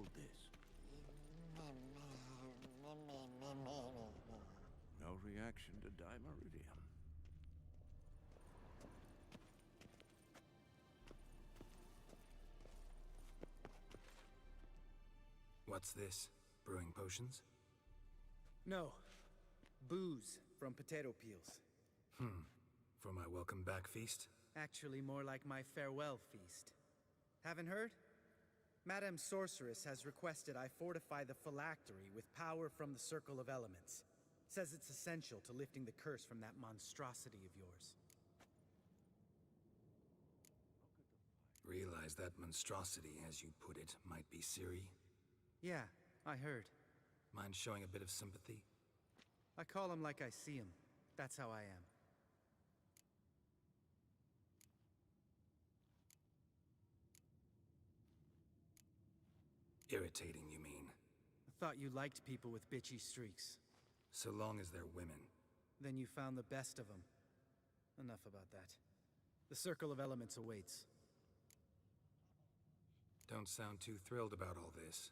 hold this? No reaction to dimeridium. What's this? Brewing potions? No. Booze from potato peels. For my welcome back feast? Actually more like my farewell feast. Haven't heard? Madame Sorceress has requested I fortify the phylactery with power from the Circle of Elements. Says it's essential to lifting the curse from that monstrosity of yours. Realize that monstrosity, as you put it, might be Ciri? Yeah, I heard. Mind showing a bit of sympathy? I call him like I see him. That's how I am. Irritating, you mean? I thought you liked people with bitchy streaks. So long as they're women. Then you found the best of them. Enough about that. The Circle of Elements awaits. Don't sound too thrilled about all this.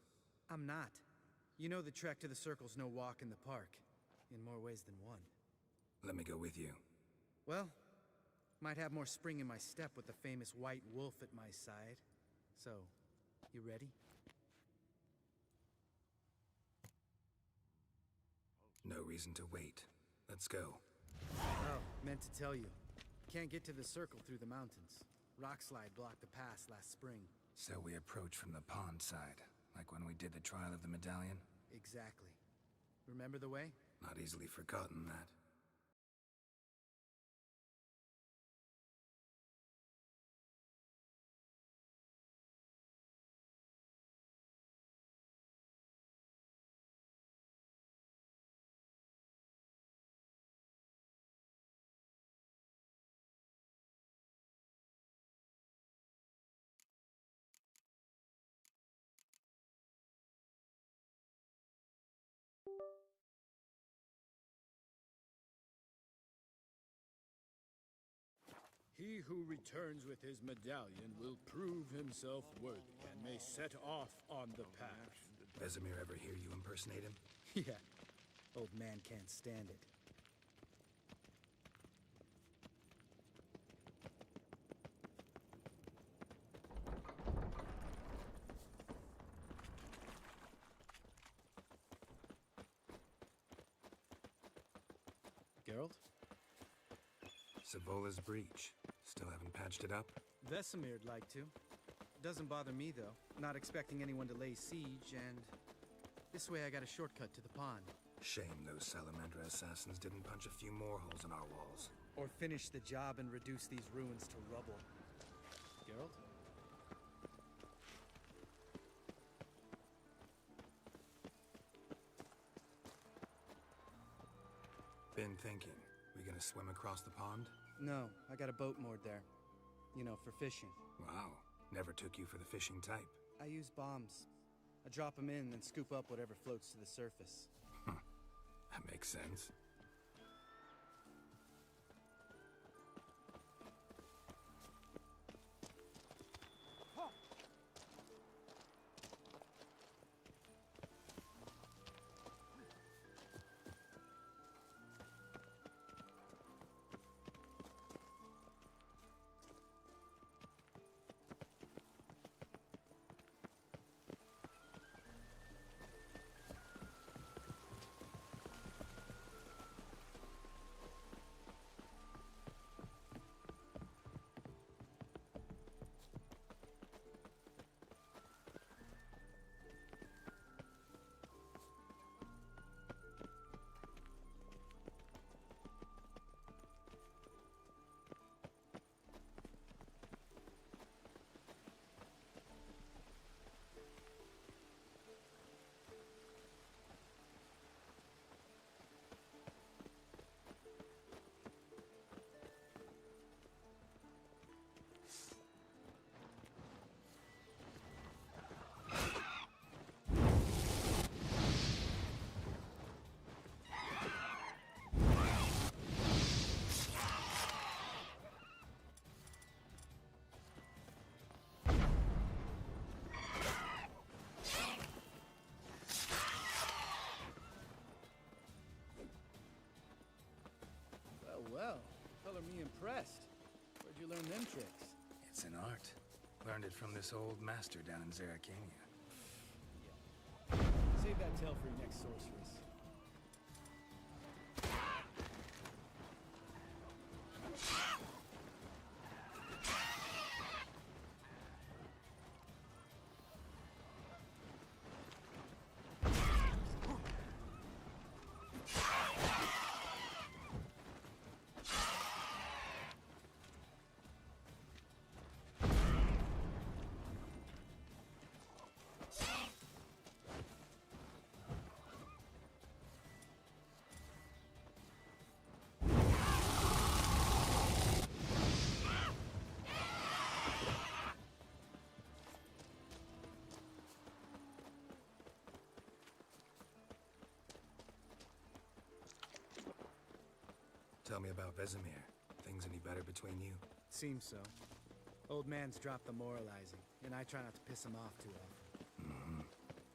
I'm not. You know the trek to the Circle's no walk in the park. In more ways than one. Let me go with you. Well, might have more spring in my step with the famous White Wolf at my side. So, you ready? No reason to wait. Let's go. Oh, meant to tell you. Can't get to the Circle through the mountains. Rockslide blocked the pass last spring. So we approach from the pond side, like when we did the trial of the medallion? Exactly. Remember the way? Not easily forgotten, that. He who returns with his medallion will prove himself worthy and may set off on the path. Vesemir ever hear you impersonate him? Yeah. Old man can't stand it. Geralt? Savola's breach. Still haven't patched it up? Vesemir'd like to. Doesn't bother me, though. Not expecting anyone to lay siege, and... this way I got a shortcut to the pond. Shame those Salamander assassins didn't punch a few more holes in our walls. Or finish the job and reduce these ruins to rubble. Geralt? Been thinking. We gonna swim across the pond? No, I got a boat moored there. You know, for fishing. Wow. Never took you for the fishing type. I use bombs. I drop them in and scoop up whatever floats to the surface. That makes sense. color me impressed. Where'd you learn them tricks? It's an art. Learned it from this old master down in Zerrikania. Save that tale for your next sorceress. Tell me about Vesemir. Things any better between you? Seems so. Old man's dropped the moralizing, and I try not to piss him off too often. Mm-hmm.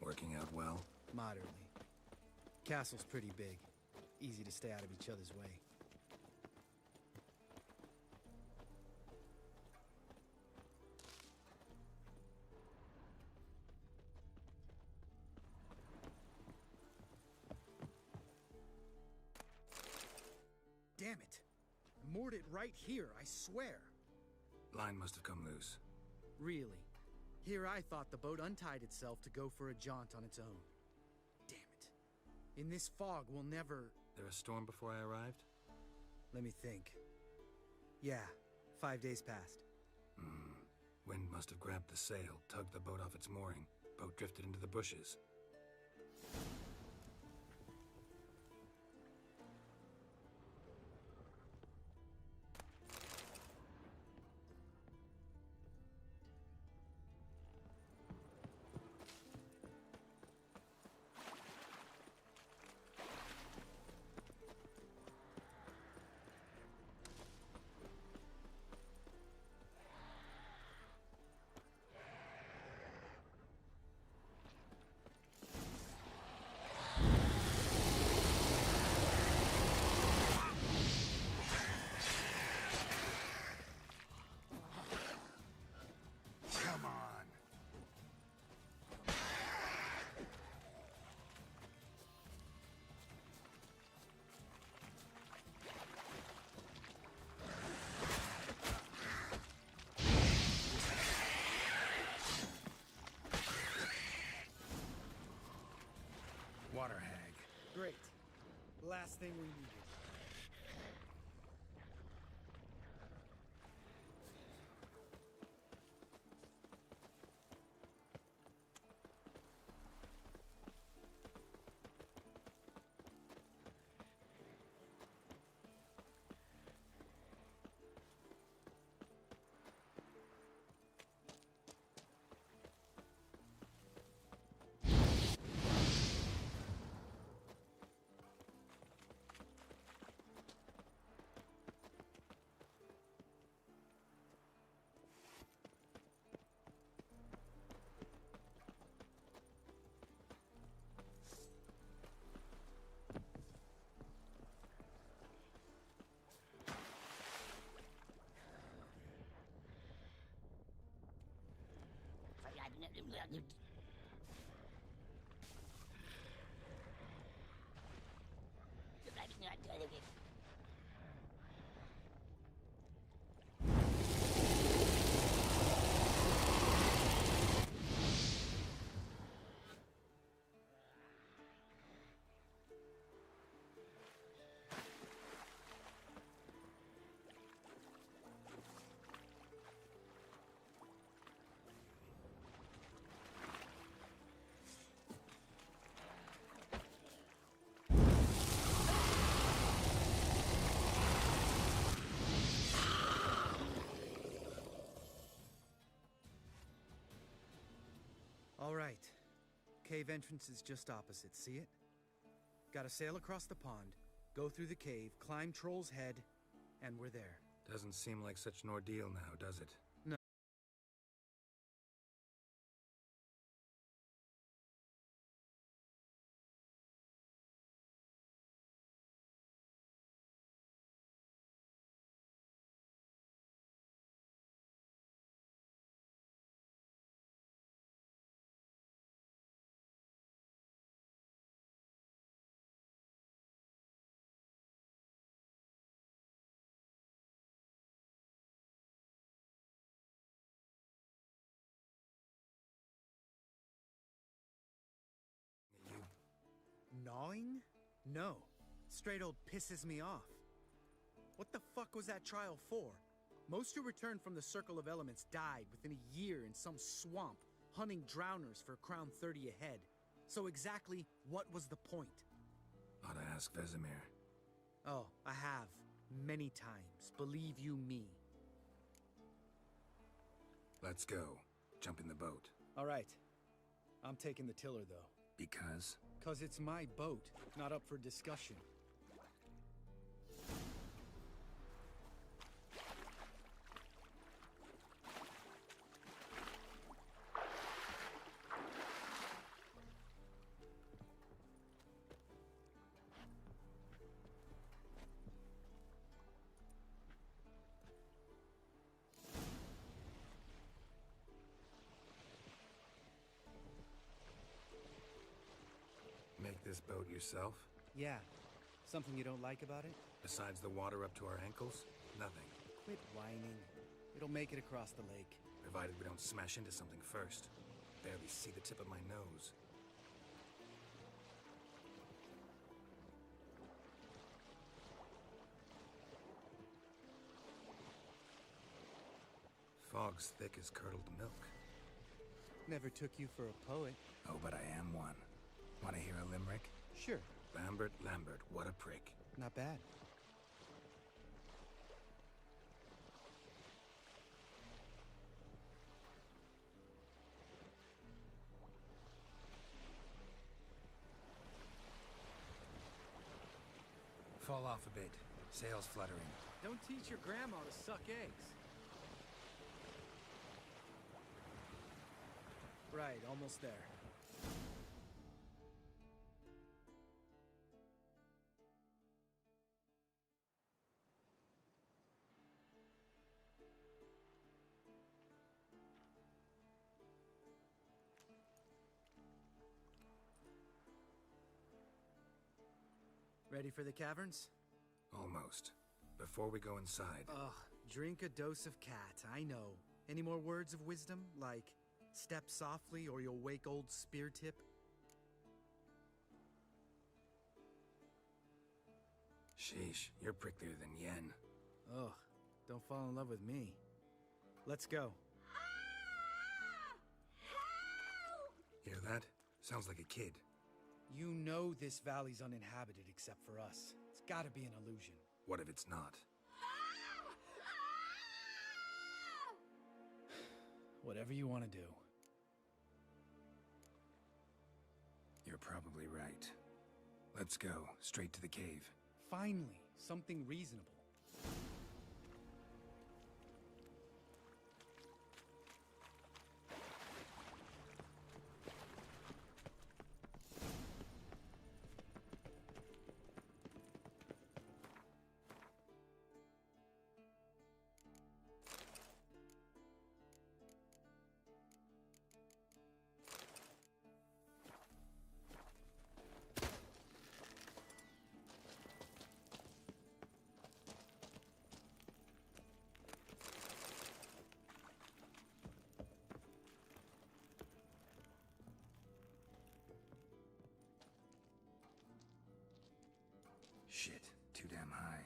Working out well? Moderately. Castle's pretty big. Easy to stay out of each other's way. Damn it! I moored it right here, I swear. Line must have come loose. Really? Here I thought the boat untied itself to go for a jaunt on its own. Damn it. In this fog, we'll never... There a storm before I arrived? Let me think. Yeah, 5 days passed. Wind must have grabbed the sail, tugged the boat off its mooring. Boat drifted into the bushes. Water hag. Great. Last thing we needed. All right. Cave entrance is just opposite, see it? Gotta sail across the pond, go through the cave, climb Troll's Head, and we're there. Doesn't seem like such an ordeal now, does it? No. Straight old pisses me off. What the fuck was that trial for? Most who returned from the Circle of Elements died within a year in some swamp, hunting drowners for crown 30 a head. So exactly what was the point? Ought to ask Vesemir. Oh, I have. Many times. Believe you me. Let's go. Jump in the boat. All right. I'm taking the tiller, though. Because? 'Cause it's my boat, not up for discussion. Make this boat yourself? Yeah. Something you don't like about it? Besides the water up to our ankles? Nothing. Quit whining. It'll make it across the lake. Provided we don't smash into something first. Barely see the tip of my nose. Fog's thick as curdled milk. Never took you for a poet. Oh, but I am one. Want to hear a limerick? Sure. Lambert, Lambert, what a prick. Not bad. Fall off a bit. Sails fluttering. Don't teach your grandma to suck eggs. Right, almost there. Ready for the caverns? Almost. Before we go inside. Ugh, drink a dose of cat, I know. Any more words of wisdom, like step softly or you'll wake old spear tip? Sheesh, you're pricklier than Yen. Ugh, don't fall in love with me. Let's go. Hear that? Sounds like a kid. You know this valley's uninhabited except for us. It's gotta be an illusion. What if it's not? Whatever you want to do. You're probably right. Let's go, straight to the cave. Finally, something reasonable. Shit, too damn high.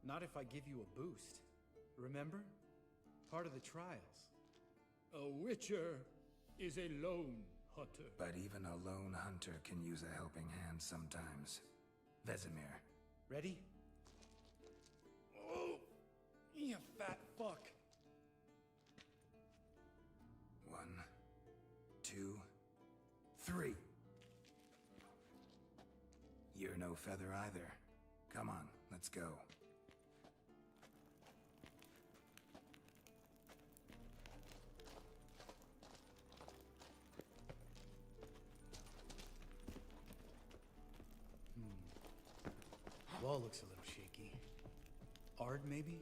Not if I give you a boost. Remember? Part of the trials. A witcher is a lone hunter. But even a lone hunter can use a helping hand sometimes. Vesemir. Ready? Oh, you fat fuck. 1, 2, 3. You're no feather either. Come on, let's go. Wall looks a little shaky. Ard, maybe?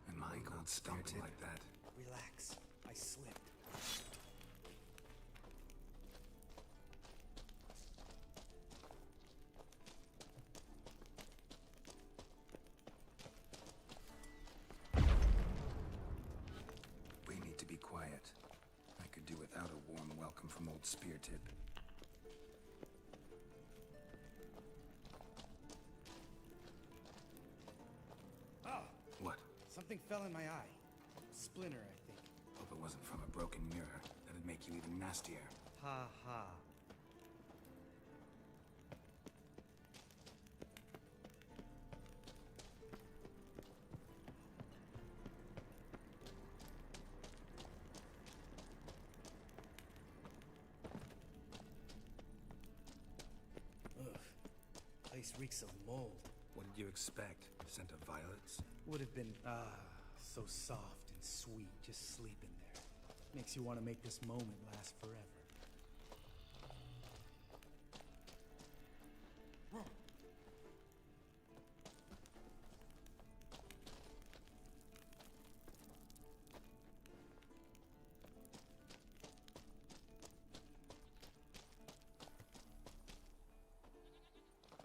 And my God, stomping like that. Relax. I slipped. We need to be quiet. I could do without a warm welcome from old Speartip. fell in my eye. Splinter, I think. Hope it wasn't from a broken mirror. That'd make you even nastier. Ha ha. Ugh. Place reeks of mold. What did you expect? Scent of violets? Would have been, so soft and sweet, just sleeping there. Makes you want to make this moment last forever.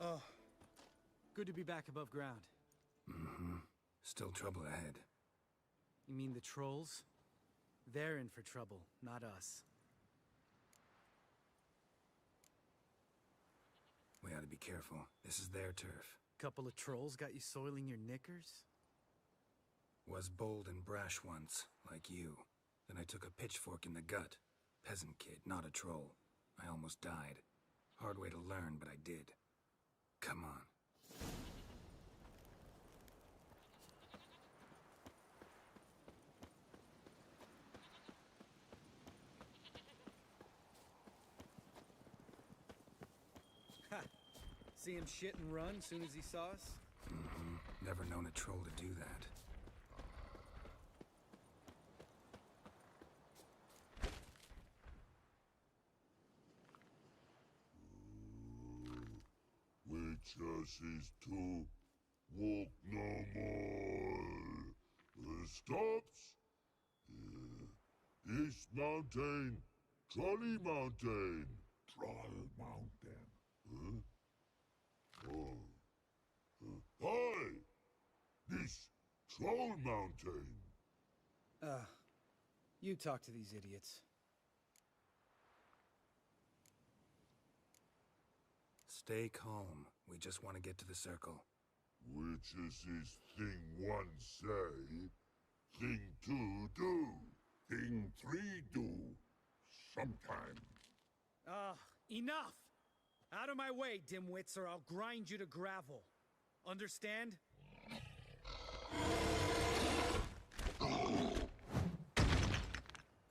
Oh, good to be back above ground. Mm-hmm. Still trouble ahead. You mean the trolls? They're in for trouble, not us. We ought to be careful. This is their turf. Couple of trolls got you soiling your knickers? Was bold and brash once, like you. Then I took a pitchfork in the gut. Peasant kid, not a troll. I almost died. Hard way to learn, but I did. Come on. Ha! See him shit and run soon as he saw us? Mm-hmm. Never known a troll to do that. Wishes to walk no more. Stops. East Mountain, Trolley Mountain. Troll Mountain. Huh? Oh. Hi! This Troll Mountain. You talk to these idiots. Stay calm. We just want to get to the circle. Which is his thing one say, thing two do, thing three do, sometime. Enough! Out of my way, dimwits, or I'll grind you to gravel. Understand?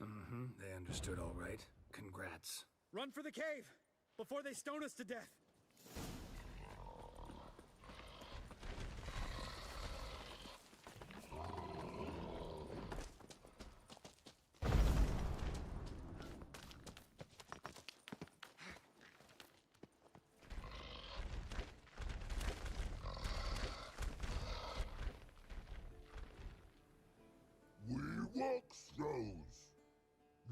Mm-hmm. They understood all right. Congrats. Run for the cave! Before they stone us to death! We walk throws.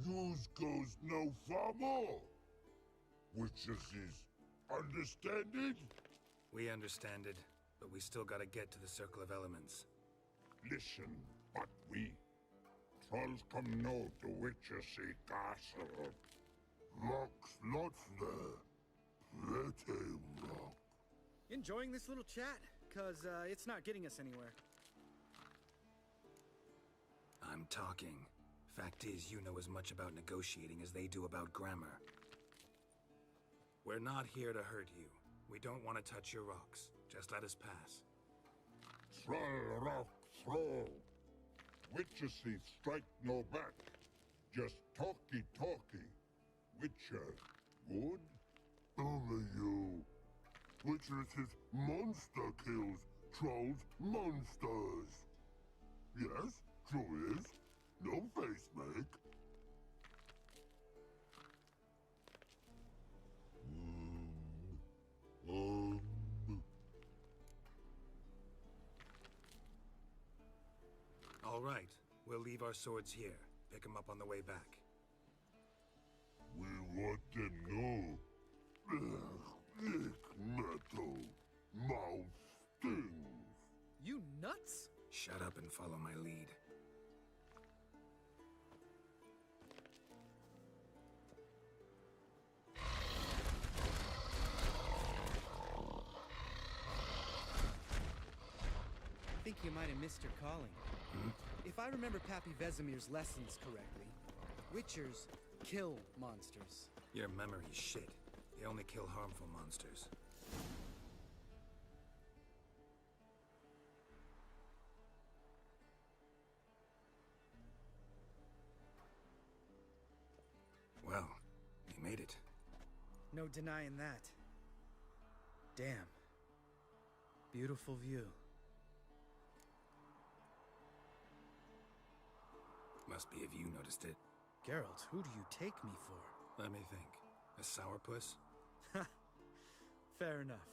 Yous goes no far more. Which is understand it? We understand it, but we still gotta get to the Circle of Elements. Listen, but we trolls come know to Witchersea Castle. Rocks lots there. Pretty rock. Enjoying this little chat? Cause, it's not getting us anywhere. I'm talking. Fact is, you know as much about negotiating as they do about grammar. We're not here to hurt you. We don't want to touch your rocks. Just let us pass. Troll rock throw. Witchersea strike no back. Just talky. Witcher, good? Only you. Witchers's monster kills trolls monsters. Yes, true is. No face make. All right. We'll leave our swords here. Pick them up on the way back. We want them know. Thick metal. Mouth stings. You nuts? Shut up and follow my lead. I think you might have missed your calling. If I remember Pappy Vesemir's lessons correctly, Witchers kill monsters. Your memory's shit. They only kill harmful monsters. Well, we made it. No denying that. Damn. Beautiful view. Must be if you noticed it. Geralt, who do you take me for? Let me think. A sourpuss? Fair enough.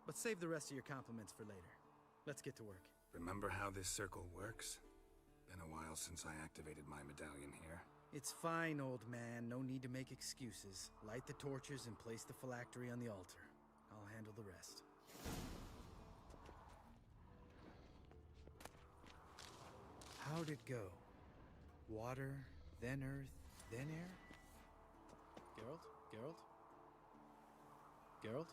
But save the rest of your compliments for later. Let's get to work. Remember how this circle works? Been a while since I activated my medallion here. It's fine, old man. No need to make excuses. Light the torches and place the phylactery on the altar. I'll handle the rest. How'd it go? Water, then earth, then air? Geralt? Geralt? Geralt?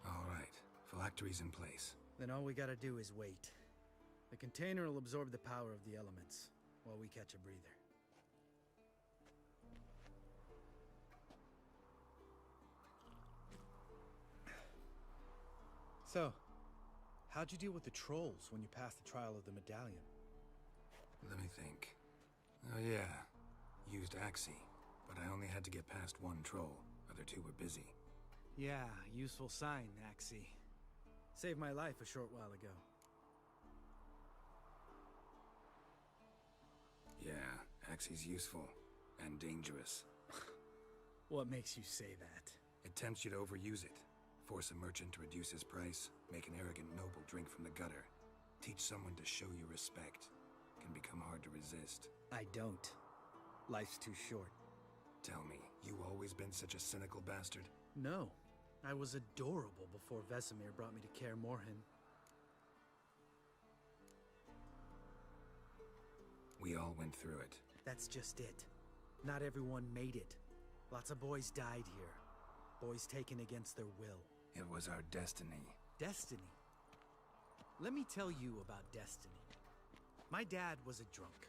All right, phylactery's in place. Then all we gotta do is wait. The container will absorb the power of the elements, while we catch a breather. So, how'd you deal with the trolls when you passed the trial of the medallion? Let me think. Oh yeah, used Axie, but I only had to get past one troll. Other two were busy. Yeah, useful sign, Axie. Saved my life a short while ago. Yeah, Axie's useful and dangerous. What makes you say that? It tempts you to overuse it. Force a merchant to reduce his price, make an arrogant noble drink from the gutter. Teach someone to show you respect. Can become hard to resist. I don't. Life's too short. Tell me, you always been such a cynical bastard? No. I was adorable before Vesemir brought me to Kaer Morhen. We all went through it. That's just it. Not everyone made it. Lots of boys died here. Boys taken against their will. It was our destiny. Destiny? Let me tell you about destiny. My dad was a drunk.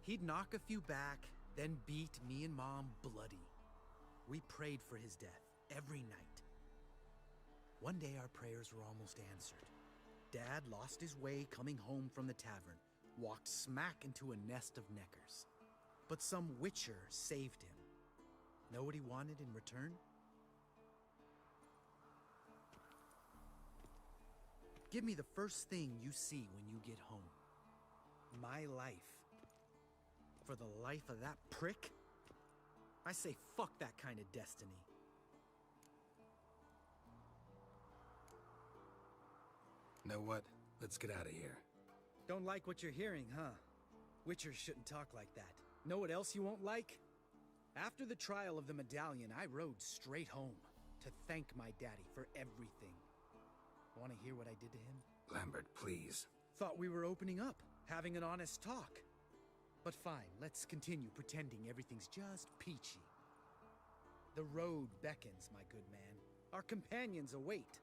He'd knock a few back, then beat me and Mom bloody. We prayed for his death every night. One day our prayers were almost answered. Dad lost his way coming home from the tavern, walked smack into a nest of neckers. But some witcher saved him. Know what he wanted in return? Give me the first thing you see when you get home. My life. For the life of that prick? I say fuck that kind of destiny. Know what? Let's get out of here. Don't like what you're hearing, huh? Witchers shouldn't talk like that. Know what else you won't like? After the trial of the medallion, I rode straight home to thank my daddy for everything. Want to hear what I did to him? Lambert, please. Thought we were opening up, having an honest talk. But fine, let's continue pretending everything's just peachy. The road beckons, my good man. Our companions await.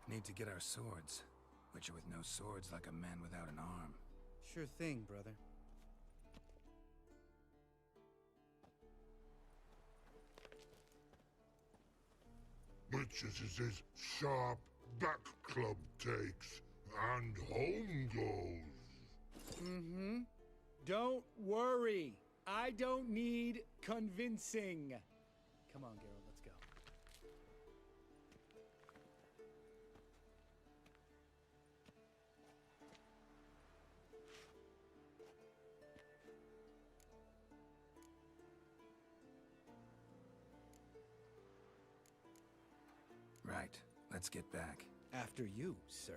Need to get our swords. Witcher with no swords like a man without an arm. Sure thing, brother. Witches is his sharp back club takes, and home goes. Mm-hmm. Don't worry. I don't need convincing. Come on, Geralt, let's go. Right. Let's get back. After you, sir.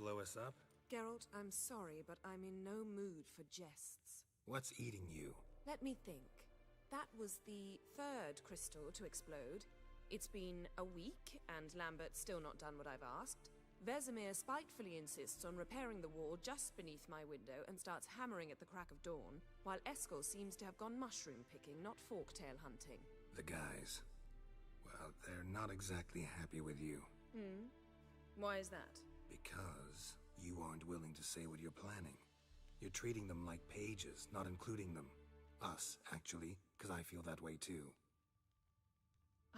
blow us up? Geralt, I'm sorry, but I'm in no mood for jests. What's eating you? Let me think. That was the third crystal to explode. It's been a week, and Lambert's still not done what I've asked. Vesemir spitefully insists on repairing the wall just beneath my window and starts hammering at the crack of dawn, while Eskel seems to have gone mushroom picking, not forktail hunting. The guys. Well, they're not exactly happy with you. Why is that? Because you aren't willing to say what you're planning. You're treating them like pages, not including them. Us, actually, because I feel that way too.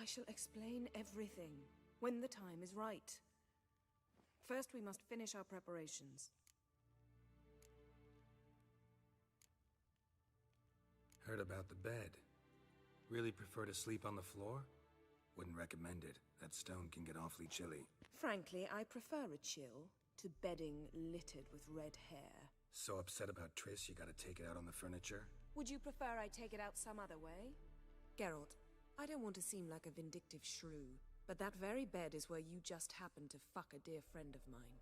I shall explain everything, when the time is right. First, we must finish our preparations. Heard about the bed. Really prefer to sleep on the floor? Wouldn't recommend it. That stone can get awfully chilly. Frankly, I prefer a chill to bedding littered with red hair. So upset about Triss you gotta take it out on the furniture? Would you prefer I take it out some other way? Geralt, I don't want to seem like a vindictive shrew, but that very bed is where you just happened to fuck a dear friend of mine.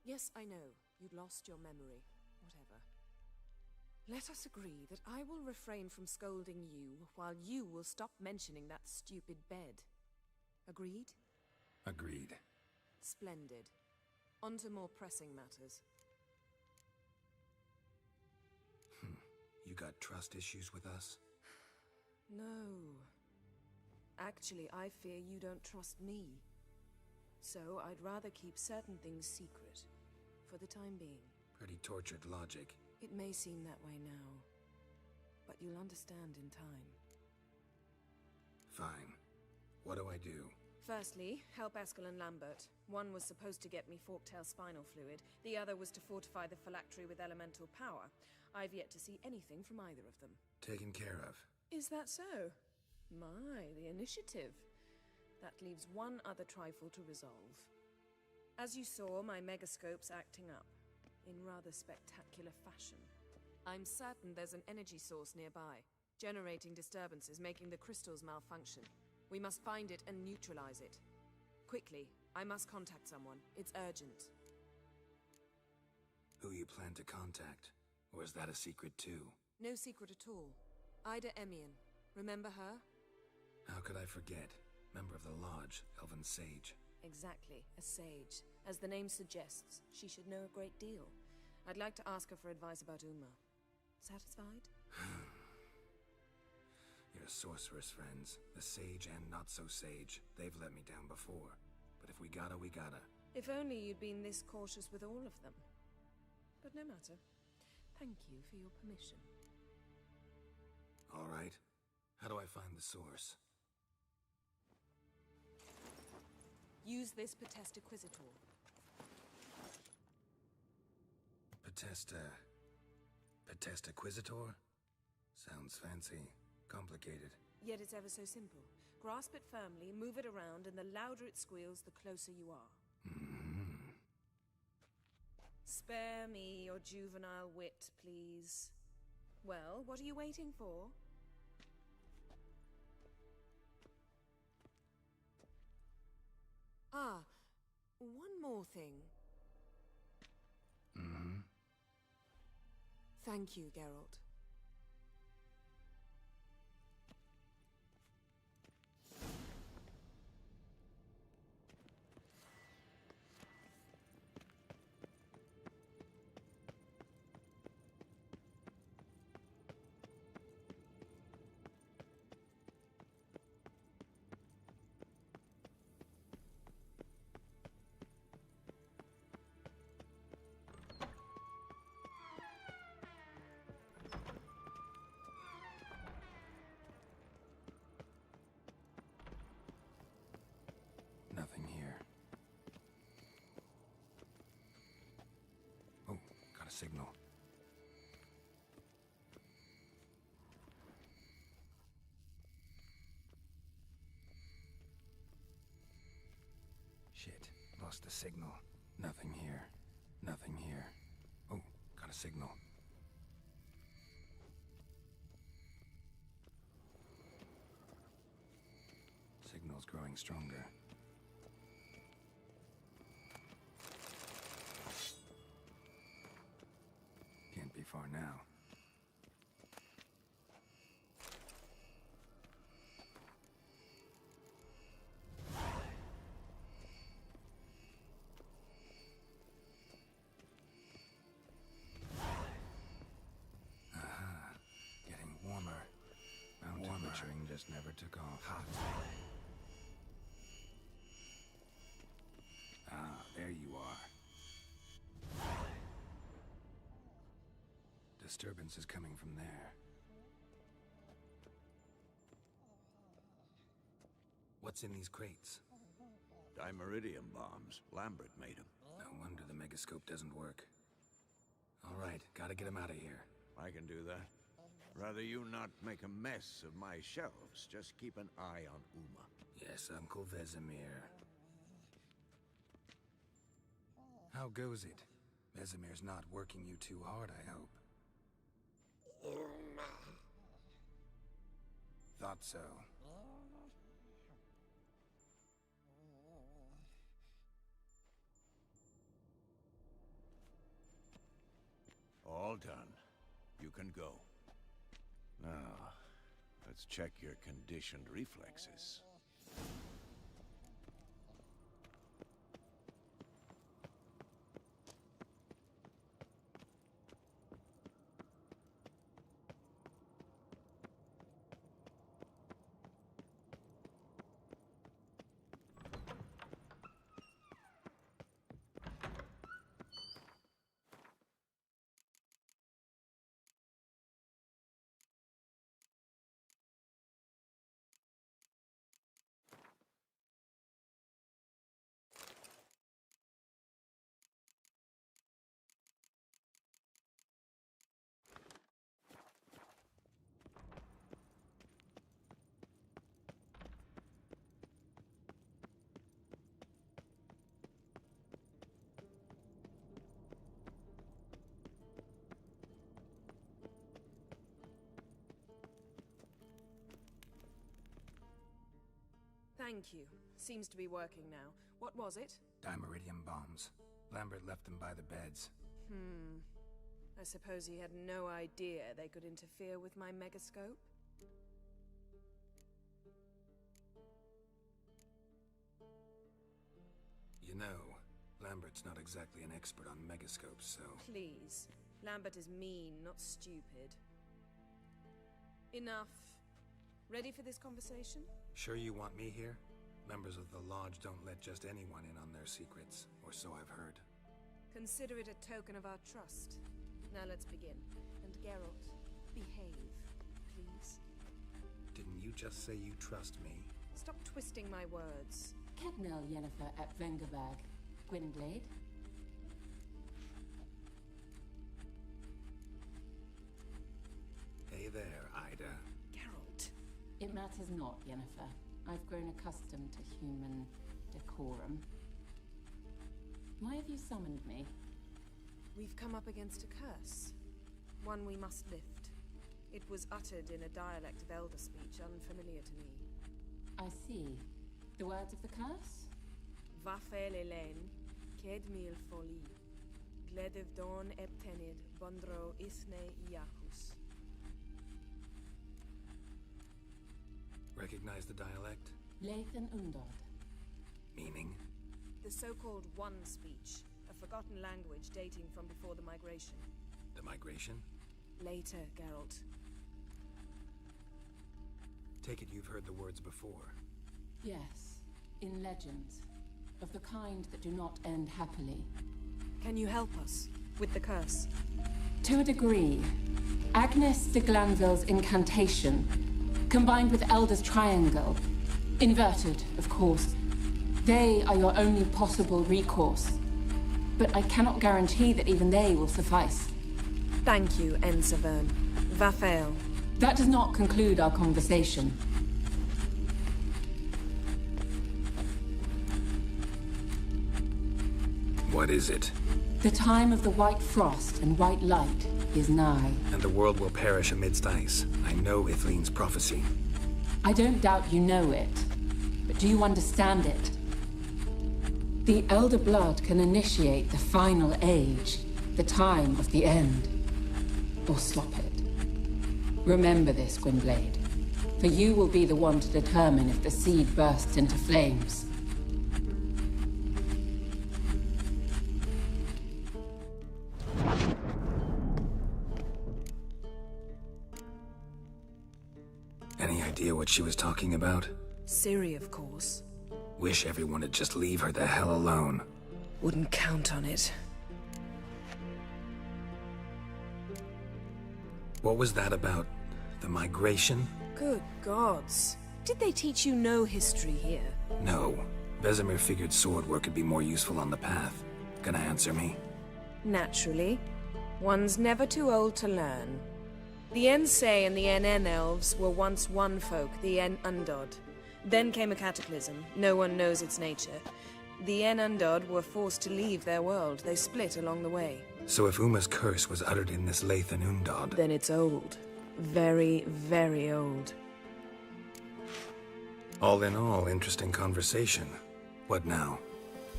Yes, I know, you'd lost your memory. Whatever. Let us agree that I will refrain from scolding you, while you will stop mentioning that stupid bed. Agreed? Agreed. Splendid. On to more pressing matters. You got trust issues with us? No. Actually, I fear you don't trust me. So I'd rather keep certain things secret, for the time being. Pretty tortured logic. It may seem that way now, but you'll understand in time. Fine. What do I do? Firstly, help Eskel and Lambert. One was supposed to get me forktail spinal fluid, the other was to fortify the phylactery with elemental power. I've yet to see anything from either of them. Taken care of. Is that so? My, the initiative. That leaves one other trifle to resolve. As you saw, my megascope's acting up, in rather spectacular fashion. I'm certain there's an energy source nearby, generating disturbances, making the crystals malfunction. We must find it and neutralize it. Quickly, I must contact someone. It's urgent. Who you plan to contact? Or is that a secret too? No secret at all. Ida Emian. Remember her? How could I forget? Member of the Lodge, Elven Sage. Exactly, a sage. As the name suggests, she should know a great deal. I'd like to ask her for advice about Uma. Satisfied? Your sorceress friends, the sage and not-so-sage, they've let me down before. But if we gotta, we gotta. If only you'd been this cautious with all of them. But no matter. Thank you for your permission. All right. How do I find the source? Use this Potesta Inquisitor. Potesta Inquisitor? Sounds fancy. Complicated. Yet it's ever so simple. Grasp it firmly, move it around, and the louder it squeals, the closer you are. Spare me your juvenile wit, please. Well, what are you waiting for? Ah, one more thing. Thank you, Geralt. Nothing here. Oh, got a signal. Shit, lost the signal. Nothing here. Nothing here. Oh, got a signal. Signal's growing stronger. be far now. Getting warmer. Temperaturing just never took off. Hot. Ah, there you are. Disturbance is coming from there. What's in these crates? Dimeridium bombs. Lambert made them. No wonder the megascope doesn't work. All right, gotta get him out of here. I can do that. Rather you not make a mess of my shelves. Just keep an eye on Uma. Yes, Uncle Vesemir. How goes it? Vesemir's not working you too hard, I hope. Thought so. All done. You can go. Now, let's check your conditioned reflexes. Thank you. Seems to be working now. What was it? Dimeridium bombs. Lambert left them by the beds. I suppose he had no idea they could interfere with my megascope? You know, Lambert's not exactly an expert on megascopes, so... Please. Lambert is mean, not stupid. Enough. Ready for this conversation? Sure you want me here? Members of the Lodge don't let just anyone in on their secrets, or so I've heard. Consider it a token of our trust. Now let's begin. And Geralt, behave, please. Didn't you just say you trust me? Stop twisting my words. Kednel Yennefer at Vagabond Gwent. Hey there, Ida. Geralt. It matters not, Yennefer. I've grown accustomed to human decorum. Why have you summoned me? We've come up against a curse. One we must lift. It was uttered in a dialect of Elder speech unfamiliar to me. I see. The words of the curse? Vafel Elen, ked mil foli, gledev don eptenid, bondro isne iacus. Recognize the dialect? Lathan Undod. Meaning? The so-called One speech, a forgotten language dating from before the migration. The migration? Later, Geralt. Take it you've heard the words before. Yes, in legends. Of the kind that do not end happily. Can you help us with the curse? To a degree. Agnes de Glanville's incantation, combined with Elder's triangle, inverted, of course. They are your only possible recourse. But I cannot guarantee that even they will suffice. Thank you, Ensavern. Vafel. That does not conclude our conversation. What is it? The time of the white frost and white light is nigh. And the world will perish amidst ice. I know Ithleen's prophecy. I don't doubt you know it, but do you understand it? The Elder Blood can initiate the final age, the time of the end. or stop it. Remember this, Gwynblade, for you will be the one to determine if the seed bursts into flames. Any idea what she was talking about? Ciri, of course. Wish everyone would just leave her the hell alone. Wouldn't count on it. What was that about? The migration? Good gods. Did they teach you no history here? No. Vesemir figured sword work could be more useful on the path. Gonna answer me? Naturally. One's never too old to learn. The Ensei and the NN elves were once one folk, the En Undod. Then came a cataclysm. No one knows its nature. The En Undod were forced to leave their world. They split along the way. So if Uma's curse was uttered in this Lathan Undod... Then it's old. Very, very old. All in all, interesting conversation. What now?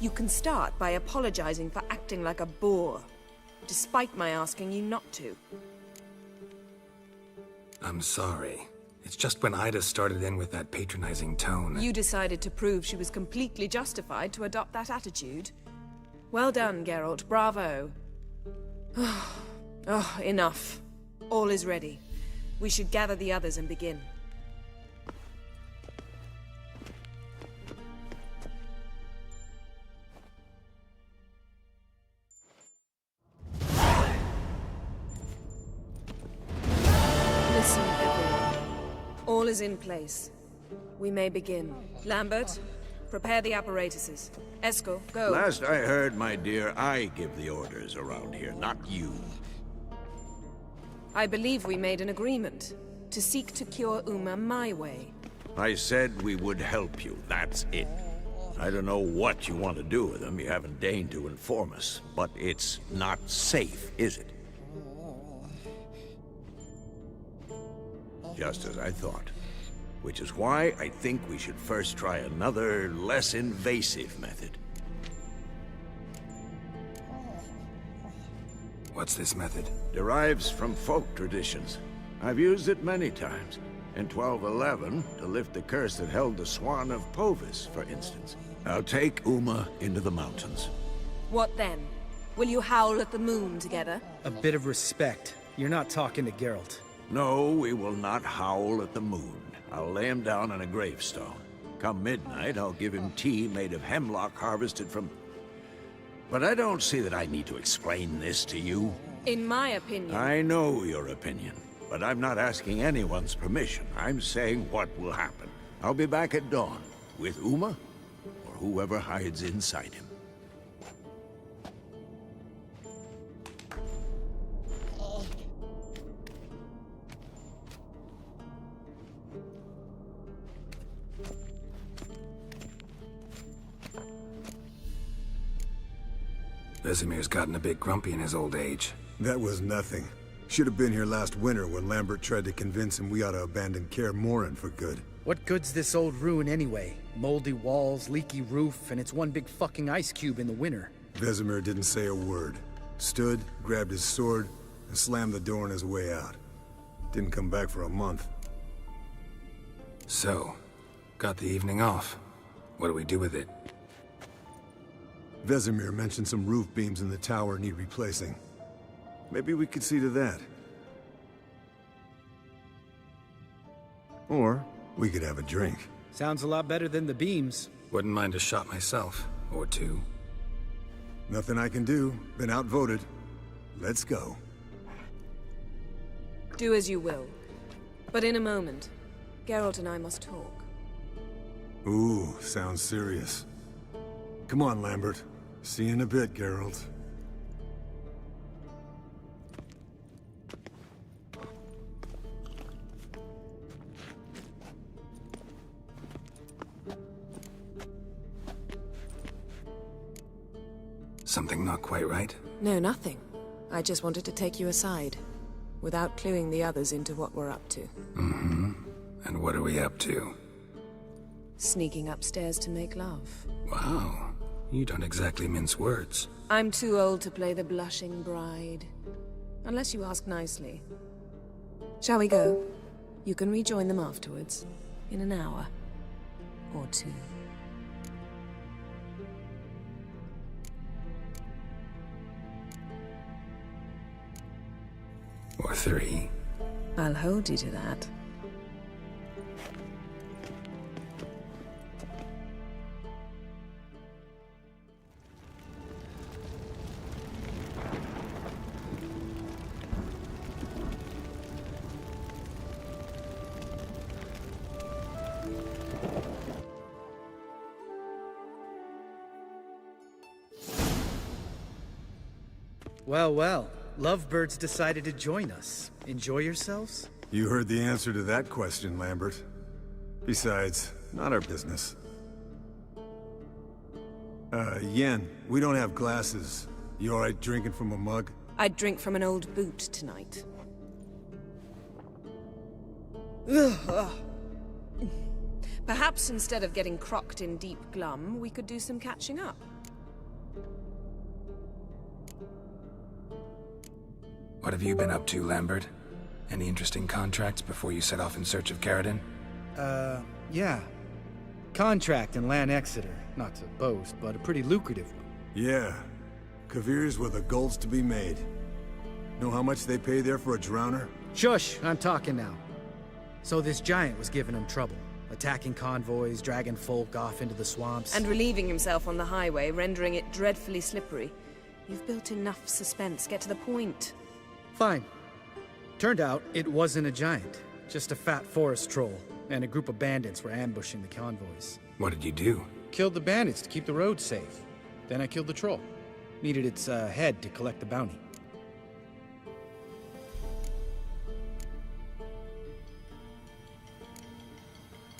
You can start by apologizing for acting like a boor, despite my asking you not to. I'm sorry. It's just when Ida started in with that patronizing tone... You decided to prove she was completely justified to adopt that attitude. Well done, Geralt. Bravo. Oh, enough. All is ready. We should gather the others and begin. Listen, everyone. All is in place. We may begin. Lambert, prepare the apparatuses. Eskel, go. Last I heard, my dear, I give the orders around here, not you. I believe we made an agreement to seek to cure Uma my way. I said we would help you, that's it. I don't know what you want to do with them, you haven't deigned to inform us, but it's not safe, is it? Just as I thought. Which is why I think we should first try another, less invasive method. What's this method? Derives from folk traditions. I've used it many times. In 1211, to lift the curse that held the Swan of Povis, for instance. I'll take Uma into the mountains. What then? Will you howl at the moon together? A bit of respect. You're not talking to Geralt. No, we will not howl at the moon. I'll lay him down on a gravestone. Come midnight, I'll give him tea made of hemlock harvested from... But I don't see that I need to explain this to you. In my opinion... I know your opinion, but I'm not asking anyone's permission. I'm saying what will happen. I'll be back at dawn, with Uma, or whoever hides inside him. Vesemir's gotten a bit grumpy in his old age. That was nothing. Should have been here last winter when Lambert tried to convince him we ought to abandon Kaer Morhen for good. What good's this old ruin anyway? Moldy walls, leaky roof, and it's one big fucking ice cube in the winter. Vesemir didn't say a word. Stood, grabbed his sword, and slammed the door on his way out. Didn't come back for a month. So, got the evening off. What do we do with it? Vesemir mentioned some roof beams in the tower need replacing. Maybe we could see to that. Or we could have a drink. Sounds a lot better than the beams. Wouldn't mind a shot myself, or two. Nothing I can do. Been outvoted. Let's go. Do as you will. But in a moment, Geralt and I must talk. Ooh, sounds serious. Come on, Lambert. See you in a bit, Geralt. Something not quite right? No, nothing. I just wanted to take you aside, without cluing the others into what we're up to. Mm-hmm. And what are we up to? Sneaking upstairs to make love. Wow. You don't exactly mince words. I'm too old to play the blushing bride. unless you ask nicely. Shall we go? You can rejoin them afterwards, in an hour or two. Or 3. I'll hold you to that. Well, well. Lovebirds decided to join us. Enjoy yourselves? You heard the answer to that question, Lambert. Besides, not our business. Yen, we don't have glasses. You alright drinking from a mug? I'd drink from an old boot tonight. Perhaps instead of getting crocked in deep glum, we could do some catching up. What have you been up to, Lambert? Any interesting contracts before you set off in search of Caradon? Yeah. Contract in Lan Exeter. Not to boast, but a pretty lucrative one. Yeah. Kavir's were the goals to be made. Know how much they pay there for a drowner? Shush! I'm talking now. So this giant was giving him trouble. Attacking convoys, dragging folk off into the swamps. And relieving himself on the highway, rendering it dreadfully slippery. You've built enough suspense. Get to the point. Fine. Turned out, it wasn't a giant. Just a fat forest troll, and a group of bandits were ambushing the convoys. What did you do? Killed the bandits to keep the road safe. Then I killed the troll. Needed its head to collect the bounty.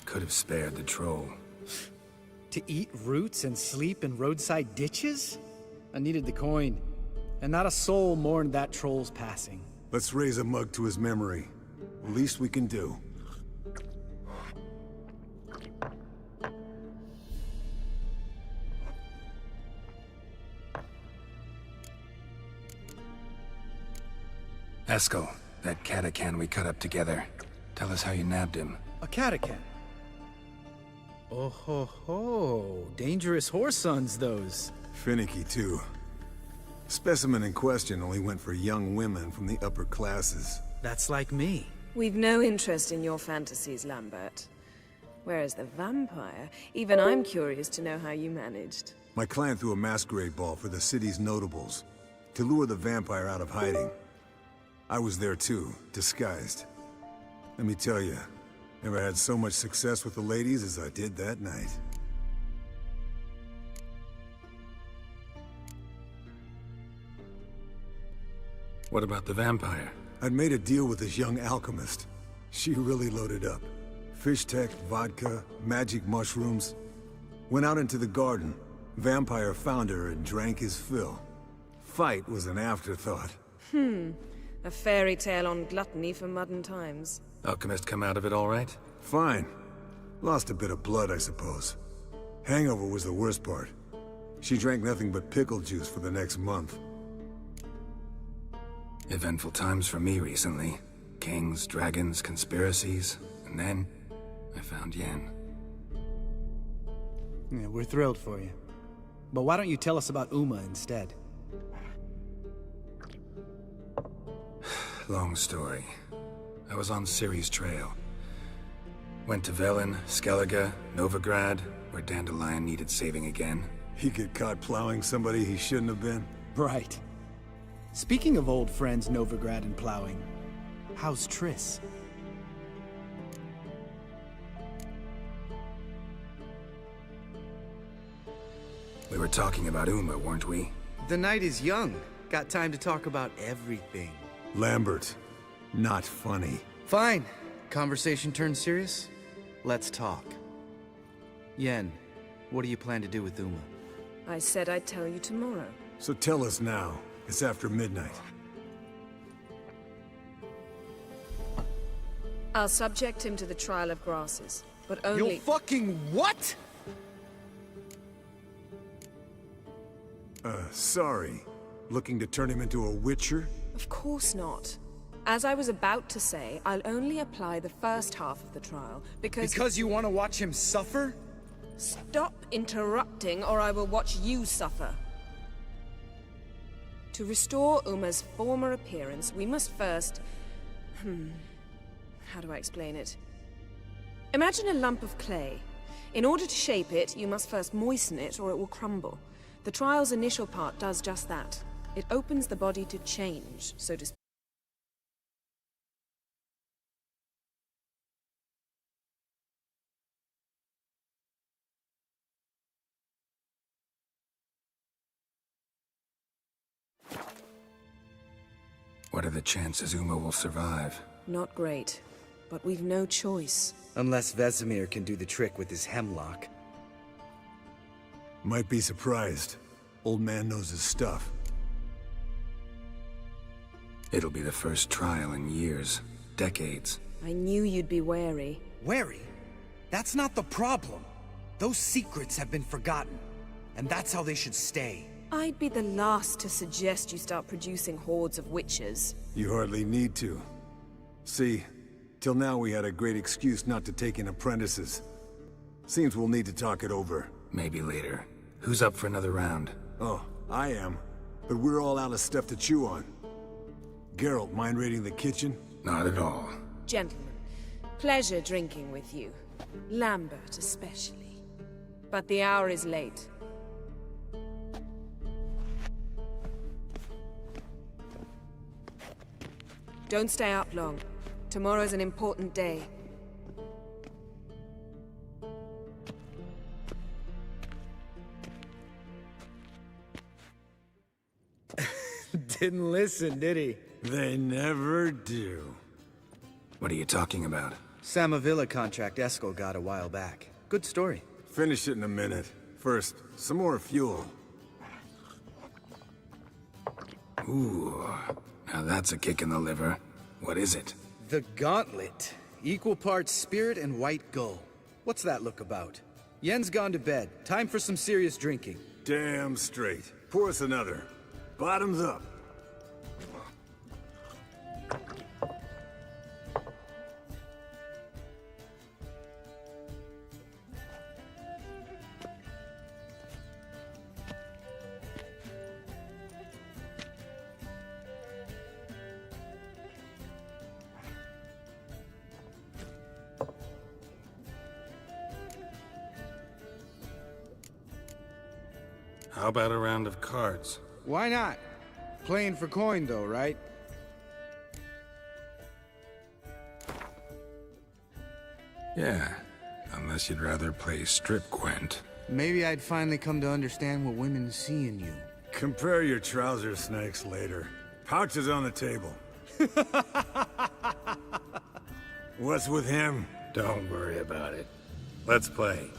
Could have spared the troll. To eat roots and sleep in roadside ditches? I needed the coin. And not a soul mourned that troll's passing. Let's raise a mug to his memory. Least we can do. Eskel, that catacan we cut up together. Tell us how you nabbed him. A catacan? Oh ho ho. Dangerous horse sons, those. Finicky, too. Specimen in question only went for young women from the upper classes. That's like me. We've no interest in your fantasies, Lambert. Whereas the vampire, even I'm curious to know how you managed. My clan threw a masquerade ball for the city's notables, to lure the vampire out of hiding. I was there too, disguised. Let me tell you, never had so much success with the ladies as I did that night. What about the vampire? I'd made a deal with this young alchemist. She really loaded up. Fish tech, vodka, magic mushrooms. Went out into the garden. Vampire found her and drank his fill. Fight was an afterthought. A fairy tale on gluttony for modern times. Alchemist come out of it all right? Fine. Lost a bit of blood, I suppose. Hangover was the worst part. She drank nothing but pickle juice for the next month. Eventful times for me recently. Kings, dragons, conspiracies, and then I found Yen. Yeah, we're thrilled for you. But why don't you tell us about Uma instead? Long story. I was on Ciri's trail. Went to Velen, Skellige, Novigrad, where Dandelion needed saving again. He get caught plowing somebody he shouldn't have been. Right. Speaking of old friends Novigrad and plowing, how's Triss? We were talking about Uma, weren't we? The night is young. Got time to talk about everything. Lambert, not funny. Fine. Conversation turned serious? Let's talk. Yen, what do you plan to do with Uma? I said I'd tell you tomorrow. So tell us now. It's after midnight. I'll subject him to the trial of grasses, but only— You fucking what? Sorry. Looking to turn him into a witcher? Of course not. As I was about to say, I'll only apply the first half of the trial, because... Because you want to watch him suffer? Stop interrupting, or I will watch you suffer. To restore Uma's former appearance, we must first... How do I explain it? Imagine a lump of clay. In order to shape it, you must first moisten it, or it will crumble. The trial's initial part does just that. It opens the body to change, so to speak. What are the chances Uma will survive? Not great, but we've no choice. Unless Vesemir can do the trick with his hemlock. Might be surprised. Old man knows his stuff. It'll be the first trial in years. Decades. I knew you'd be wary. Wary? That's not the problem. Those secrets have been forgotten. And that's how they should stay. I'd be the last to suggest you start producing hordes of witches. You hardly need to. See, till now we had a great excuse not to take in apprentices. Seems we'll need to talk it over. Maybe later. Who's up for another round? Oh, I am. But we're all out of stuff to chew on. Geralt, mind raiding the kitchen? Not at all. Gentlemen, pleasure drinking with you. Lambert especially. But the hour is late. Don't stay up long. Tomorrow's an important day. Didn't listen, did he? They never do. What are you talking about? Samavilla contract Eskel got a while back. Good story. Finish it in a minute. First, some more fuel. Ooh, now that's a kick in the liver. What is it? The Gauntlet. Equal parts spirit and white gull. What's that look about? Yen's gone to bed. Time for some serious drinking. Damn straight. Pour us another. Bottoms up. How about a round of cards? Why not? Playing for coin though, right? Yeah, unless you'd rather play strip Gwent. Maybe I'd finally come to understand what women see in you. Compare your trouser snakes later. Pouch is on the table. What's with him? Don't worry about it. Let's play.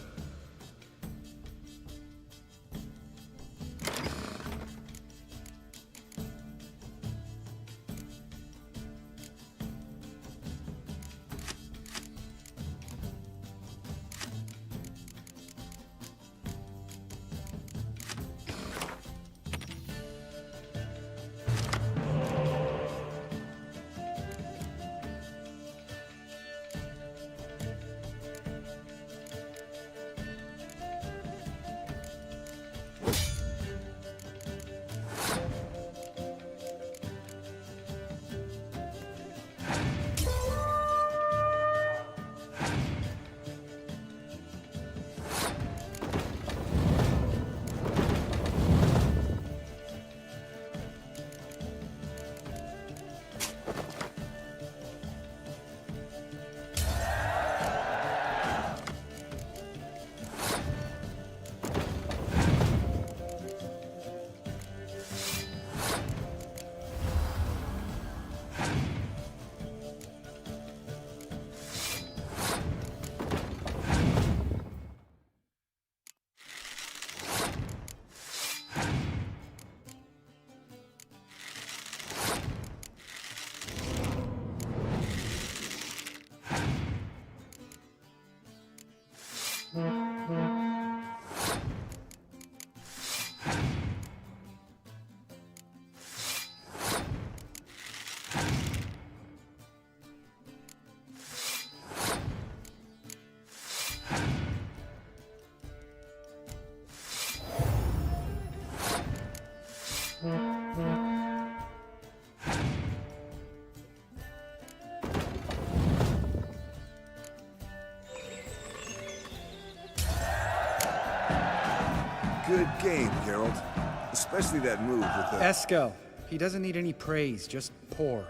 good game, Geralt. Especially that move with the... Eskel. He doesn't need any praise, just pour.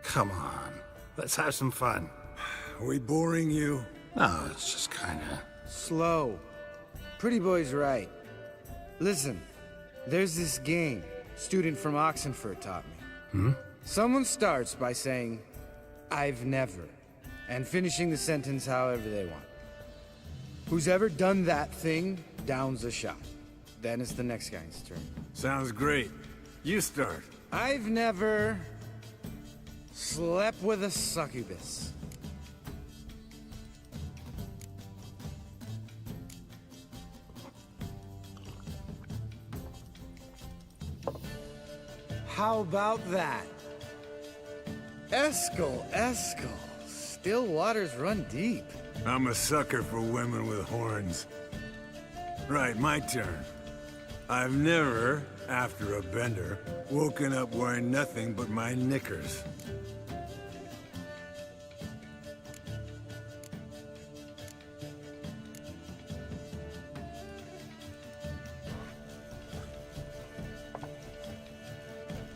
Come on, let's have some fun. Are we boring you? No, it's just kinda... Slow. Pretty boy's right. Listen, there's this game student from Oxenford taught me. Someone starts by saying, "I've never," and finishing the sentence however they want. Who's ever done that thing downs a shot. Then it's the next guy's turn. Sounds great. You start. I've never slept with a succubus. How about that? Eskel. Still waters run deep. I'm a sucker for women with horns. Right, my turn. I've never, after a bender, woken up wearing nothing but my knickers.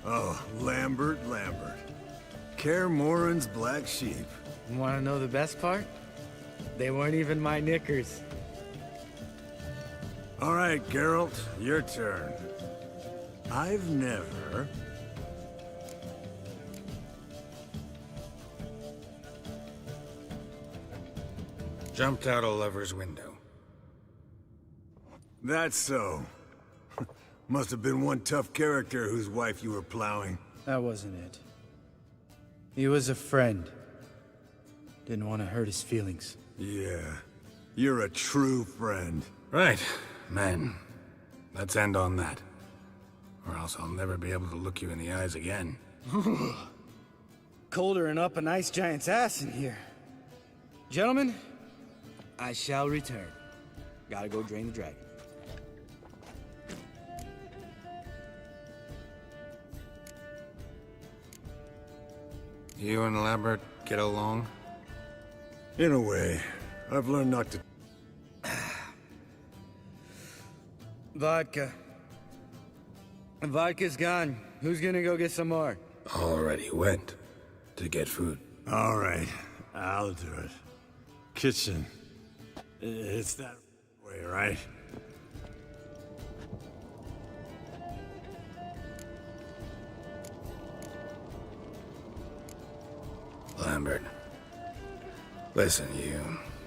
Oh, Lambert. Kaer Morhen's black sheep. Want to know the best part? They weren't even my knickers. All right, Geralt, your turn. I've never... jumped out a lover's window. That's so. Must have been one tough character whose wife you were plowing. That wasn't it. He was a friend. Didn't want to hurt his feelings. Yeah, you're a true friend. Right, men. Let's end on that. Or else I'll never be able to look you in the eyes again. Colder and up an ice giant's ass in here. Gentlemen, I shall return. Gotta go drain the dragon. You and Lambert get along? In a way, I've learned not to... Vodka. Vodka's gone. Who's gonna go get some more? Already went to get food. All right, I'll do it. Kitchen. It's that way, right? Lambert. Listen,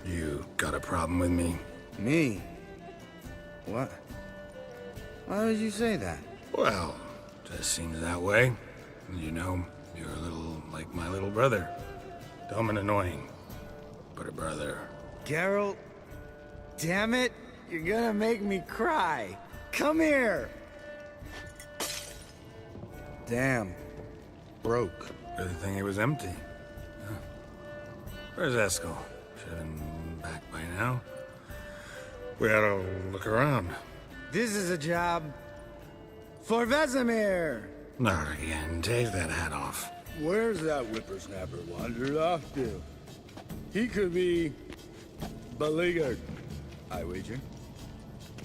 you got a problem with me? Me? What? Why would you say that? Well, just seems that way. You know, you're a little like my little brother. Dumb and annoying, but a brother. Geralt, damn it, you're gonna make me cry. Come here. Damn, broke. Really think it was empty. Huh. Where's Eskel? Should have been back by now. We ought to look around. This is a job for Vesemir. Not again. Take that hat off. Where's that whippersnapper wandered off to? He could be beleaguered, I wager.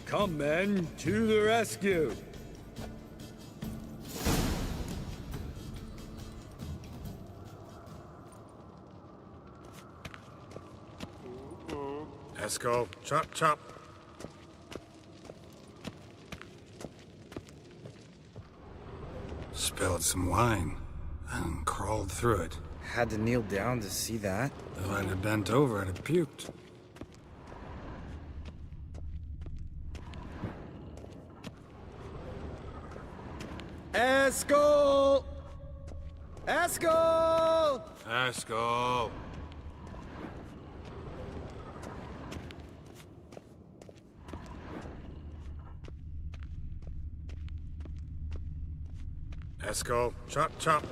Come, men, to the rescue! Eskel, chop, chop. Spilled some wine and crawled through it. Had to kneel down to see that. If I'd have bent over, I'd have puked. Eskel! Eskel! Eskel! Eskel, chop, chop.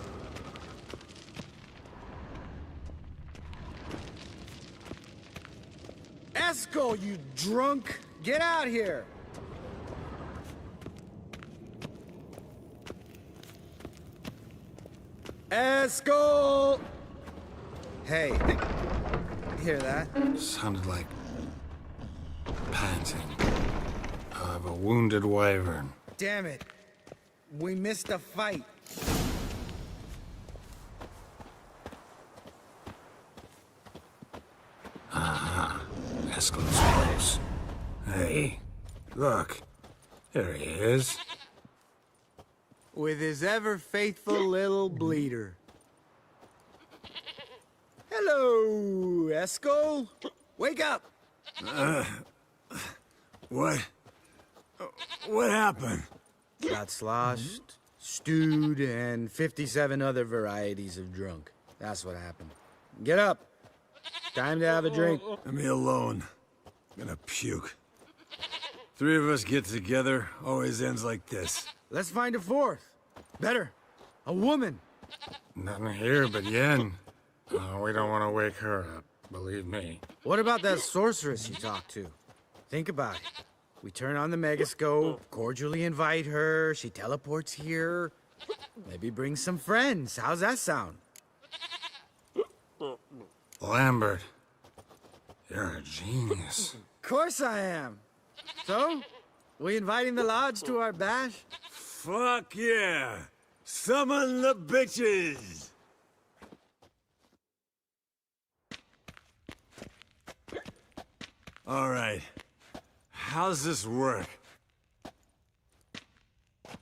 Eskel, you drunk! Get out here! Eskel! Hey, hear that? Sounded like panting of a wounded wyvern. Damn it. We missed a fight. Eskel's close. Hey, look. There he is. With his ever-faithful little bleeder. Hello, Eskel. Wake up! What? What happened? Got sloshed, stewed, and 57 other varieties of drunk. That's what happened. Get up. Time to have a drink. Let me alone. I'm gonna puke. Three of us get together, always ends like this. Let's find a fourth. Better. A woman. Nothing here but Yen. We don't want to wake her up, believe me. What about that sorceress you talked to? Think about it. We turn on the megascope, cordially invite her, she teleports here. Maybe bring some friends. How's that sound? Lambert, you're a genius. Of course I am. So, we inviting the lodge to our bash? Fuck yeah! Summon the bitches! All right. How's this work?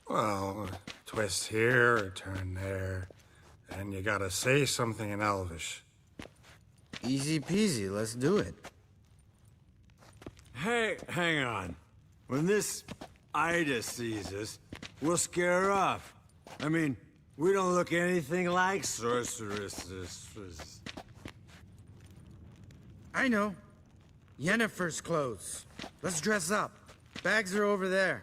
Well, twist here, or turn there, and you gotta say something in Elvish. Easy peasy, let's do it. Hey, hang on. When this Ida sees us, we'll scare her off. I mean, we don't look anything like sorceresses. I know. Yennefer's clothes. Let's dress up. Bags are over there.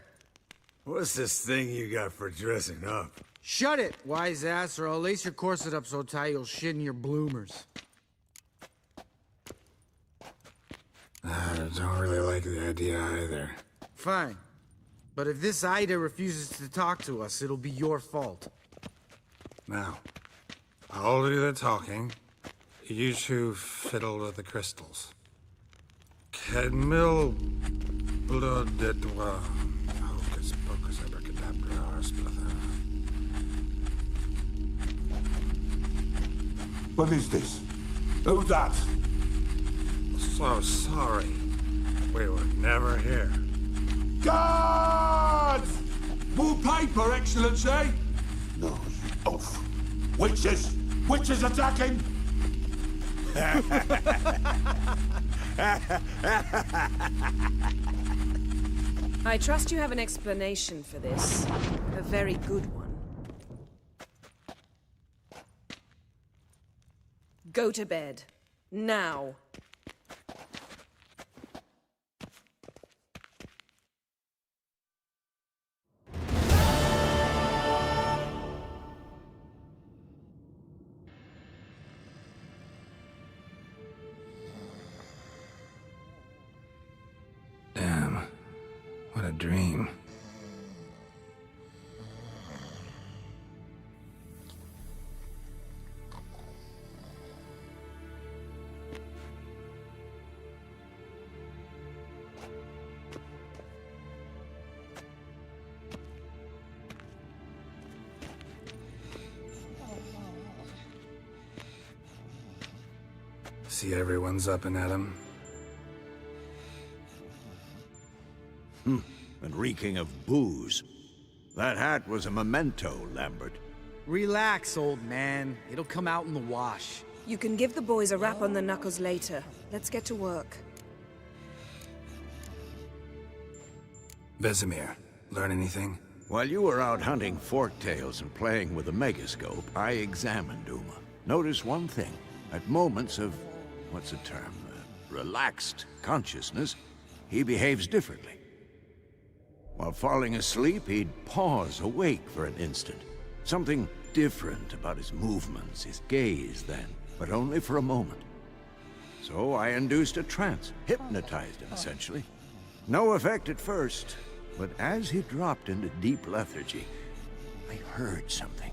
What's this thing you got for dressing up? Shut it, wise ass, or I'll lace your corset up so tight you'll shit in your bloomers. I don't really like the idea either. Fine. But if this Ida refuses to talk to us, it'll be your fault. Now, I'll do the talking. You two fiddle with the crystals. Kedmil blood de doigt. Hocus pocus abracadabra arsplatha. What is this? Who's that? So sorry. We were never here. Guards! More paper, Excellency! No, you oaf. Witches! Witches attacking! I trust you have an explanation for this. A very good one. Go to bed. Now. Damn. What a dream. See everyone's up and at 'em. And reeking of booze. That hat was a memento, Lambert. Relax, old man. It'll come out in the wash. You can give the boys a rap on the knuckles later. Let's get to work. Vesemir, learn anything? While you were out hunting forktails and playing with a megascope, I examined Uma. Notice one thing. At moments of, what's the term, relaxed consciousness, he behaves differently. While falling asleep, he'd pause awake for an instant. Something different about his movements, his gaze then, but only for a moment. So I induced a trance, hypnotized him essentially. No effect at first, but as he dropped into deep lethargy, I heard something.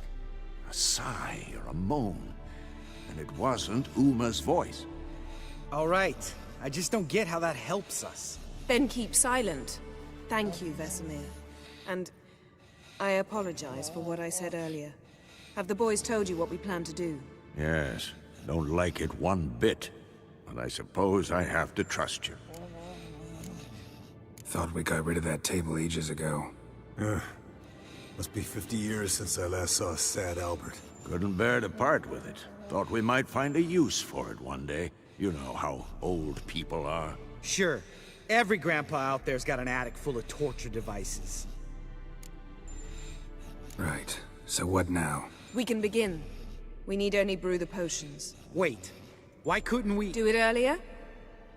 A sigh or a moan, and it wasn't Uma's voice. All right. I just don't get how that helps us. Then keep silent. Thank you, Vesemir. And I apologize for what I said earlier. Have the boys told you what we plan to do? Yes, don't like it one bit, but I suppose I have to trust you. Thought we got rid of that table ages ago. Must be 50 years since I last saw sad Albert. Couldn't bear to part with it. Thought we might find a use for it one day. You know how old people are. Sure. Every grandpa out there's got an attic full of torture devices. Right. So what now? We can begin. We need only brew the potions. Wait. Why couldn't we... Do it earlier?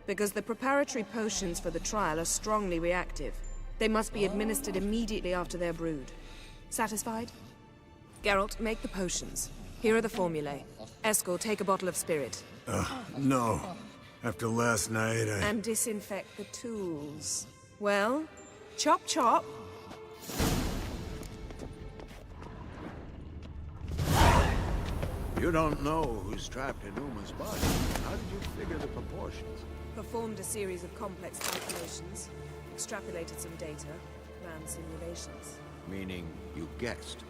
Because the preparatory potions for the trial are strongly reactive. They must be administered immediately after they're brewed. Satisfied? Geralt, make the potions. Here are the formulae. Eskel, take a bottle of spirit. No. After last night, And disinfect the tools. Well, chop chop. You don't know who's trapped in Uma's body. How did you figure the proportions? Performed a series of complex calculations. Extrapolated some data. Ran simulations. Meaning, you guessed.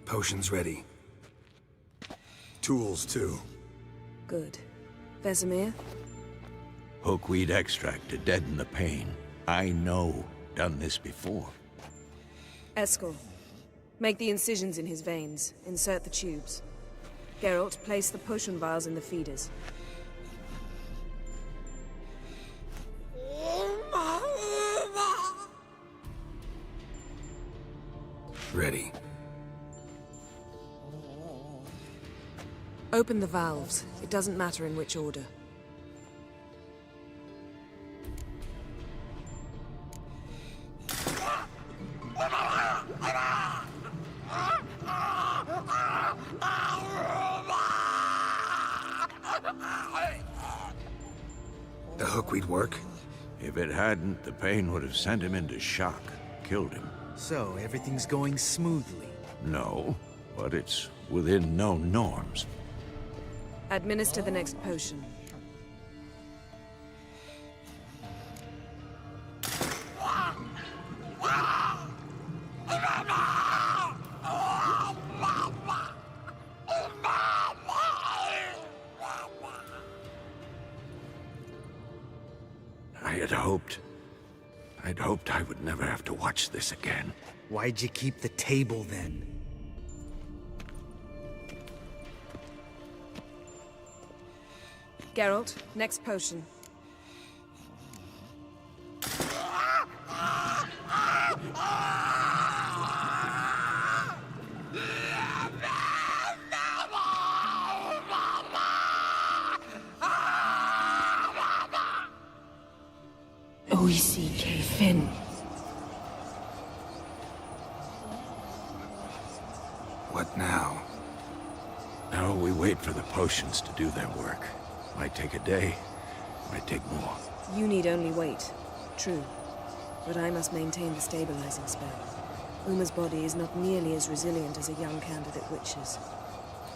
Potions ready. tools too. Good. Vesemir? Hookweed extract to deaden the pain. I know. Done this before. Eskel. Make the incisions in his veins. Insert the tubes. Geralt, place the potion vials in the feeders. Ready. Open the valves. It doesn't matter in which order. The hook we'd work? If it hadn't, the pain would have sent him into shock, killed him. So, everything's going smoothly. No, but it's within known norms. Administer the next potion. I'd hoped I would never have to watch this again. Why'd you keep the table then? Geralt, next potion. O-E-C-K Finn. What now? Now we wait for the potions to do their work. Might take a day, might take more. You need only wait. True. But I must maintain the stabilizing spell. Uma's body is not nearly as resilient as a young candidate witch's.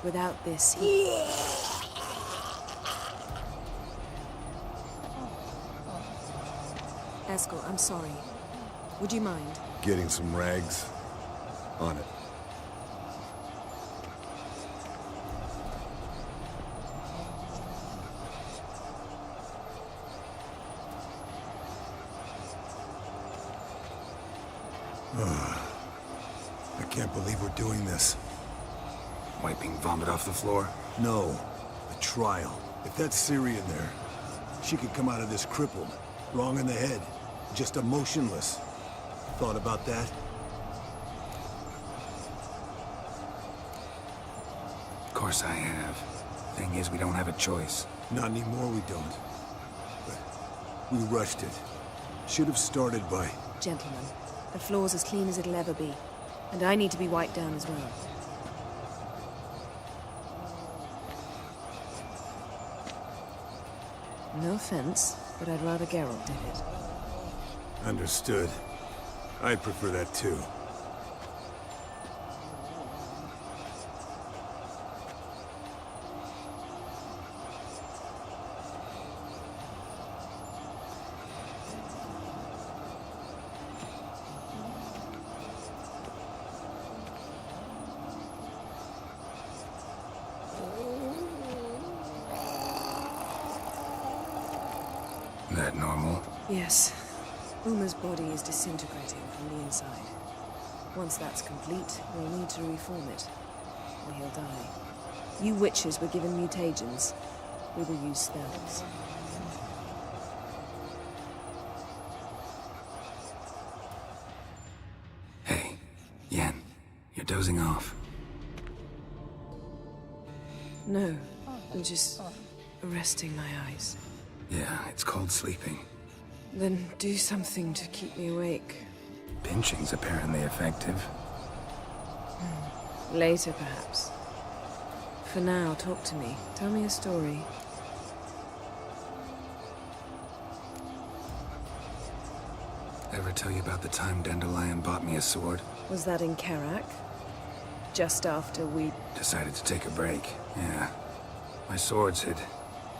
Without this, he... Eskel, I'm sorry. Would you mind? Getting some rags? On it. I can't believe we're doing this. Wiping vomit off the floor? No, the trial. If that's Ciri in there, she could come out of this crippled, wrong in the head, just emotionless. Thought about that? Of course I have. Thing is, we don't have a choice. Not anymore, we don't. But we rushed it. Should have started by... Gentlemen, the floor's as clean as it'll ever be. And I need to be wiped down as well. No offense, but I'd rather Geralt did it. Understood. I'd prefer that too. That normal? Yes. Uma's body is disintegrating from the inside. Once that's complete, we'll need to reform it, or he'll die. You witches were given mutagens. We will use spells. Hey, Yen, you're dozing off. No, I'm just resting my eyes. Yeah, it's called sleeping. Then do something to keep me awake. Pinching's apparently effective. Later, perhaps. For now, talk to me. Tell me a story. Ever tell you about the time Dandelion bought me a sword? Was that in Karak? Just after we... Decided to take a break, yeah. My swords had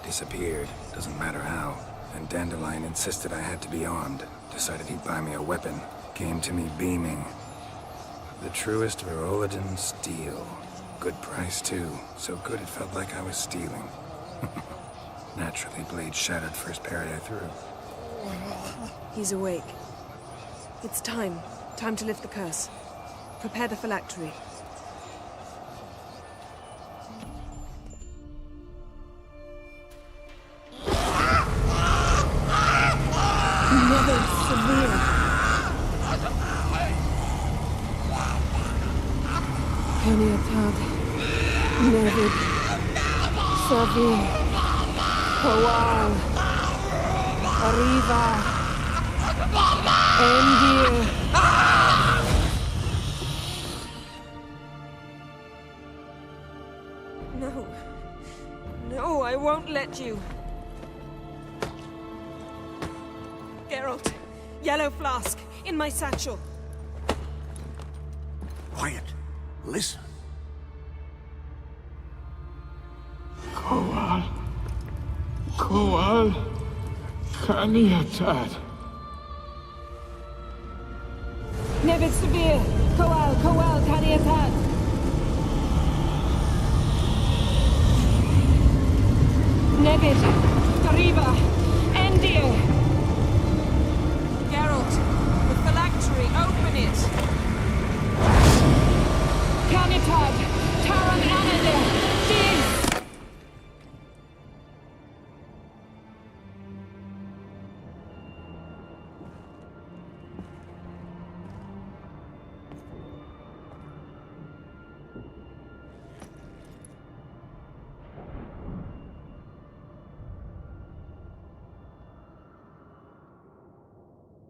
disappeared, doesn't matter how. And Dandelion insisted I had to be armed. Decided he'd buy me a weapon. Came to me beaming. The truest Verolidan steel. Good price, too. So good it felt like I was stealing. Naturally, blade shattered first parry I threw. He's awake. It's time. Time to lift the curse. Prepare the phylactery. Heniatad, Nevid, Savi, Hawal, Arriva, Endir. No. No, I won't let you. Geralt. Yellow flask, in my satchel. Quiet. Listen. Koal. Kaniatad. Nevid Severe. Koal, Kaniatad. Nevid. Riva. Endir. Geralt, the phylactery, open it. Kaniatad. Taran Anadir. Dis.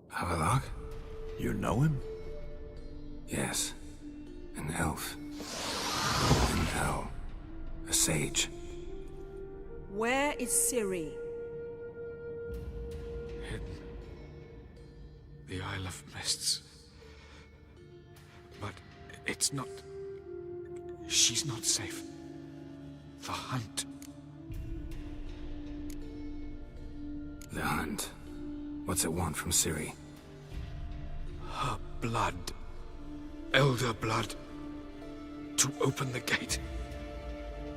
Havelock? You know him? Yes. An elf. An owl. A sage. Where is Ciri? Hidden. The Isle of Mists. But it's not... She's not safe. The hunt. The hunt. What's it want from Ciri? Her blood. Elder blood. To open the gate.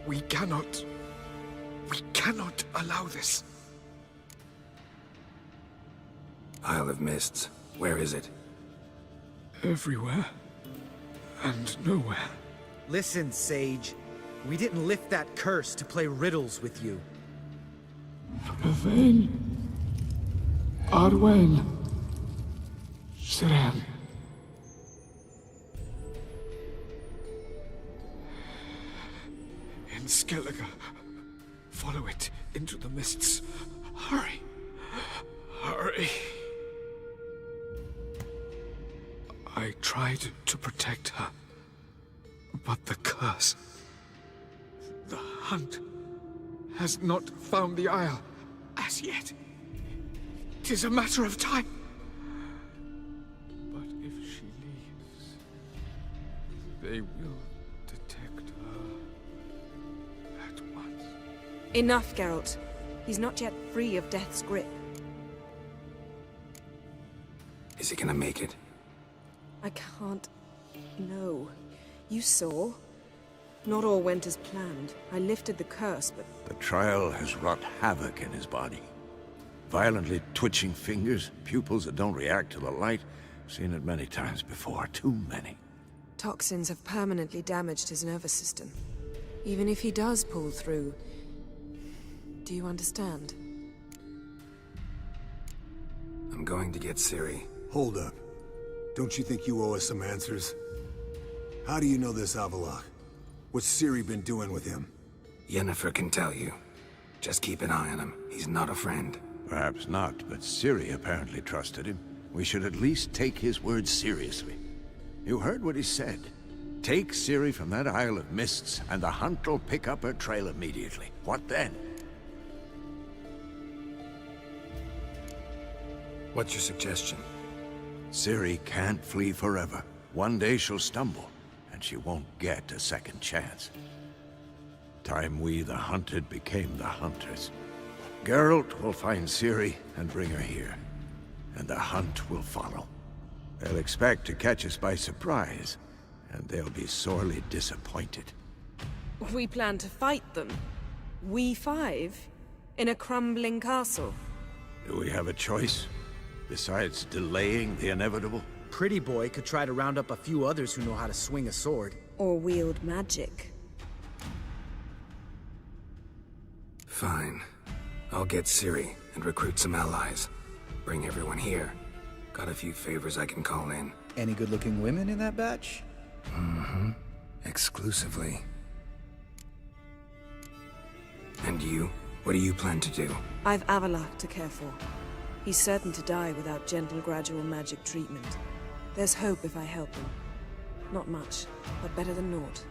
We cannot allow this. Isle of Mists. Where is it? Everywhere. And nowhere. Listen, Sage. We didn't lift that curse to play riddles with you. Yvain. Arwen. Siren. In Skellige. Follow it into the mists. Hurry. Hurry. I tried to protect her. But the curse... The hunt has not found the Isle as yet. It is a matter of time. But if she leaves, they will detect her at once. Enough, Geralt. He's not yet free of death's grip. Is he gonna make it? I can't... No. You saw. Not all went as planned. I lifted the curse, but... The trial has wrought havoc in his body. Violently twitching fingers, pupils that don't react to the light. Seen it many times before, too many. Toxins have permanently damaged his nervous system. Even if he does pull through... Do you understand? I'm going to get Ciri. Hold up. Don't you think you owe us some answers? How do you know this Havelock? What's Ciri been doing with him? Yennefer can tell you. Just keep an eye on him. He's not a friend. Perhaps not, but Ciri apparently trusted him. We should at least take his words seriously. You heard what he said. Take Ciri from that Isle of Mists, and the hunt will pick up her trail immediately. What then? What's your suggestion? Ciri can't flee forever. One day she'll stumble, and she won't get a second chance. Time we, the hunted, became the hunters. Geralt will find Ciri and bring her here, and the hunt will follow. They'll expect to catch us by surprise, and they'll be sorely disappointed. We plan to fight them. We five? In a crumbling castle? Do we have a choice? Besides delaying the inevitable? Pretty Boy could try to round up a few others who know how to swing a sword. Or wield magic. Fine. I'll get Ciri and recruit some allies. Bring everyone here. Got a few favors I can call in. Any good-looking women in that batch? Mm-hmm. Exclusively. And you? What do you plan to do? I've Havelock to care for. He's certain to die without gentle, gradual magic treatment. There's hope if I help him. Not much, but better than naught.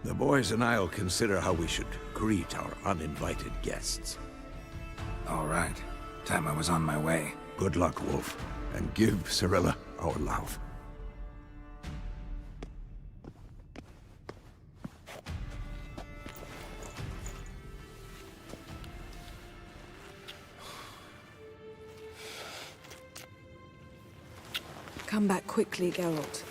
The boys and I'll consider how we should greet our uninvited guests. All right. Time I was on my way. Good luck, Wolf, and give Cirilla our love. Come back quickly, Geralt.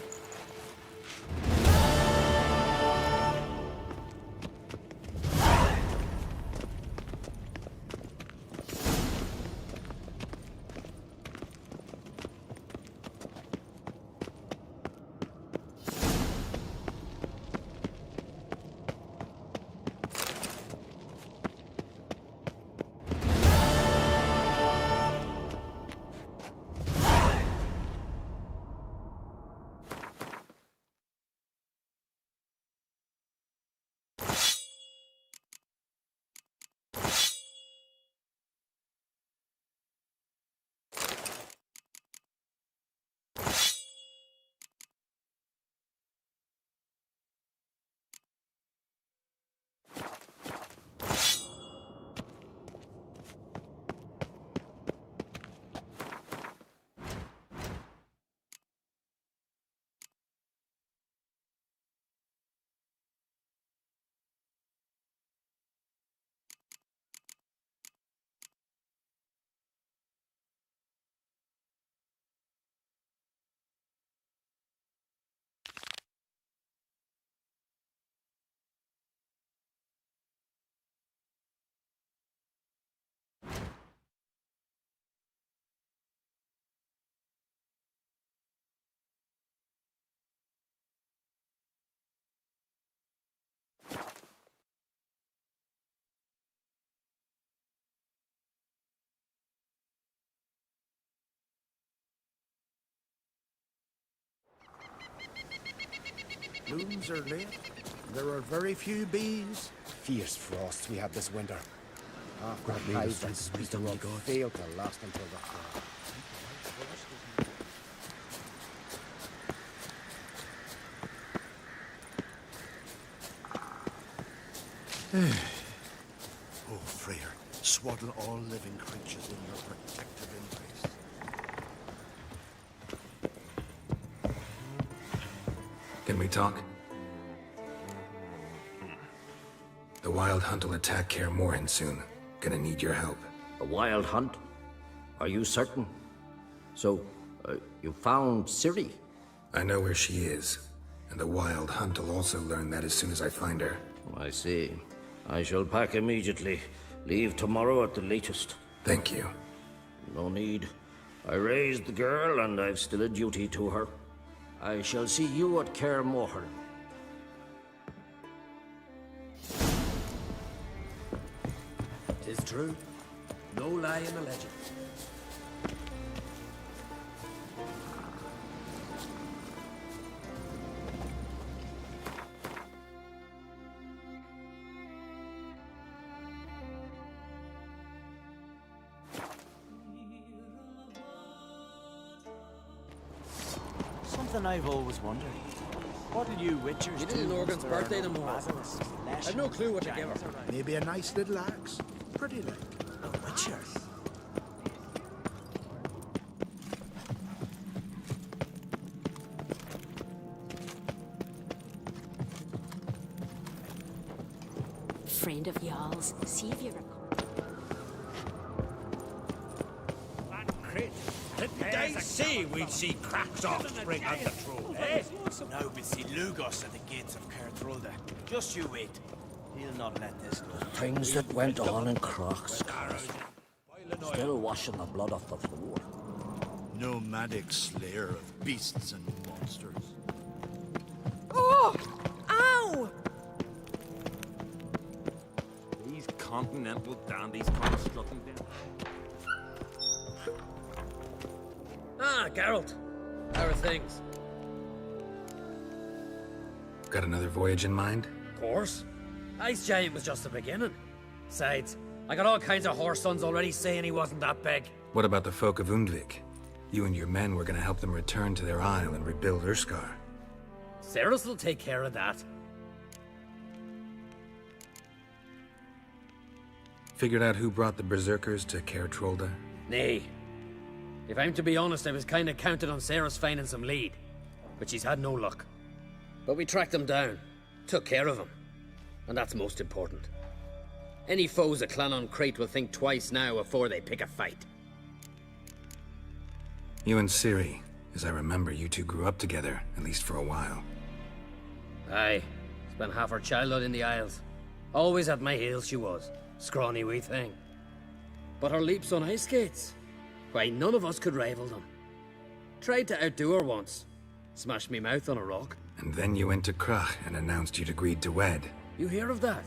Blooms are late. There are very few bees. Fierce frosts we had this winter. After the hives and squeezed the rug failed to last until the fall. Oh, Freyr, swaddle all living creatures in your protective embrace. Can we talk? The Wild Hunt will attack Kaer Morhen soon. Gonna need your help. A wild hunt? Are you certain? So, you found Ciri? I know where she is, and the Wild Hunt will also learn that as soon as I find her. I see. I shall pack immediately. Leave tomorrow at the latest. Thank you. No need. I raised the girl, and I've still a duty to her. I shall see you at Kaer Morhen. Tis true. No lie in the legend. Something I've always wondered. What'll you witchers You do? didn't Organ's if there are birthday no tomorrow. basilisks, I've no clue what to give her. Maybe a nice little axe. Pretty like. A witchers? Friend of y'all's, see if you recall. Didn't I say we'd see cracks offspring at the troll, eh? Now we see Lugos at the gates of Caer. Just you wait. He'll not let this go. Things that went on in Crocs. Still washing the blood off the floor. Nomadic slayer of beasts and monsters. Oh! Ow! These continental dandies come strutting down. Ah, Geralt. How are things? Got another voyage in mind? Of course. Ice Giant was just the beginning. Besides, I got all kinds of horse sons already saying he wasn't that big. What about the folk of Undvik? You and your men were gonna help them return to their isle and rebuild Urskar. Ceres will take care of that. Figured out who brought the berserkers to Caer? Nay. If I'm to be honest, I was kinda counting on Sarah's finding some lead. But she's had no luck. But we tracked them down. Took care of them. And that's most important. Any foes of Clannon Crate will think twice now before they pick a fight. You and Ciri, as I remember, you two grew up together, at least for a while. Aye. Spent half her childhood in the Isles. Always at my heels she was. Scrawny wee thing. But her leaps on ice skates? Why, none of us could rival them. Tried to outdo her once. Smashed me mouth on a rock. And then you went to Krach and announced you'd agreed to wed. You hear of that?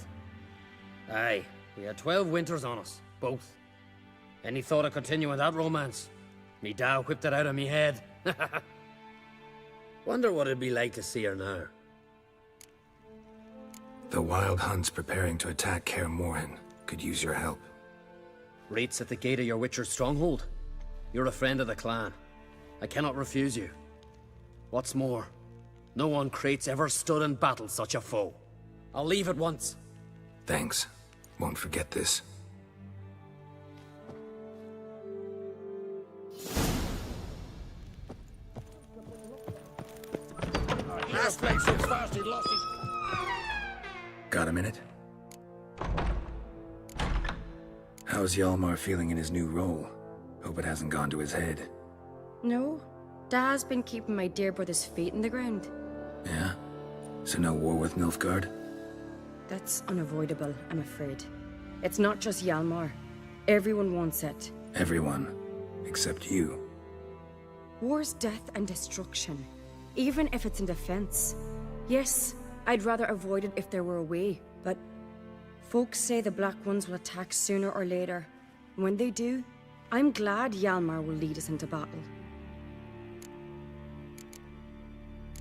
Aye. We had 12 winters on us. Both. Any thought of continuing that romance? Me Dow whipped it out of me head. Wonder what it'd be like to see her now. The Wild Hunt's preparing to attack Kaer Morhen. Could use your help. Rates at the gate of your Witcher's stronghold. You're a friend of the clan. I cannot refuse you. What's more, no one Crate's ever stood and battled such a foe. I'll leave at once. Thanks. Won't forget this. Last place so fast he lost his... Got a minute? How's Hjalmar feeling in his new role? Hope it hasn't gone to his head. No. Dad's been keeping my dear brother's feet in the ground. Yeah? So no war with Nilfgaard? That's unavoidable, I'm afraid. It's not just Hjalmar. Everyone wants it. Everyone. Except you. War's death and destruction. Even if it's in defense. Yes, I'd rather avoid it if there were a way, but... Folks say the Black Ones will attack sooner or later. When they do, I'm glad Hjalmar will lead us into battle.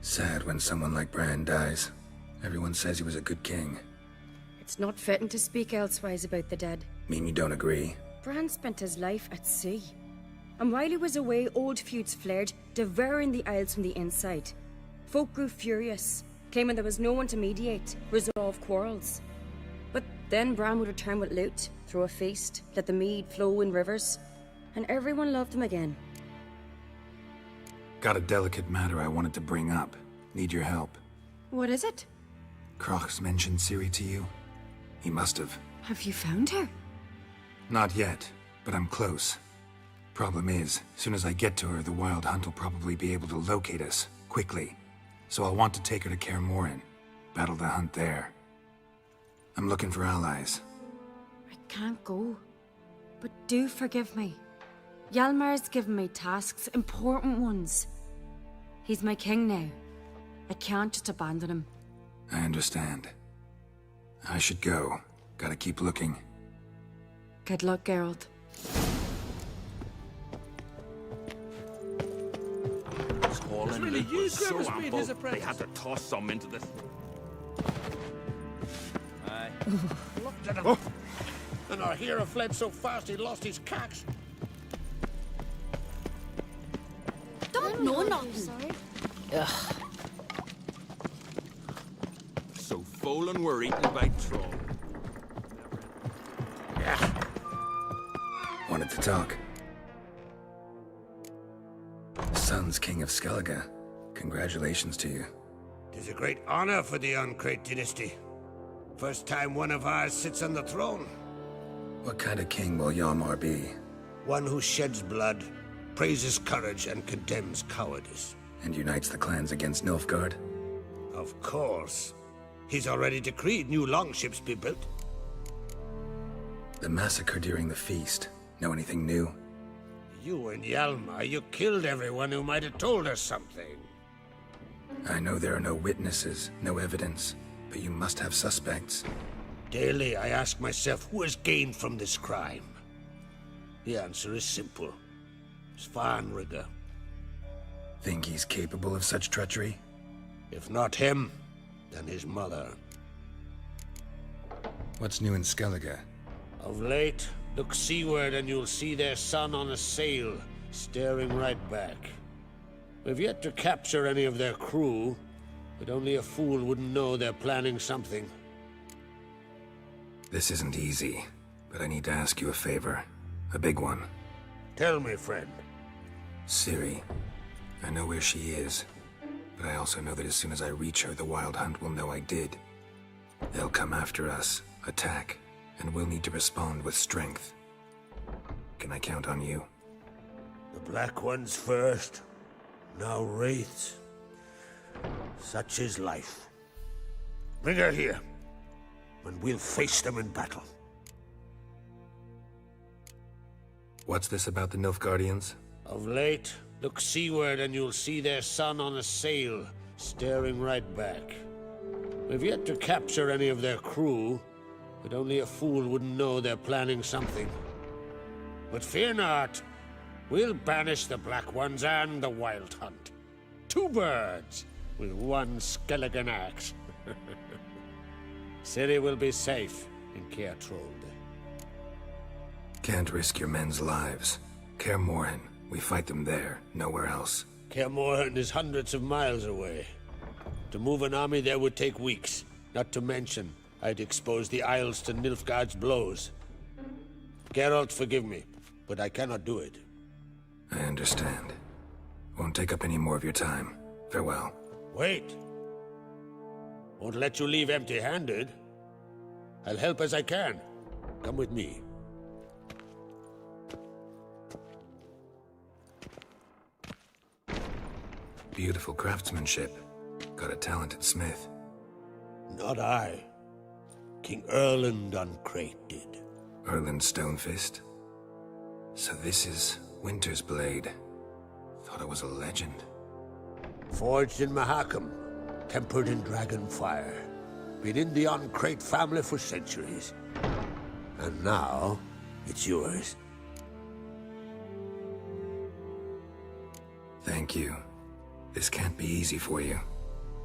Sad when someone like Bran dies. Everyone says he was a good king. It's not fitting to speak elsewise about the dead. Mean you don't agree? Bran spent his life at sea. And while he was away, old feuds flared, devouring the Isles from the inside. Folk grew furious, claiming there was no one to mediate, resolve quarrels. But then Bran would return with loot, throw a feast, let the mead flow in rivers, and everyone loved him again. Got a delicate matter I wanted to bring up. Need your help. What is it? Crach's mentioned Ciri to you? He must have. Have you found her? Not yet, but I'm close. Problem is, soon as I get to her, the Wild Hunt will probably be able to locate us, quickly. So I'll want to take her to Kaer Morhen. Battle the hunt there. I'm looking for allies. I can't go. But do forgive me. Hjalmar's given me tasks, important ones. He's my king now. I can't just abandon him. I understand. I should go. Gotta keep looking. Good luck, Geralt. Really used so ample, they had to toss some into this. Aye. Looked at him. And our hero fled so fast he lost his cax. Don't know nothing. Sorry. Ugh. So full and we're eaten by troll. Yeah. Wanted to talk. Son's King of Skellige. Congratulations to you. Tis a great honor for the Uncrate dynasty. First time one of ours sits on the throne. What kind of king will Hjalmar be? One who sheds blood, praises courage, and condemns cowardice. And unites the clans against Nilfgaard? Of course. He's already decreed new longships be built. The massacre during the feast. Know anything new? You and Hjalmar, you killed everyone who might have told us something. I know there are no witnesses, no evidence, but you must have suspects. Daily, I ask myself, who has gained from this crime? The answer is simple. Svanrigger. Think he's capable of such treachery? If not him, then his mother. What's new in Skellige? Of late, look seaward and you'll see their son on a sail, staring right back. We've yet to capture any of their crew, but only a fool wouldn't know they're planning something. This isn't easy, but I need to ask you a favor. A big one. Tell me, friend. Ciri. I know where she is, but I also know that as soon as I reach her, the Wild Hunt will know I did. They'll come after us, attack, and we'll need to respond with strength. Can I count on you? The Black Ones first, now Wraiths. Such is life. Bring her here, and we'll face them in battle. What's this about the Nilfgaardians? Of late, look seaward and you'll see their sun on a sail, staring right back. We've yet to capture any of their crew, but only a fool wouldn't know they're planning something. But fear not, we'll banish the Black Ones and the Wild Hunt. 2 birds with 1 skeleton axe. Ciri will be safe in Caer Trolde. Can't risk your men's lives. Kaer Morhen, we fight them there, nowhere else. Kaer Morhen is hundreds of miles away. To move an army there would take weeks. Not to mention, I'd expose the Isles to Nilfgaard's blows. Geralt, forgive me, but I cannot do it. I understand. Won't take up any more of your time. Farewell. Wait. Won't let you leave empty-handed. I'll help as I can. Come with me. Beautiful craftsmanship. Got a talented smith. Not I. King Erland on Crate did. Erland Stonefist? So this is Winter's Blade. Thought it was a legend. Forged in Mahakam, tempered in dragon fire. Been in the Crate family for centuries. And now, it's yours. Thank you. This can't be easy for you.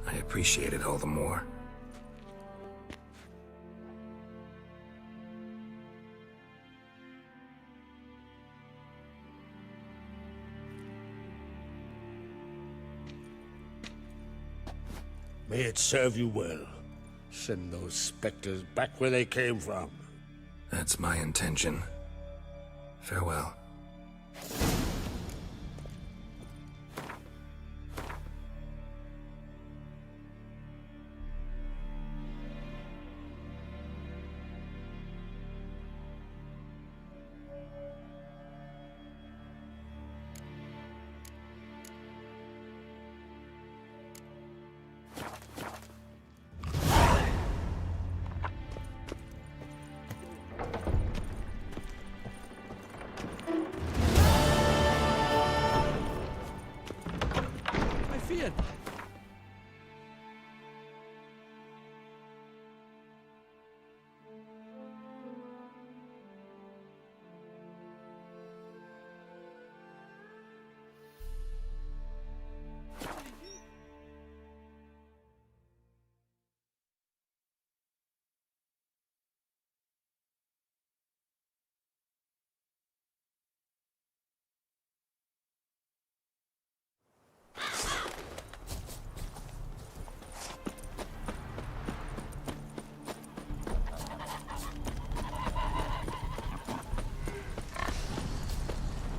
I appreciate it all the more. May it serve you well. Send those specters back where they came from. That's my intention. Farewell.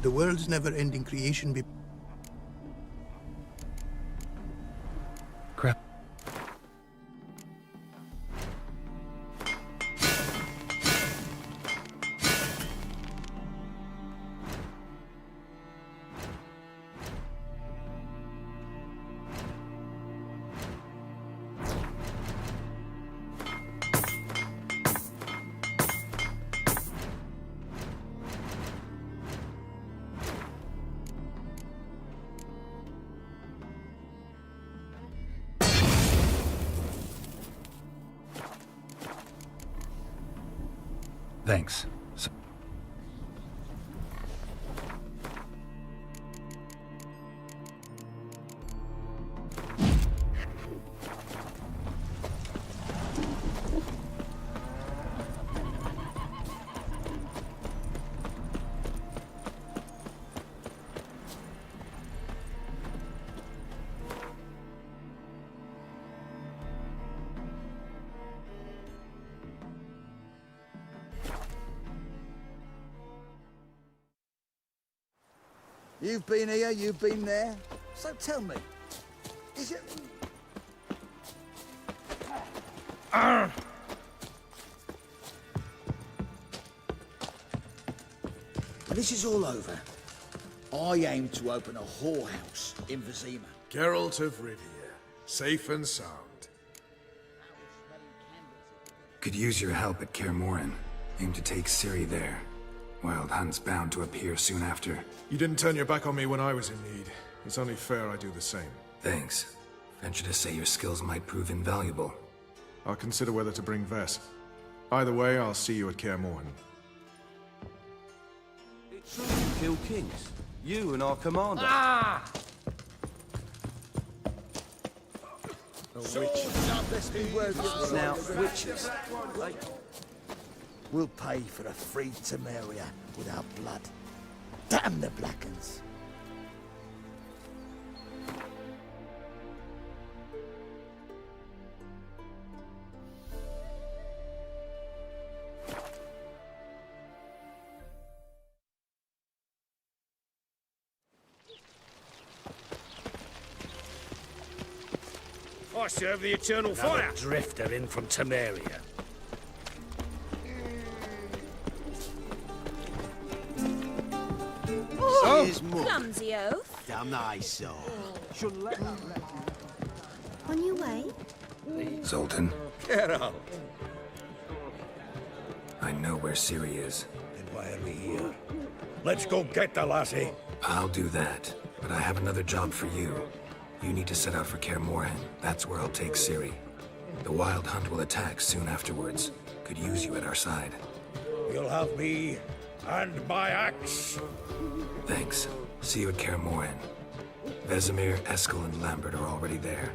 The world's never-ending creation Crap. Thanks. You've been here, you've been there. So tell me, is it... When this is all over, I aim to open a whorehouse in Vizima. Geralt of Rivia, safe and sound. Could use your help at Kaer Morhen. Aim to take Ciri there. Wild Hunt's bound to appear soon after. You didn't turn your back on me when I was in need. It's only fair I do the same. Thanks. Venture to say your skills might prove invaluable. I'll consider whether to bring Vess. Either way, I'll see you at Kaer Morhen. It's true you kill kings. You and our commander. Ah! Now, witches. We'll pay for a free Temeria with our blood. Damn the Blackens. I serve the eternal fire. Drifter in from Temeria. Clumsy oaf. Damn nice, so. Shouldn't let that. On your way? Zoltan, Get out. I know where Ciri is. Then why are we here? Let's go get the lassie. I'll do that, but I have another job for you. You need to set out for Kaer Morhen. That's where I'll take Ciri. The Wild Hunt will attack soon afterwards. Could use you at our side. You'll have me and my axe. Thanks. See you at Kaer Morhen. Vesemir, Eskel, and Lambert are already there.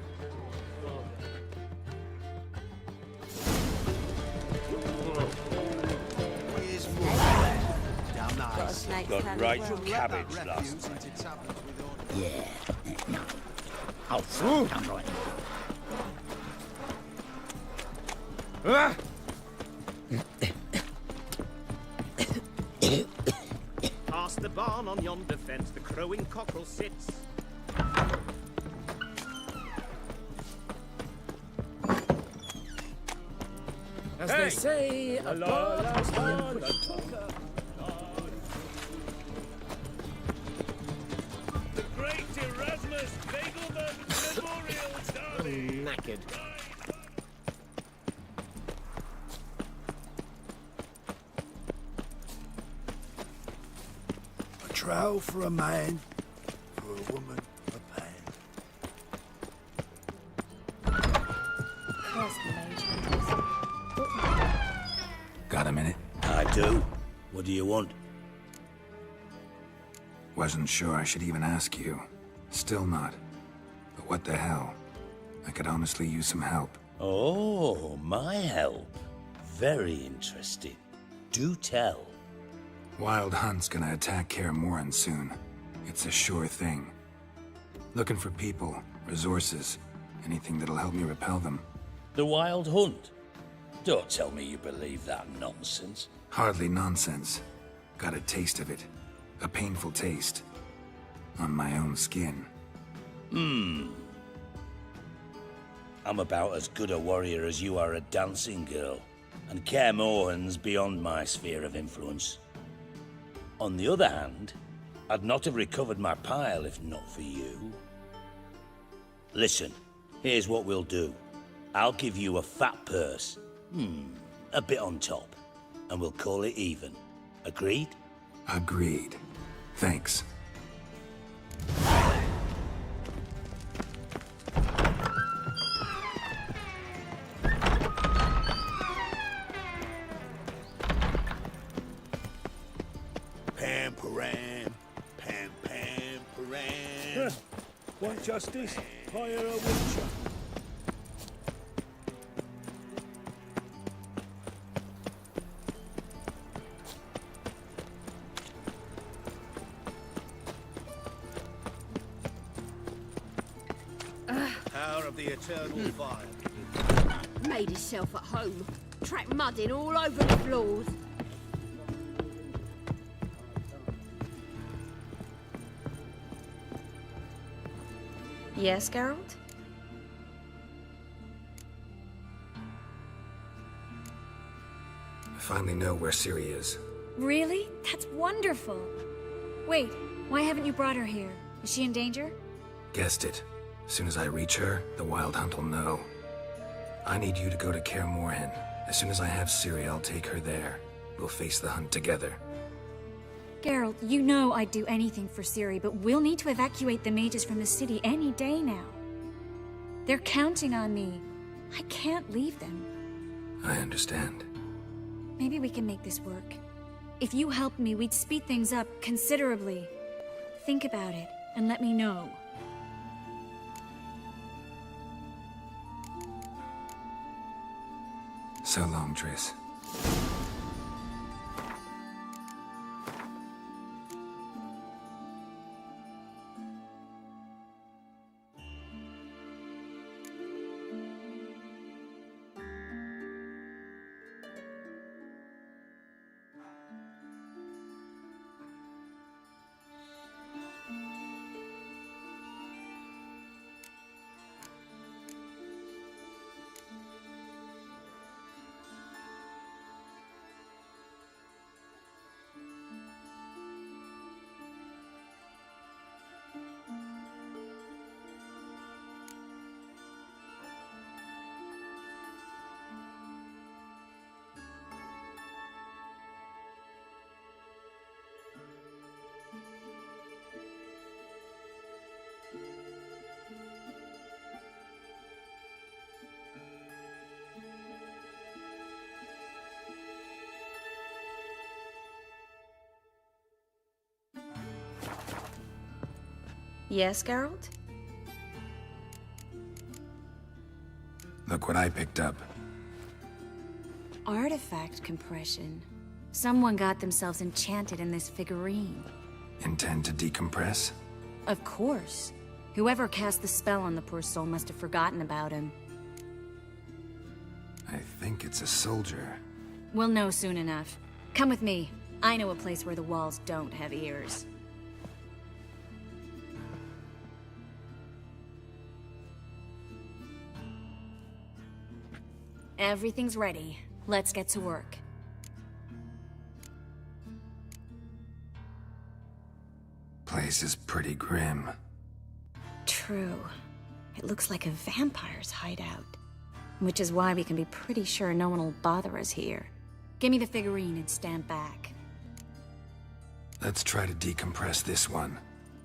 Damn nice. Got right cabbage last night. Yeah. No. Oh, come right Past the barn on yonder fence, the crowing cockerel sits. As they say, a bird must be in The great Erasmus Begelman Memorial Derby. knackered. A trowel for a man, for a woman, a pan. Got a minute? I do. What do you want? Wasn't sure I should even ask you. Still not. But what the hell? I could honestly use some help. Oh, my help. Very interesting. Do tell. Wild Hunt's gonna attack Kaer Morhen soon. It's a sure thing. Looking for people, resources, anything that'll help me repel them. The Wild Hunt? Don't tell me you believe that nonsense. Hardly nonsense. Got a taste of it. A painful taste. On my own skin. I'm about as good a warrior as you are a dancing girl, and Kaer Morhen's beyond my sphere of influence. On the other hand, I'd not have recovered my pile if not for you. Listen, here's what we'll do. I'll give you a fat purse. A bit on top, and we'll call it even. Agreed? Agreed. Thanks. Pam-param, pam-pam-param. Want justice? Hire a witcher. Power of the eternal fire. Made himself at home. Track mudding all over the floors. Yes, Geralt? I finally know where Ciri is. Really? That's wonderful. Wait, why haven't you brought her here? Is she in danger? Guessed it. As soon as I reach her, the Wild Hunt will know. I need you to go to Kaer Morhen. As soon as I have Ciri, I'll take her there. We'll face the hunt together. Geralt, you know I'd do anything for Ciri, but we'll need to evacuate the mages from the city any day now. They're counting on me. I can't leave them. I understand. Maybe we can make this work. If you helped me, we'd speed things up considerably. Think about it, and let me know. So long, Triss. Yes, Geralt? Look what I picked up. Artifact compression. Someone got themselves enchanted in this figurine. Intend to decompress? Of course. Whoever cast the spell on the poor soul must have forgotten about him. I think it's a soldier. We'll know soon enough. Come with me. I know a place where the walls don't have ears. Everything's ready. Let's get to work. Place is pretty grim. True. It looks like a vampire's hideout. Which is why we can be pretty sure no one will bother us here. Give me the figurine and stand back. Let's try to decompress this one.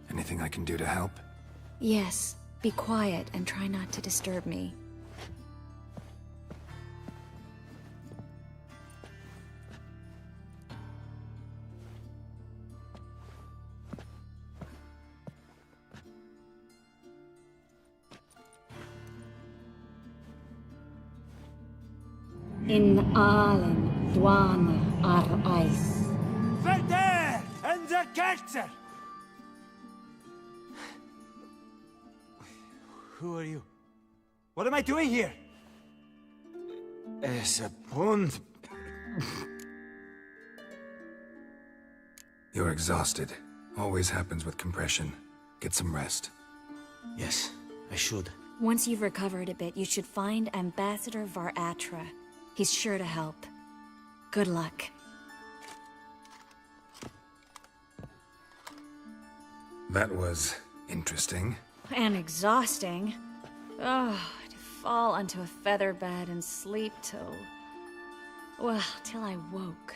Anything I can do to help? Yes. Be quiet and try not to disturb me. In allen dwane ar eis. Verder and the Kerzer! Who are you? What am I doing here? Es a pond. You're exhausted. Always happens with compression. Get some rest. Yes, I should. Once you've recovered a bit, you should find Ambassador Varatra. He's sure to help. Good luck. That was interesting. And exhausting. Oh, to fall onto a feather bed and sleep till... well, till I woke.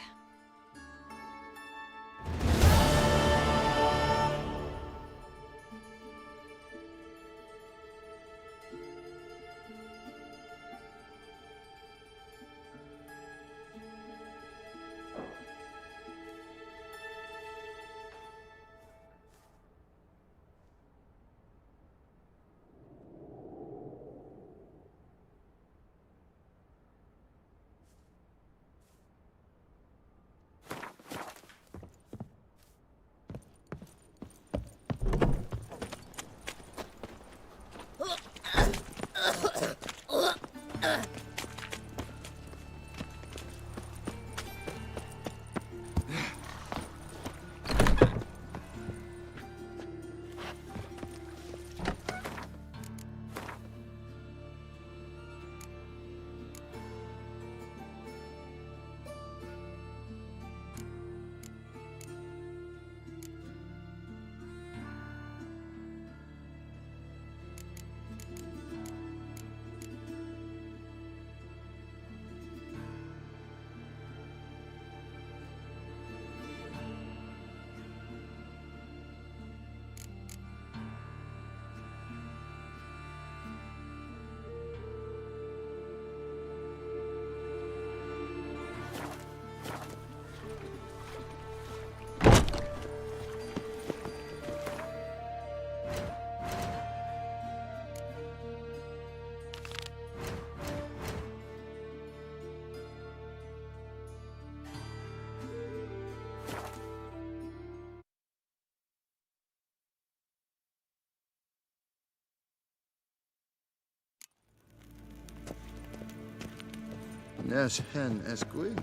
Nes hen esqui.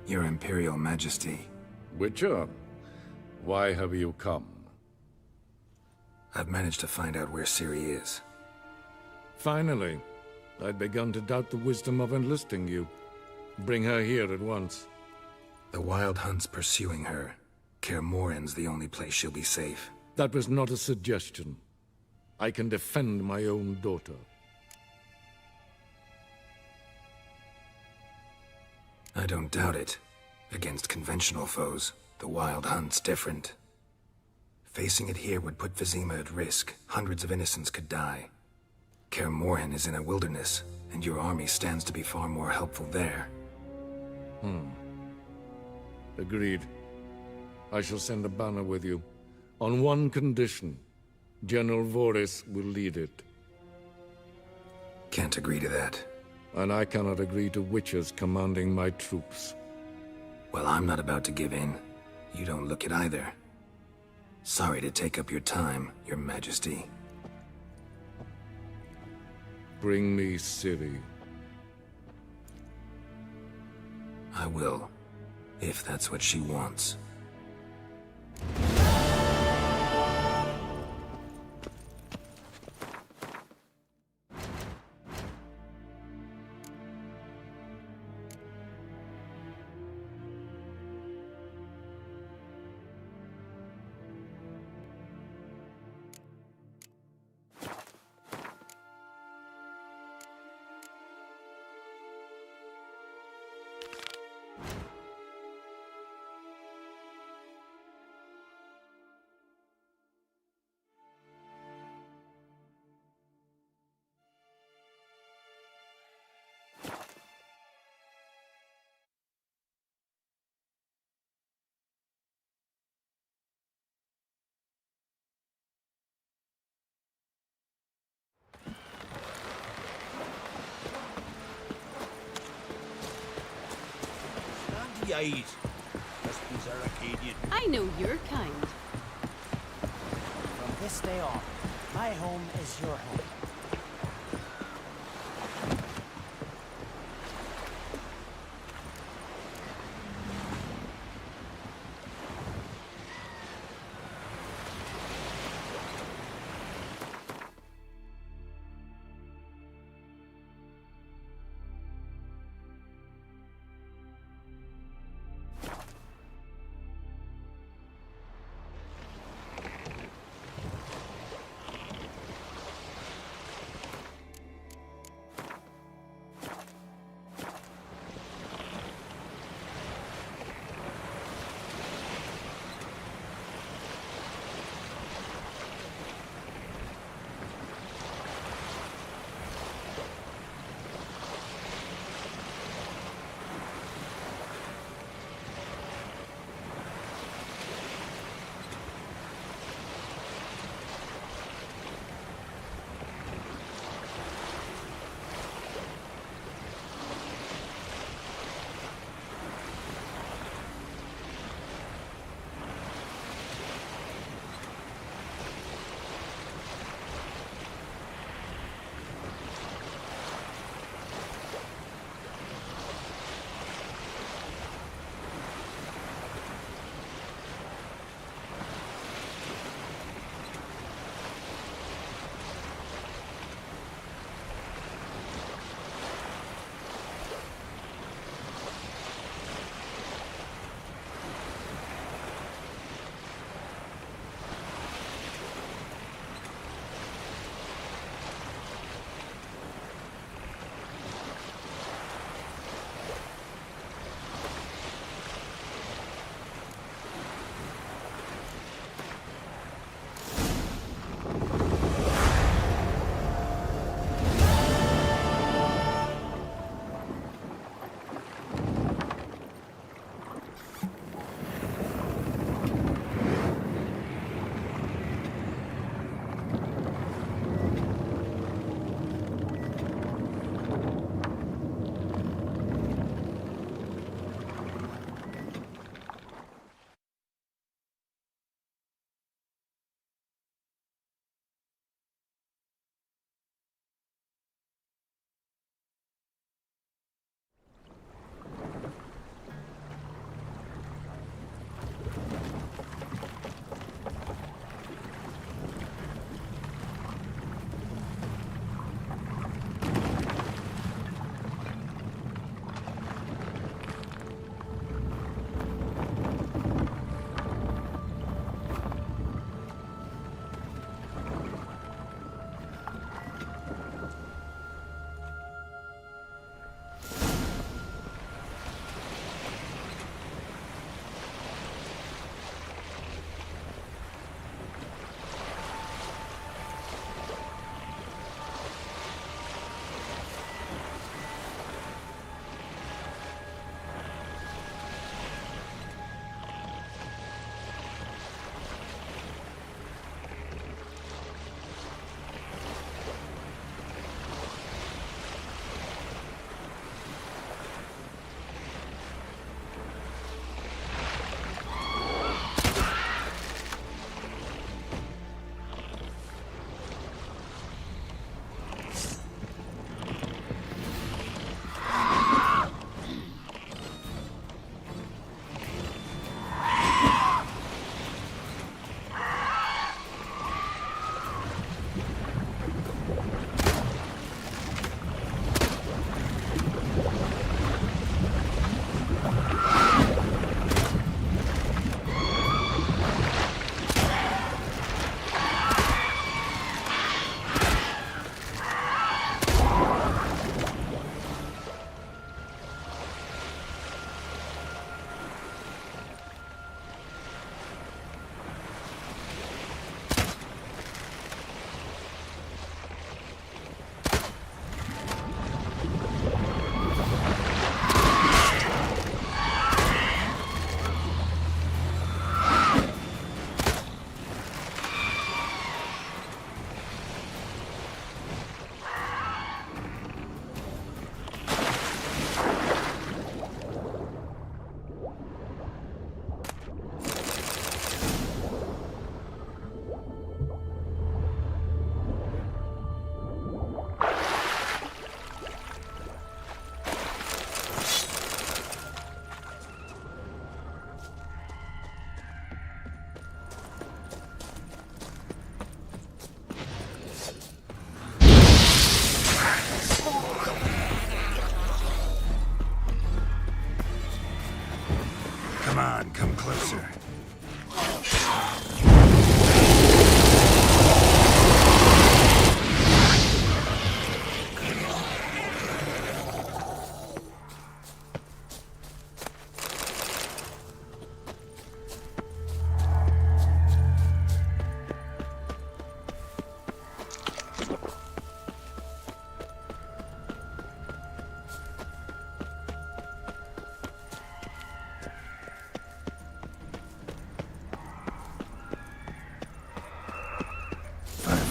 Your Imperial Majesty. Witcher, why have you come? I've managed to find out where Ciri is. Finally. I'd begun to doubt the wisdom of enlisting you. Bring her here at once. The Wild Hunt's pursuing her. Kaer Morhen's the only place she'll be safe. That was not a suggestion. I can defend my own daughter. I don't doubt it. Against conventional foes, the Wild Hunt's different. Facing it here would put Vizima at risk. Hundreds of innocents could die. Kaer Morhen is in a wilderness, and your army stands to be far more helpful there. Agreed. I shall send a banner with you. On one condition. General Voris will lead it. Can't agree to that. And I cannot agree to witches commanding my troops. Well, I'm not about to give in. You don't look it either. Sorry to take up your time, Your Majesty. Bring me Ciri. I will, if that's what she wants. Recipes are Arcadian. I know your kind. From this day on, my home is your home.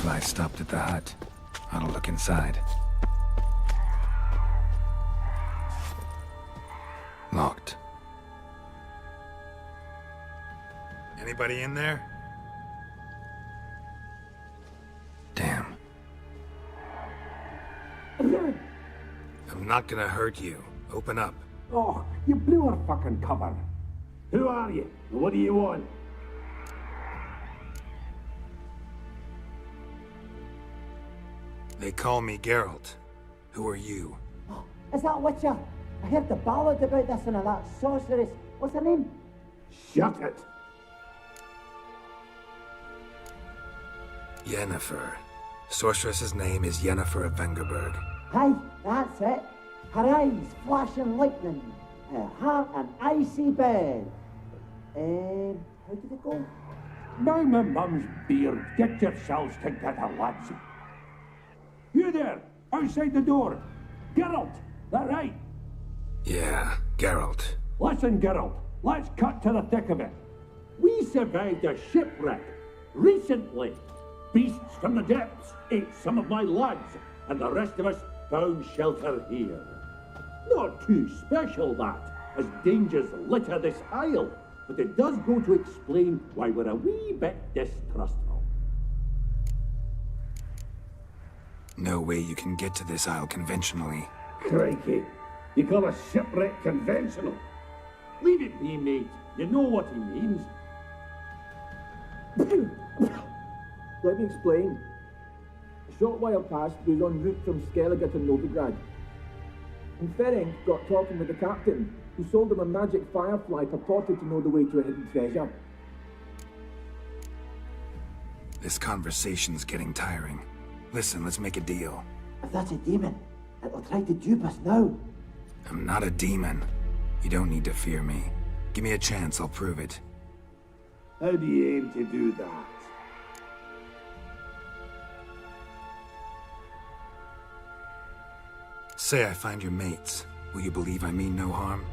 Firefly stopped at the hut. I'll look inside. Locked. Anybody in there? Damn. I'm not gonna hurt you. Open up. Oh, you blew our fucking cover. Who are you? And what do you want? They call me Geralt. Who are you? Is that Witcher? I heard the ballad about this and that sorceress. What's her name? Shut it! Yennefer. Sorceress's name is Yennefer of Vengerberg. Aye, that's it. Her eyes flashing lightning. Her heart an icy bed. How did it go? By my mum's beard, get yourselves together, lads. You there, outside the door. Geralt, that right? Yeah, Geralt. Listen, Geralt, let's cut to the thick of it. We survived a shipwreck recently. Beasts from the depths ate some of my lads, and the rest of us found shelter here. Not too special, that, as dangers litter this isle, but it does go to explain why we're a wee bit distrustful. No way you can get to this isle conventionally. Crikey, you call a shipwreck conventional? Leave it be, mate. You know what he means. Let me explain. A short while past, we was en route from Skellige to Novigrad. And Ferenc got talking with the captain, who sold him a magic firefly purported to know the way to a hidden treasure. This conversation's getting tiring. Listen, let's make a deal. If that's a demon, it'll try to dupe us now. I'm not a demon. You don't need to fear me. Give me a chance, I'll prove it. How do you aim to do that? Say I find your mates. Will you believe I mean no harm?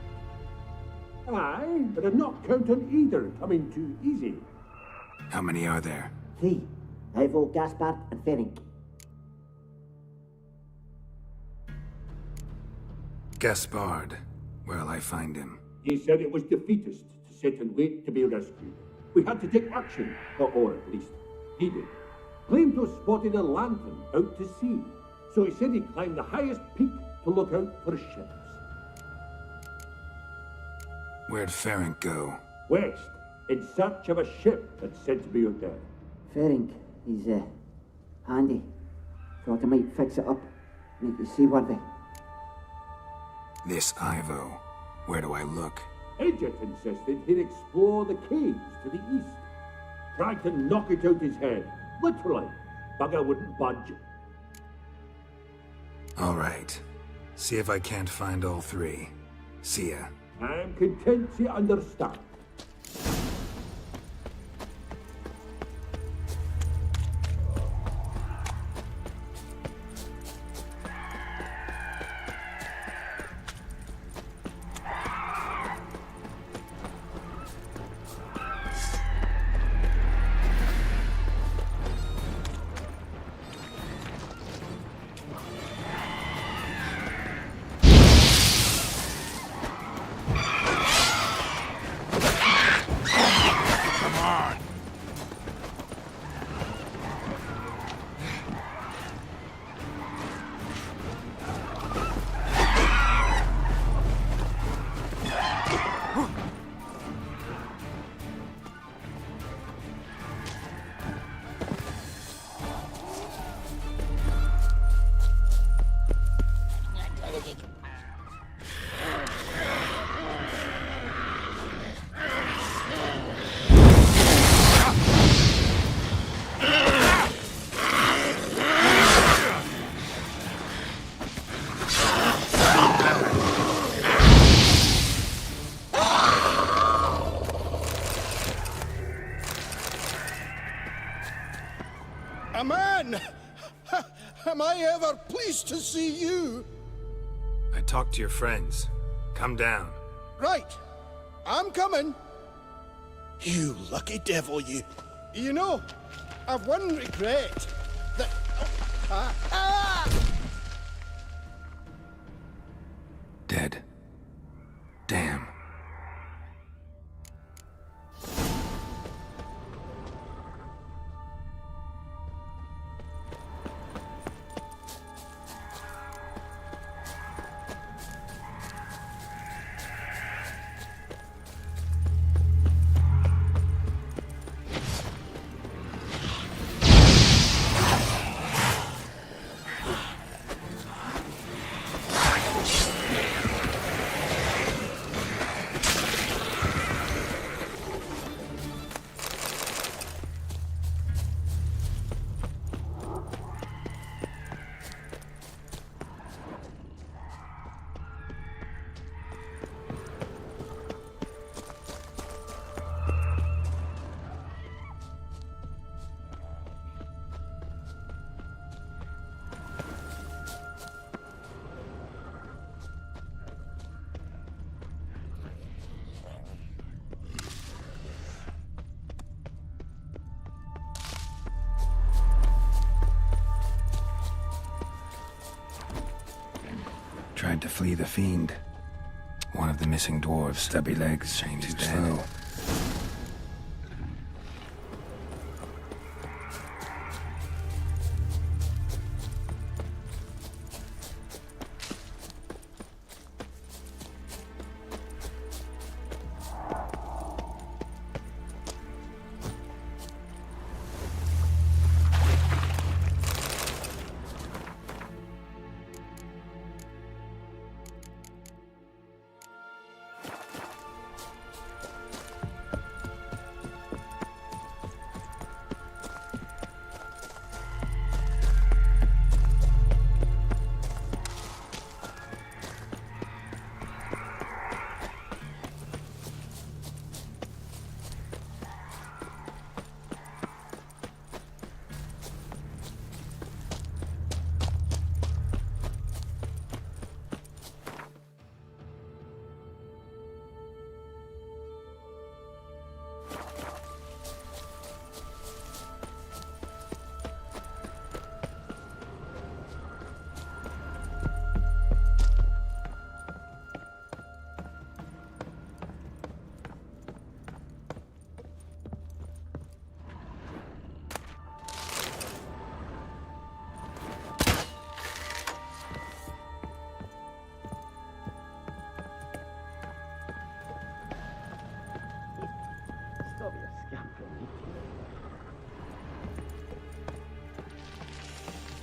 Aye, but I'm not counting either coming too easy. How many are there? 3. Ivo, Gaspard, and Ferenc. Gaspard. Where'll I find him? He said it was defeatist to sit and wait to be rescued. We had to take action, or at least he did. Claimed to have spotted a lantern out to sea, so he said he'd climb the highest peak to look out for ships. Where'd Ferenc go? West, in search of a ship that's said to be out there. Ferenc, he's handy. Thought I might fix it up, make it seaworthy. This Ivo. Where do I look? Edget insisted he'd explore the caves to the east. Tried to knock it out his head. Literally. Bugger wouldn't budge. All right. See if I can't find all 3. See ya. I'm content to understand. A man! Am I ever pleased to see you? I talked to your friends. Come down. Right. I'm coming. You lucky devil, you. You know, I've one regret. Dead. Damn. Tried to flee the fiend. One of the missing dwarves, stubby legs, changed his slow.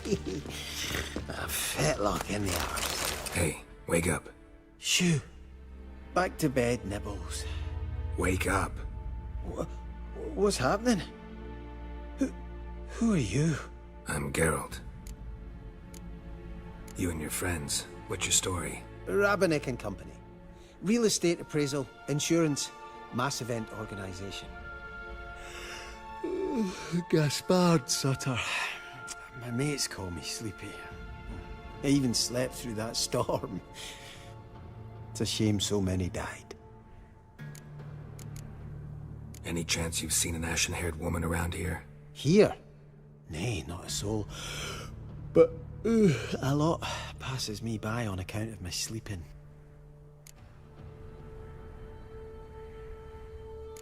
A fetlock in the arse. Hey, wake up. Shoo. Back to bed, Nibbles. Wake up. What's happening? Who are you? I'm Geralt. You and your friends, what's your story? Rabbinick and Company. Real estate appraisal, insurance, mass event organisation. Gaspard Sutter. My mates call me Sleepy. I even slept through that storm. It's a shame so many died. Any chance you've seen an ashen-haired woman around here? Here? Nay, not a soul. But a lot passes me by on account of my sleeping.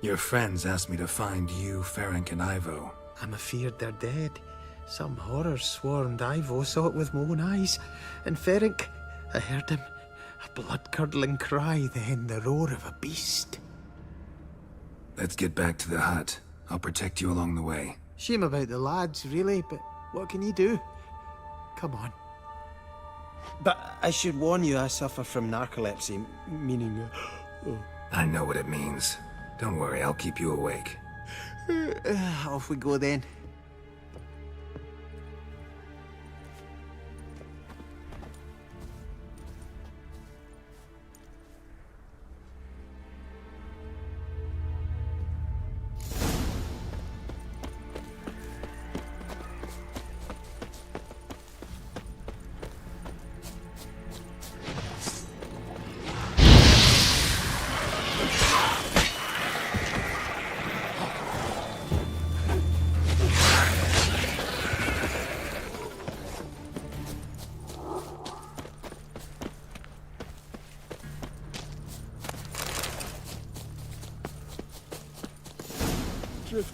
Your friends asked me to find you, Ferenc, and Ivo. I'm afeard they're dead. Some horror swarmed Ivo, saw it with my own eyes. And Ferenc, I heard him. A blood-curdling cry, then the roar of a beast. Let's get back to the hut. I'll protect you along the way. Shame about the lads, really, but what can you do? Come on. But I should warn you, I suffer from narcolepsy, meaning... I know what it means. Don't worry, I'll keep you awake. Off we go then.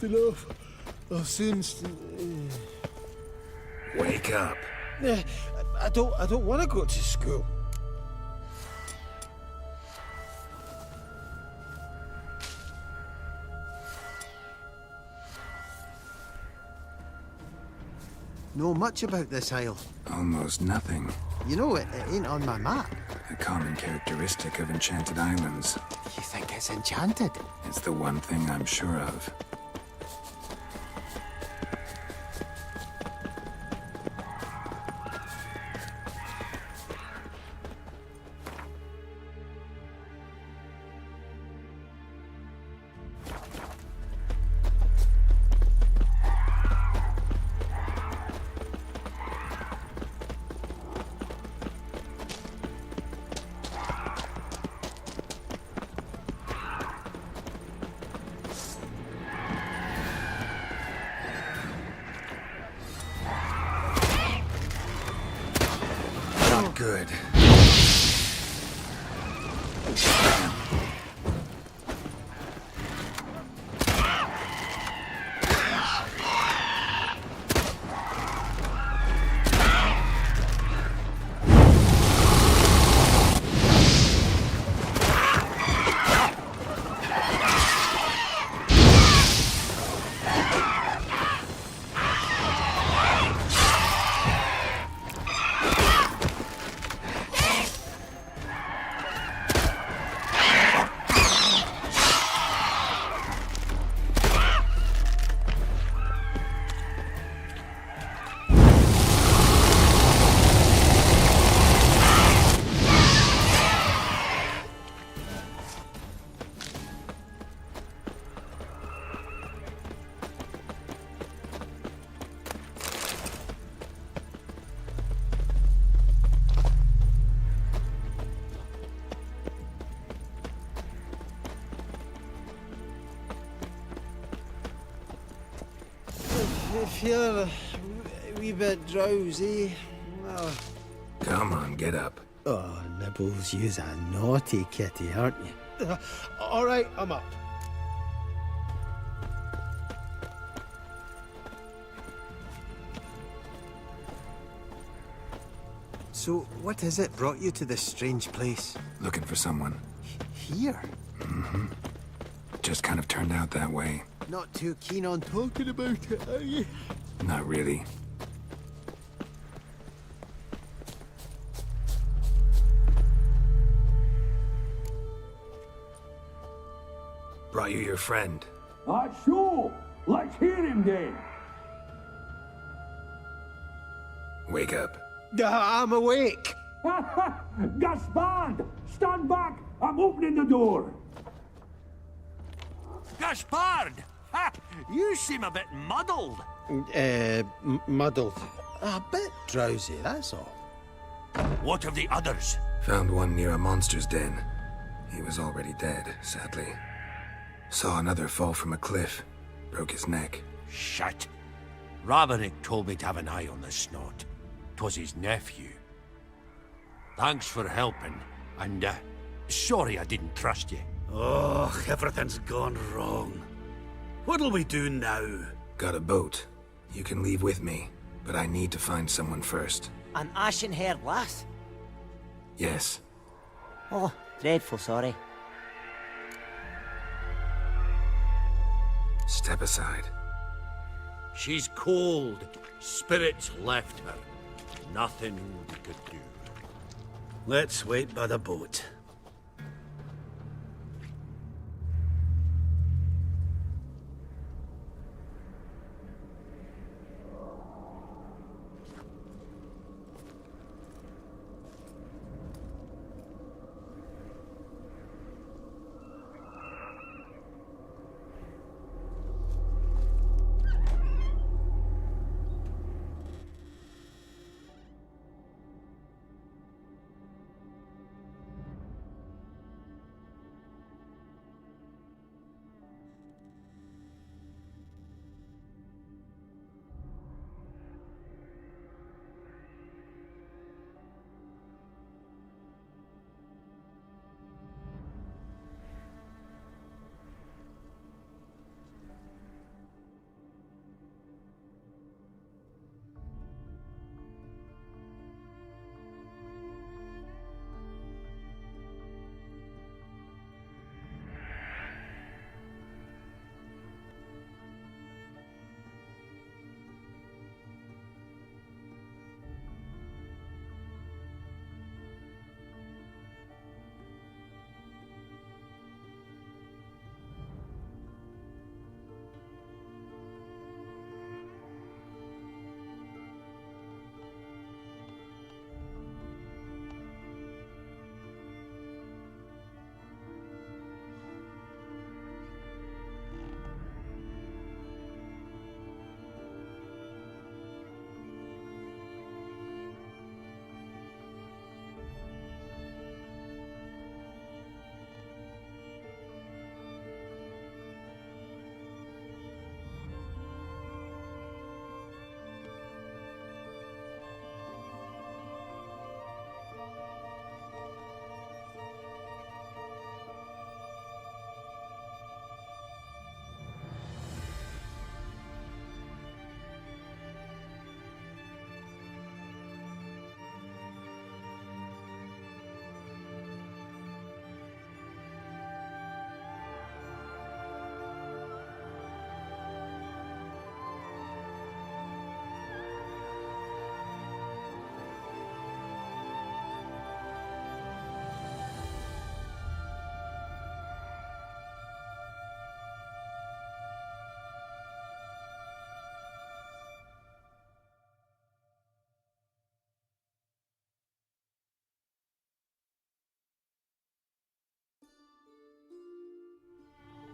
fast enough. I'll soon... Wake up. I don't want to go to school. Know much about this isle? Almost nothing. You know, it ain't on my map. A common characteristic of enchanted islands. You think it's enchanted? It's the one thing I'm sure of. Good. If you're a wee bit drowsy, well... Come on, get up. Oh, Nibbles, you's a naughty kitty, aren't you? All right, I'm up. So, what is it brought you to this strange place? Looking for someone. Here? Mm-hmm. Just kind of turned out that way. Not too keen on talking about it, are you? Not really. Brought you your friend. Sure. Let's hear him then. Wake up. I'm awake. Gaspard! Stand back! I'm opening the door. Gaspard! Ha! You seem a bit muddled. Muddled. A bit drowsy, that's all. What of the others? Found one near a monster's den. He was already dead, sadly. Saw another fall from a cliff. Broke his neck. Shit. Raverick told me to have an eye on the snot. 'Twas his nephew. Thanks for helping, and sorry I didn't trust you. Oh, everything's gone wrong. What'll we do now? Got a boat. You can leave with me, but I need to find someone first. An ashen-haired lass? Yes. Oh, dreadful sorry. Step aside. She's cold. Spirits left her. Nothing we could do. Let's wait by the boat.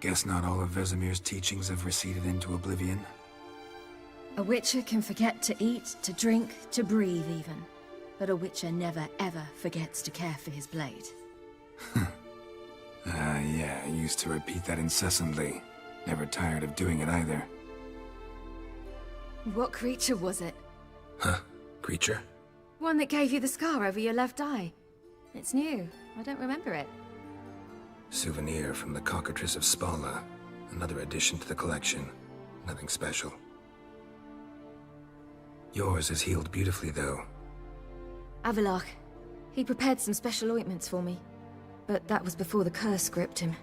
Guess not all of Vesemir's teachings have receded into oblivion. A witcher can forget to eat, to drink, to breathe even. But a witcher never ever forgets to care for his blade. Yeah, I used to repeat that incessantly. Never tired of doing it either. What creature was it? Huh? Creature? One that gave you the scar over your left eye. It's new. I don't remember it. Souvenir from the Cockatrice of Spala. Another addition to the collection. Nothing special. Yours is healed beautifully, though. Avallac'h. He prepared some special ointments for me. But that was before the curse gripped him.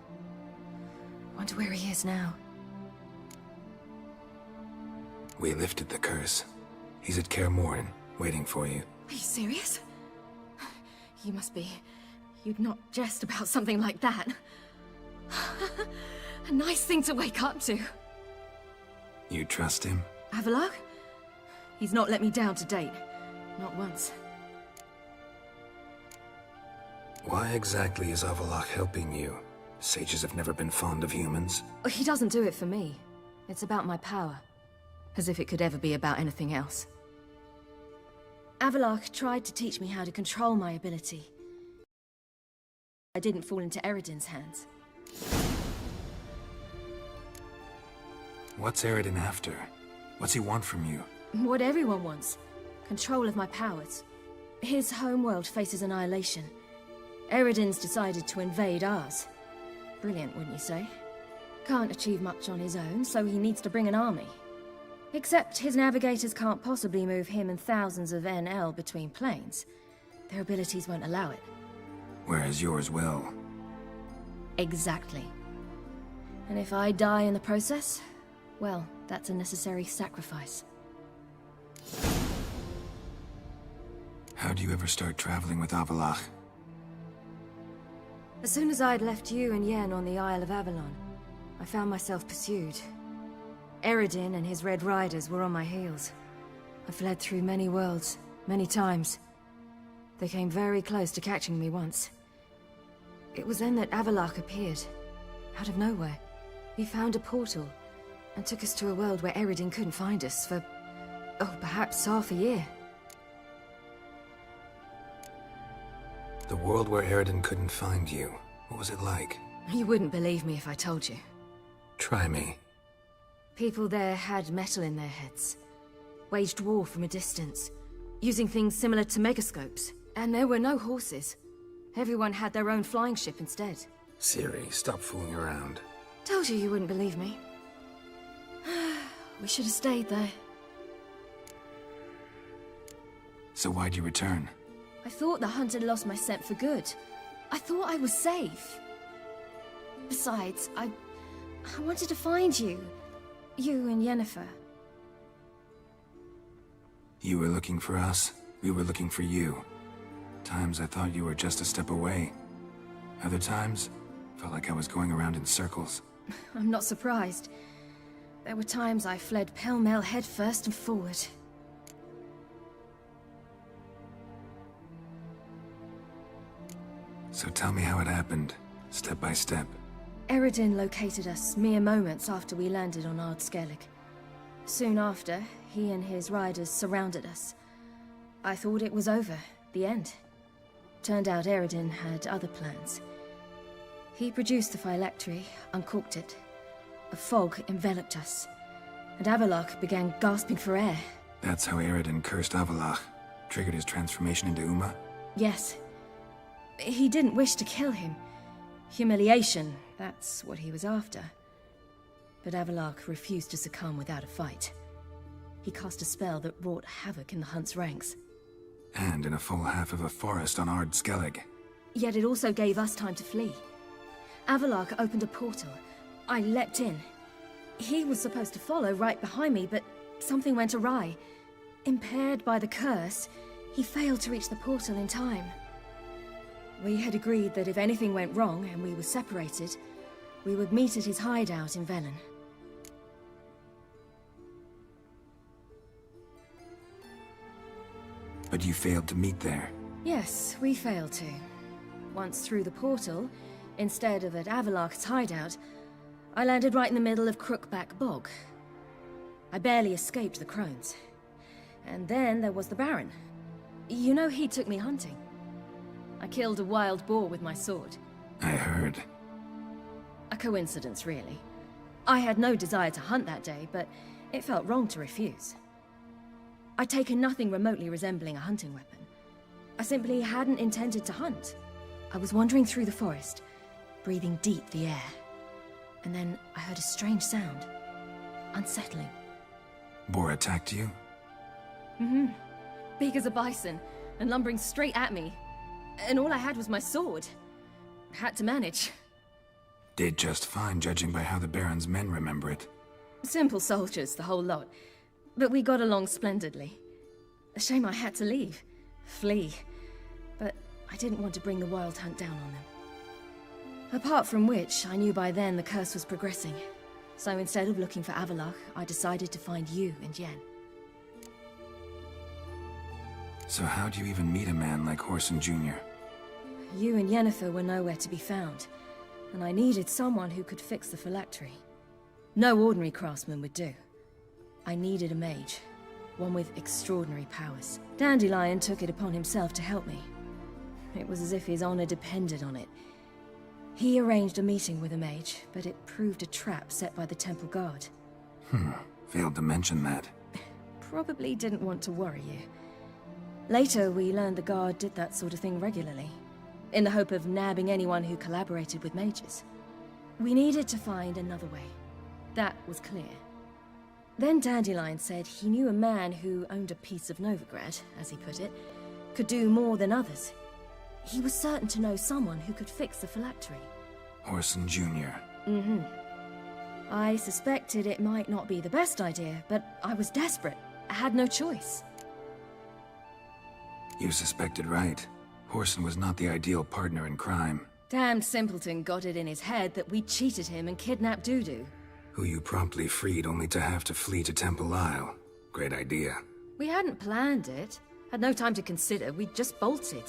Wonder where he is now. We lifted the curse. He's at Kaer Morhen, waiting for you. Are you serious? You must be. You'd not jest about something like that. A nice thing to wake up to. You trust him? Avallac'h? He's not let me down to date. Not once. Why exactly is Avallac'h helping you? Sages have never been fond of humans. He doesn't do it for me. It's about my power. As if it could ever be about anything else. Avallac'h tried to teach me how to control my ability. I didn't fall into Eredin's hands. What's Eredin after? What's he want from you? What everyone wants. Control of my powers. His homeworld faces annihilation. Eredin's decided to invade ours. Brilliant, wouldn't you say? Can't achieve much on his own, so he needs to bring an army. Except his navigators can't possibly move him and thousands of NL between planes. Their abilities won't allow it. Whereas yours will. Exactly. And if I die in the process, well, that's a necessary sacrifice. How'd you ever start traveling with Avallac'h? As soon as I'd left you and Yen on the Isle of Avalon, I found myself pursued. Eredin and his Red Riders were on my heels. I fled through many worlds, many times. They came very close to catching me once. It was then that Avallac'h appeared, out of nowhere. He found a portal, and took us to a world where Eredin couldn't find us for, perhaps half a year. The world where Eredin couldn't find you. What was it like? You wouldn't believe me if I told you. Try me. People there had metal in their heads. Waged war from a distance, using things similar to megascopes. And there were no horses. Everyone had their own flying ship instead. Ciri, stop fooling around. Told you wouldn't believe me. We should have stayed there. So why'd you return? I thought the hunt had lost my scent for good. I thought I was safe. Besides, I wanted to find you. You and Yennefer. You were looking for us. We were looking for you. Times I thought you were just a step away. Other times, felt like I was going around in circles. I'm not surprised. There were times I fled pell-mell headfirst and forward. So tell me how it happened, step by step. Eredin located us mere moments after we landed on Ard Skellig. Soon after, he and his riders surrounded us. I thought it was over, the end. Turned out Eredin had other plans. He produced the phylactery, uncorked it. A fog enveloped us, and Avallac'h began gasping for air. That's how Eredin cursed Avallac'h, triggered his transformation into Uma? Yes. He didn't wish to kill him. Humiliation, that's what he was after. But Avallac'h refused to succumb without a fight. He cast a spell that wrought havoc in the hunt's ranks. And in a full half of a forest on Ard Skellig. Yet it also gave us time to flee. Avallac'h opened a portal. I leapt in. He was supposed to follow right behind me, but something went awry. Impaired by the curse, he failed to reach the portal in time. We had agreed that if anything went wrong and we were separated, we would meet at his hideout in Velen. But you failed to meet there. Yes, we failed to. Once through the portal, instead of at Avallac'h's hideout, I landed right in the middle of Crookback Bog. I barely escaped the crones. And then there was the Baron. You know, he took me hunting. I killed a wild boar with my sword. I heard. A coincidence, really. I had no desire to hunt that day, but it felt wrong to refuse. I'd taken nothing remotely resembling a hunting weapon. I simply hadn't intended to hunt. I was wandering through the forest, breathing deep the air. And then I heard a strange sound. Unsettling. Boar attacked you? Mm-hmm. Big as a bison, and lumbering straight at me. And all I had was my sword. Had to manage. Did just fine, judging by how the Baron's men remember it. Simple soldiers, the whole lot. But we got along splendidly. A shame I had to leave. Flee. But I didn't want to bring the wild hunt down on them. Apart from which, I knew by then the curse was progressing. So instead of looking for Avallac'h, I decided to find you and Yen. So how'd you even meet a man like Whoreson Jr.? You and Yennefer were nowhere to be found, and I needed someone who could fix the phylactery. No ordinary craftsman would do. I needed a mage, one with extraordinary powers. Dandelion took it upon himself to help me. It was as if his honor depended on it. He arranged a meeting with a mage, but it proved a trap set by the temple guard. Failed to mention that. Probably didn't want to worry you. Later, we learned the guard did that sort of thing regularly, in the hope of nabbing anyone who collaborated with mages. We needed to find another way. That was clear. Then Dandelion said he knew a man who owned a piece of Novigrad, as he put it, could do more than others. He was certain to know someone who could fix the phylactery. Whoreson Jr. Mm-hmm. I suspected it might not be the best idea, but I was desperate. I had no choice. You suspected right. Whoreson was not the ideal partner in crime. Damned simpleton got it in his head that we cheated him and kidnapped Dudu. Who you promptly freed only to have to flee to Temple Isle. Great idea. We hadn't planned it. Had no time to consider. We just bolted.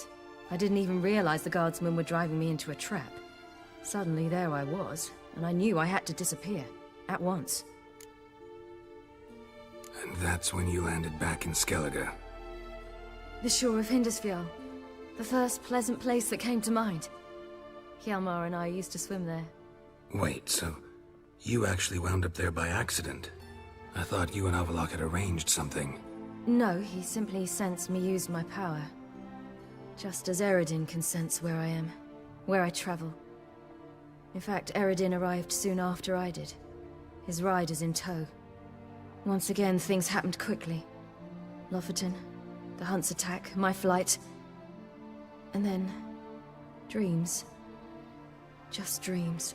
I didn't even realize the guardsmen were driving me into a trap. Suddenly there I was, and I knew I had to disappear. At once. And that's when you landed back in Skellige. The shore of Hindisfjall. The first pleasant place that came to mind. Hjalmar and I used to swim there. Wait, so you actually wound up there by accident? I thought you and Avallac'h had arranged something. No, he simply sensed me use my power. Just as Eredin can sense where I am, where I travel. In fact, Eredin arrived soon after I did. His riders in tow. Once again, things happened quickly. Lofoten, the hunt's attack, my flight. And then, dreams. Just dreams.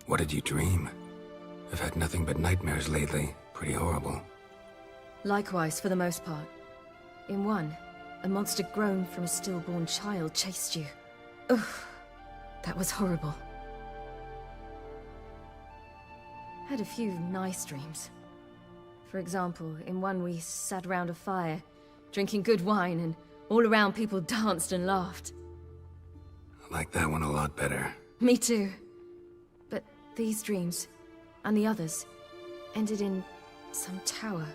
What did you dream? I've had nothing but nightmares lately. Pretty horrible. Likewise, for the most part. In one, a monster grown from a stillborn child chased you. Ugh, that was horrible. Had a few nice dreams. For example, in one we sat around a fire, drinking good wine, and all around people danced and laughed. I like that one a lot better. Me too. But these dreams, and the others, ended in some tower.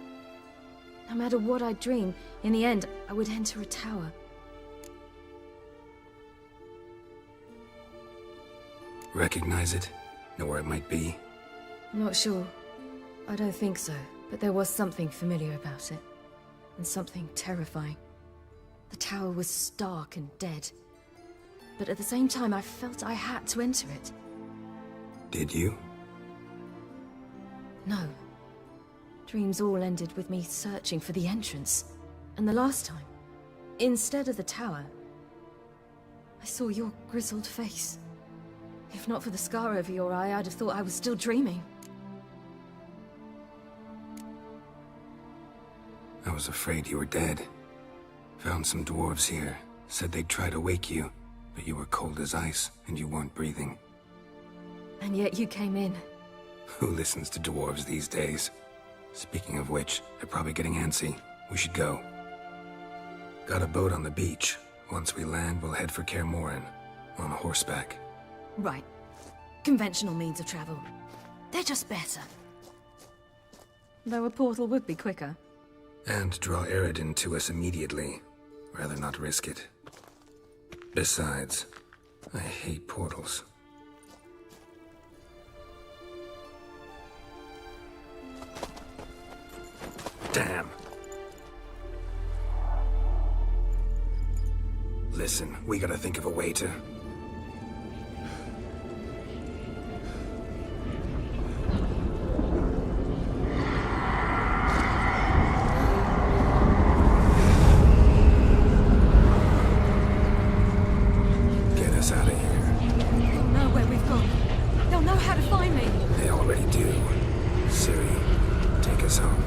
No matter what I dreamed, in the end, I would enter a tower. Recognize it? Know where it might be? Not sure. I don't think so, but there was something familiar about it. And something terrifying. The tower was stark and dead. But at the same time, I felt I had to enter it. Did you? No. Dreams all ended with me searching for the entrance. And the last time, instead of the tower, I saw your grizzled face. If not for the scar over your eye, I'd have thought I was still dreaming. I was afraid you were dead. Found some dwarves here. Said they'd try to wake you, but you were cold as ice, and you weren't breathing. And yet you came in. Who listens to dwarves these days? Speaking of which, they're probably getting antsy. We should go. Got a boat on the beach. Once we land, we'll head for Kaer Morhen, on horseback. Right. Conventional means of travel. They're just better. Though a portal would be quicker. And draw Eredin to us immediately. Rather not risk it. Besides, I hate portals. Damn. Listen, we gotta think of a way to... get us out of here. They'll know where we've gone. They'll know how to find me. They already do. Ciri, take us home.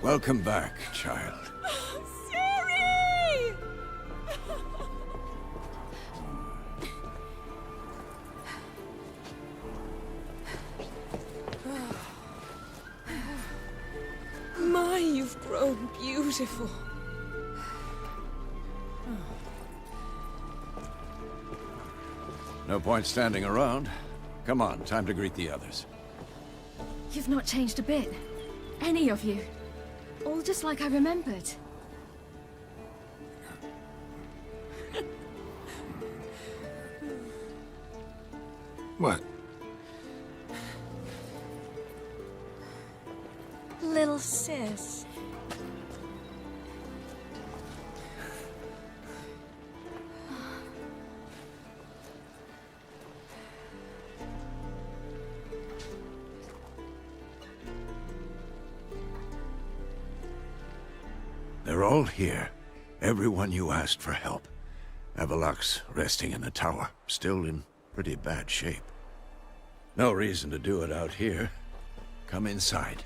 Welcome back, child. Ciri! My, you've grown beautiful. No point standing around. Come on, time to greet the others. You've not changed a bit. Any of you. All just like I remembered. What? Little sis. They're all here. Everyone you asked for help. Avalok's resting in the tower, still in pretty bad shape. No reason to do it out here. Come inside.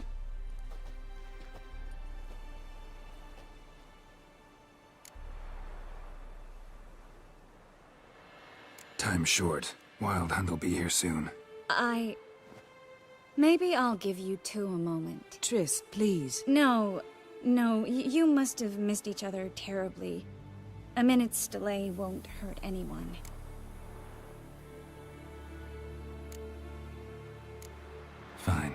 Time's short. Wild Hunt will be here soon. Maybe I'll give you two a moment. Triss, please. No, you must have missed each other terribly. A minute's delay won't hurt anyone. Fine.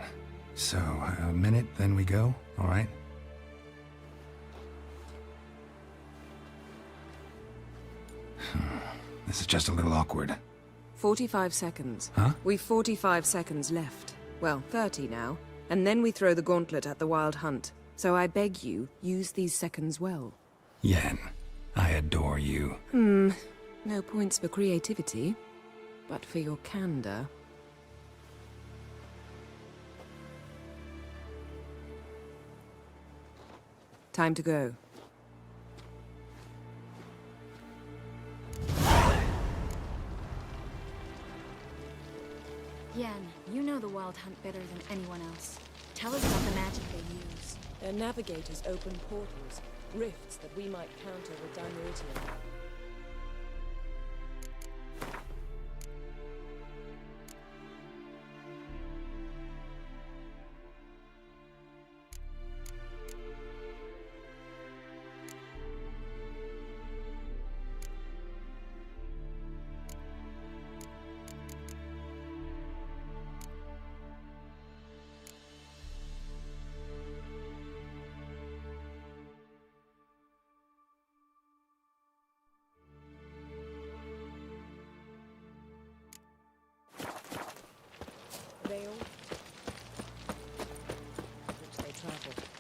So, a minute, then we go, all right? This is just a little awkward. 45 seconds. Huh? We've 45 seconds left. Well, 30 now. And then we throw the gauntlet at the Wild Hunt. So I beg you, use these seconds well. Yen, I adore you. No points for creativity, but for your candor. Time to go. Yen, you know the Wild Hunt better than anyone else. Tell us about the magic they use. Their navigators open portals, rifts that we might counter with Daimuritian.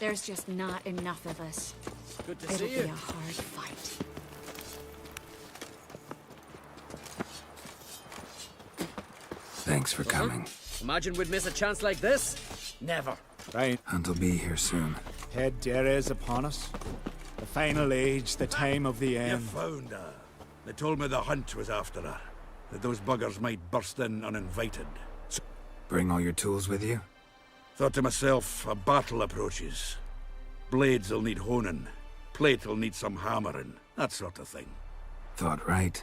There's just not enough of us. Good to It'll see be you. a hard fight. Thanks for coming. Imagine we'd miss a chance like this? Never. Right. Hunt'll be here soon. Head Dere is upon us. The final age, the time of the You end. found her. They told me the hunt was after her. That those buggers might burst in uninvited. So Bring all your tools with you? thought to myself, a battle approaches. Blades'll need honing. Plate'll need some hammering. That sort of thing. Thought right.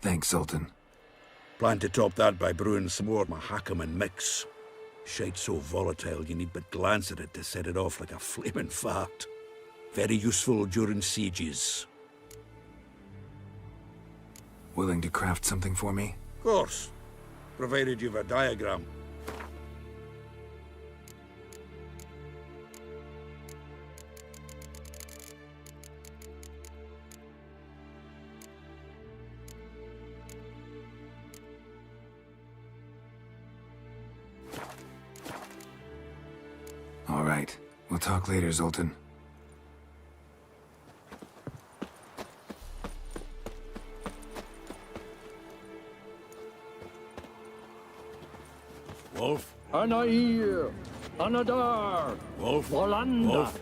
Thanks, Sultan. Plan to top that by brewing some more Mahakaman mix. Shite so volatile you need but glance at it to set it off like a flaming fart. Very useful during sieges. Willing to craft something for me? Of course. Provided you've a diagram. All right. We'll talk later, Zoltan. Wolf? Anair! Anadar! Wolf? Volanda! Wolf?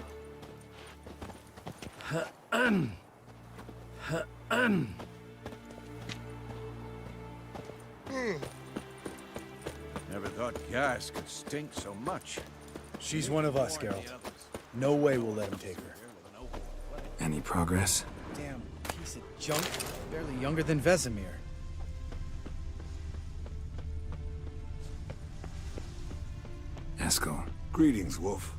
Never thought gas could stink so much. She's one of us, Geralt. No way we'll let him take her. Any progress? Damn piece of junk. Barely younger than Vesemir. Eskel. Greetings, Wolf.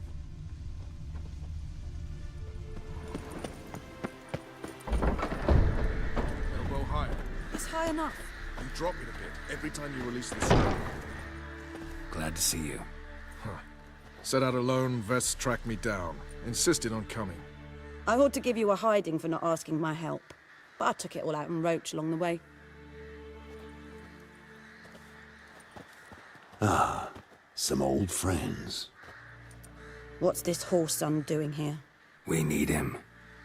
Elbow higher. It's high enough. You drop it a bit every time you release the strap. Glad to see you. Set out alone, Vest tracked me down. Insisted on coming. I ought to give you a hiding for not asking my help, but I took it all out in Roach along the way. Ah, some old friends. What's this horse son doing here? We need him.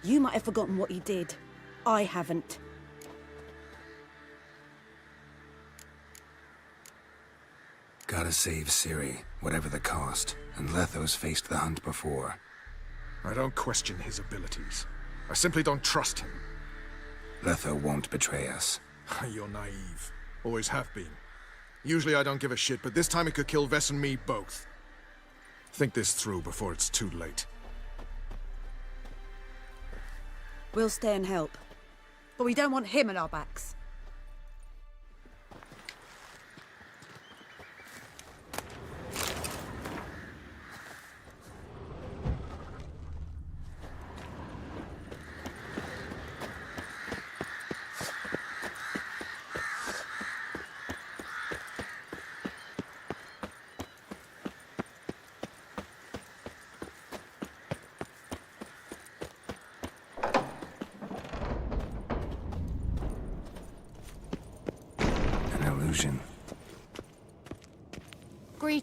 You might have forgotten what he did. I haven't. Gotta save Ciri, whatever the cost. And Letho's faced the hunt before. I don't question his abilities. I simply don't trust him. Letho won't betray us. You're naive. Always have been. Usually I don't give a shit, but this time it could kill Vess and me both. Think this through before it's too late. We'll stay and help. But we don't want him at our backs.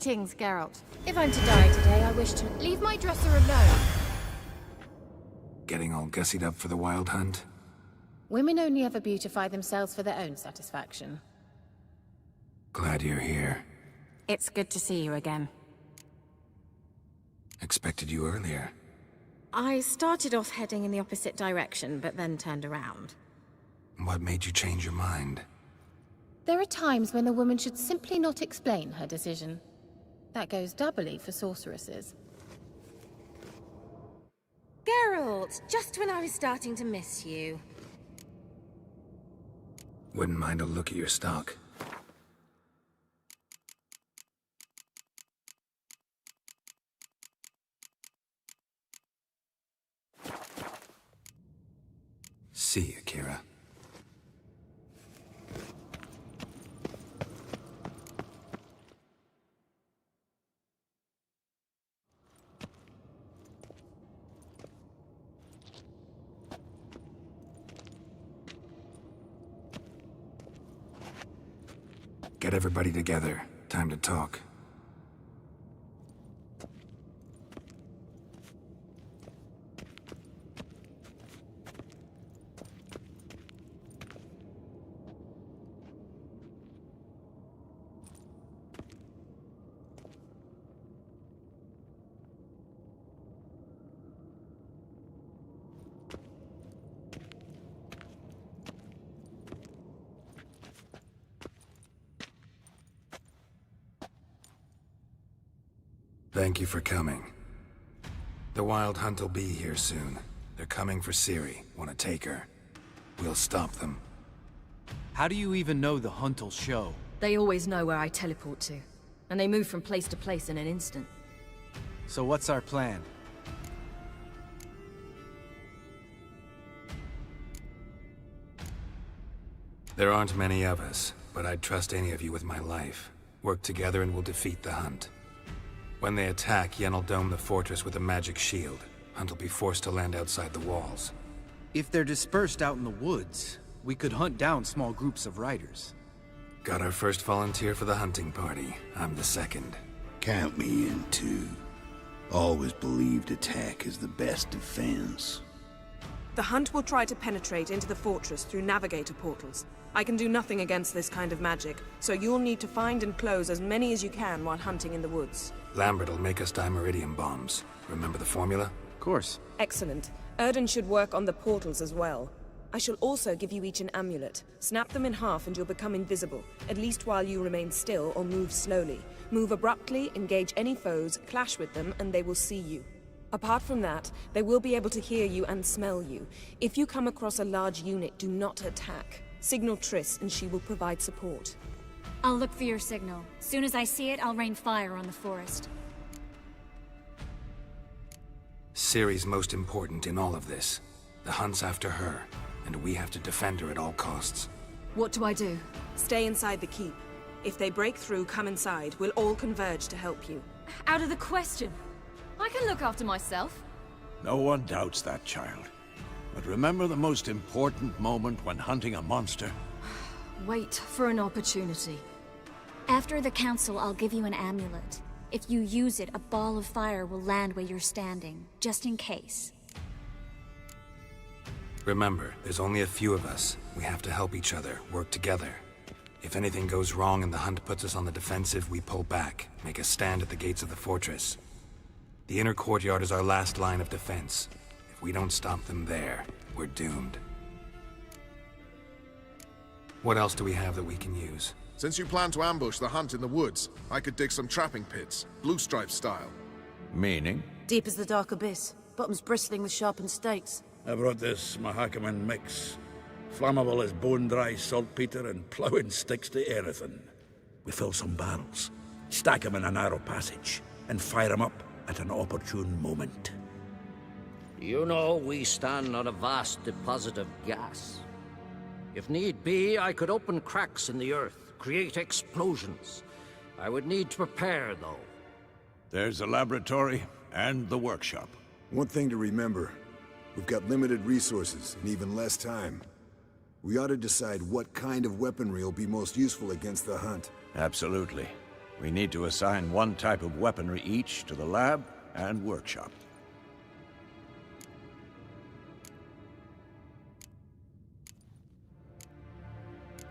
Greetings, Geralt. If I'm to die today, I wish to leave my dresser alone. Getting all gussied up for the wild hunt? Women only ever beautify themselves for their own satisfaction. Glad you're here. It's good to see you again. Expected you earlier. I started off heading in the opposite direction, but then turned around. What made you change your mind? There are times when a woman should simply not explain her decision. That goes doubly for sorceresses. Geralt, just when I was starting to miss you. Wouldn't mind a look at your stock. See you, Kira. Get everybody together. Time to talk. Thank you for coming. The Wild Hunt will be here soon. They're coming for Ciri. Want to take her? We'll stop them. How do you even know the Hunt will show? They always know where I teleport to. And they move from place to place in an instant. So what's our plan? There aren't many of us, but I'd trust any of you with my life. Work together and we'll defeat the Hunt. When they attack, Yen'll dome the fortress with a magic shield. Hunt will be forced to land outside the walls. If they're dispersed out in the woods, we could hunt down small groups of riders. Got our first volunteer for the hunting party. I'm the second. Count me in too. Always believed attack is the best defense. The Hunt will try to penetrate into the fortress through navigator portals. I can do nothing against this kind of magic, so you'll need to find and close as many as you can while hunting in the woods. Lambert will make us dimeridium bombs. Remember the formula? Of course. Excellent. Erden should work on the portals as well. I shall also give you each an amulet. Snap them in half and you'll become invisible, at least while you remain still or move slowly. Move abruptly, engage any foes, clash with them, and they will see you. Apart from that, they will be able to hear you and smell you. If you come across a large unit, do not attack. Signal Triss and she will provide support. I'll look for your signal. Soon as I see it, I'll rain fire on the forest. Ciri's most important in all of this. The Hunt's after her, and we have to defend her at all costs. What do I do? Stay inside the keep. If they break through, come inside. We'll all converge to help you. Out of the question. I can look after myself. No one doubts that, child. But remember the most important moment when hunting a monster? Wait for an opportunity. After the council, I'll give you an amulet. If you use it, a ball of fire will land where you're standing, just in case. Remember, there's only a few of us. We have to help each other, work together. If anything goes wrong and the Hunt puts us on the defensive, we pull back, make a stand at the gates of the fortress. The inner courtyard is our last line of defense. If we don't stop them there, we're doomed. What else do we have that we can use? Since you plan to ambush the Hunt in the woods, I could dig some trapping pits, blue stripe style. Meaning? Deep as the dark abyss, bottoms bristling with sharpened stakes. I brought this Mahakaman mix. Flammable as bone-dry saltpeter and ploughing sticks to anything. We fill some barrels, stack them in a narrow passage, and fire them up at an opportune moment. You know, we stand on a vast deposit of gas. If need be, I could open cracks in the earth, create explosions. I would need to prepare, though. There's the laboratory and the workshop. One thing to remember, we've got limited resources and even less time. We ought to decide what kind of weaponry will be most useful against the Hunt. Absolutely. We need to assign one type of weaponry each to the lab and workshop.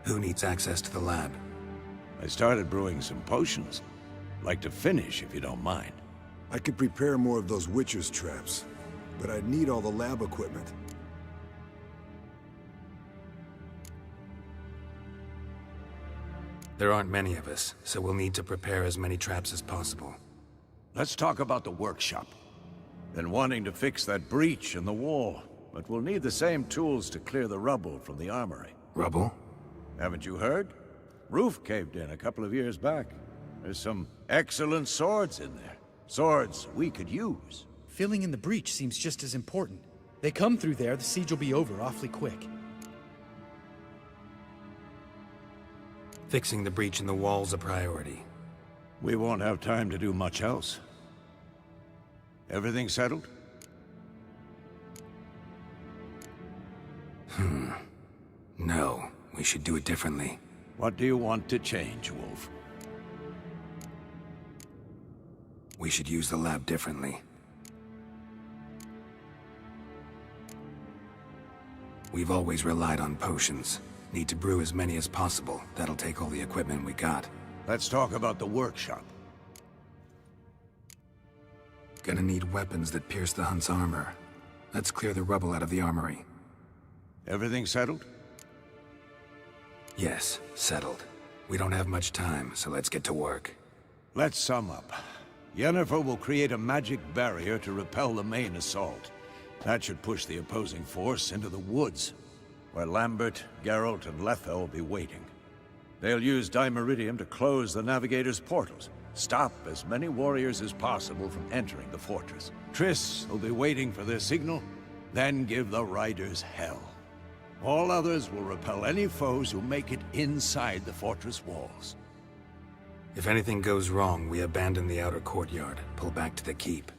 Who needs access to the lab? I started brewing some potions. Like to finish, if you don't mind. I could prepare more of those Witcher's traps, but I'd need all the lab equipment. There aren't many of us, so we'll need to prepare as many traps as possible. Let's talk about the workshop. Then wanting to fix that breach in the wall. But we'll need the same tools to clear the rubble from the armory. Rubble? Haven't you heard? Roof caved in a couple of years back. There's some excellent swords in there. Swords we could use. Filling in the breach seems just as important. They come through there, the siege will be over awfully quick. Fixing the breach in the wall's a priority. We won't have time to do much else. Everything settled? No, we should do it differently. What do you want to change, Wolf? We should use the lab differently. We've always relied on potions. Need to brew as many as possible. That'll take all the equipment we got. Let's talk about the workshop. Gonna need weapons that pierce the hunt's armor. Let's clear the rubble out of the armory. Everything settled? Yes, settled. We don't have much time, so let's get to work. Let's sum up. Yennefer will create a magic barrier to repel the main assault. That should push the opposing force into the woods, where Lambert, Geralt, and Letha will be waiting. They'll use Dimeridium to close the Navigator's portals, stop as many warriors as possible from entering the fortress. Triss will be waiting for their signal, then give the riders hell. All others will repel any foes who make it inside the fortress walls. If anything goes wrong, we abandon the outer courtyard, pull back to the keep.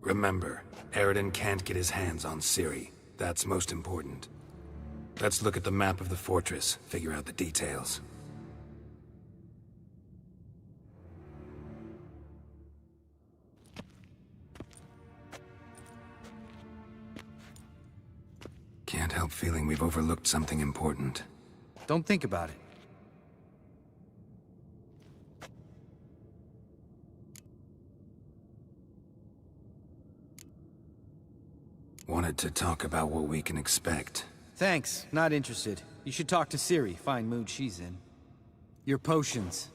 Remember, Eredin can't get his hands on Ciri. That's most important. Let's look at the map of the fortress, figure out the details. Can't help feeling we've overlooked something important. Don't think about it. Wanted to talk about what we can expect. Thanks, not interested. You should talk to Ciri, fine mood she's in. Your potions.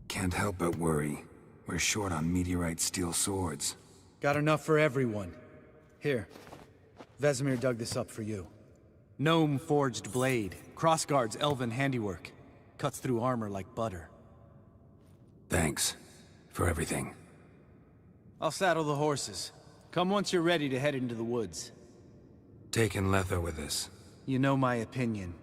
Can't help but worry. We're short on meteorite steel swords. Got enough for everyone. Here. Vesemir dug this up for you. Gnome forged blade. Crossguard's elven handiwork. Cuts through armor like butter. Thanks. For everything. I'll saddle the horses. Come once you're ready to head into the woods. Taking Letha with us. You know my opinion.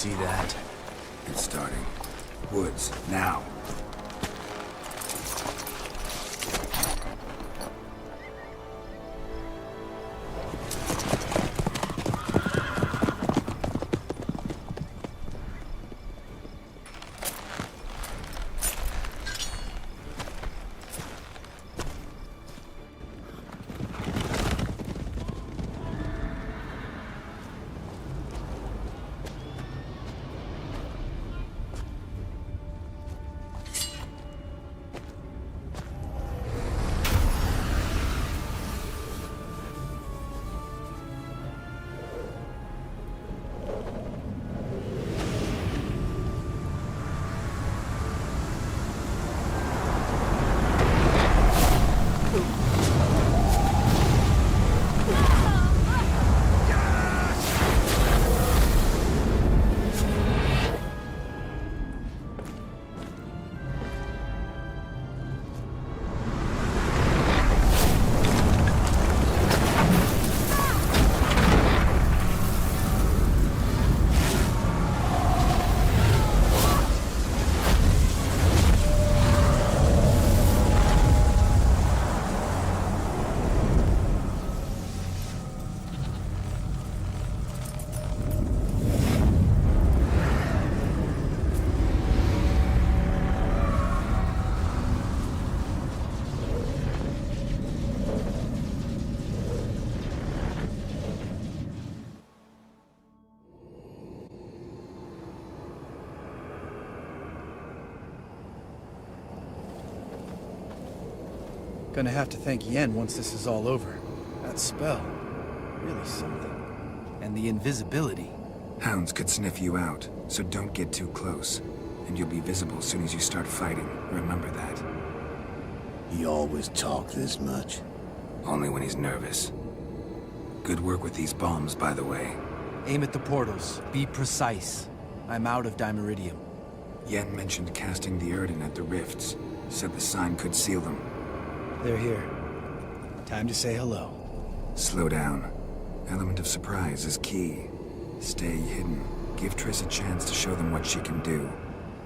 see that. It's starting. Woods, now. Gonna have to thank Yen once this is all over. That spell, really something. And the invisibility. Hounds could sniff you out, so don't get too close. And you'll be visible as soon as you start fighting. Remember that. He always talk this much? Only when he's nervous. Good work with these bombs, by the way. Aim at the portals. Be precise. I'm out of Dimeridium. Yen mentioned casting the Erden at the rifts. Said the sign could seal them. They're here. Time to say hello. Slow down. Element of surprise is key. Stay hidden. Give Triss a chance to show them what she can do.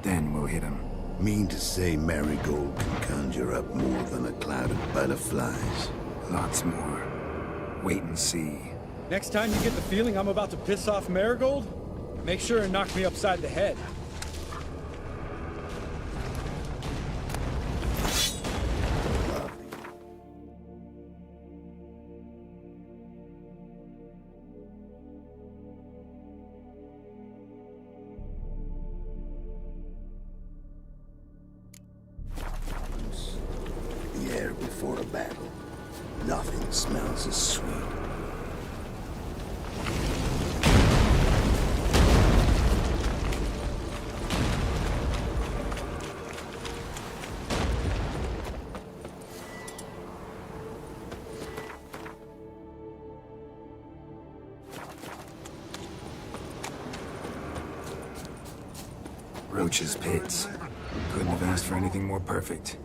Then we'll hit them. Mean to say Marigold can conjure up more than a cloud of butterflies? Lots more. Wait and see. Next time you get the feeling I'm about to piss off Marigold, make sure and knock me upside the head. The air before a battle. Nothing smells as sweet. Roach's pits. Couldn't have asked for anything more perfect.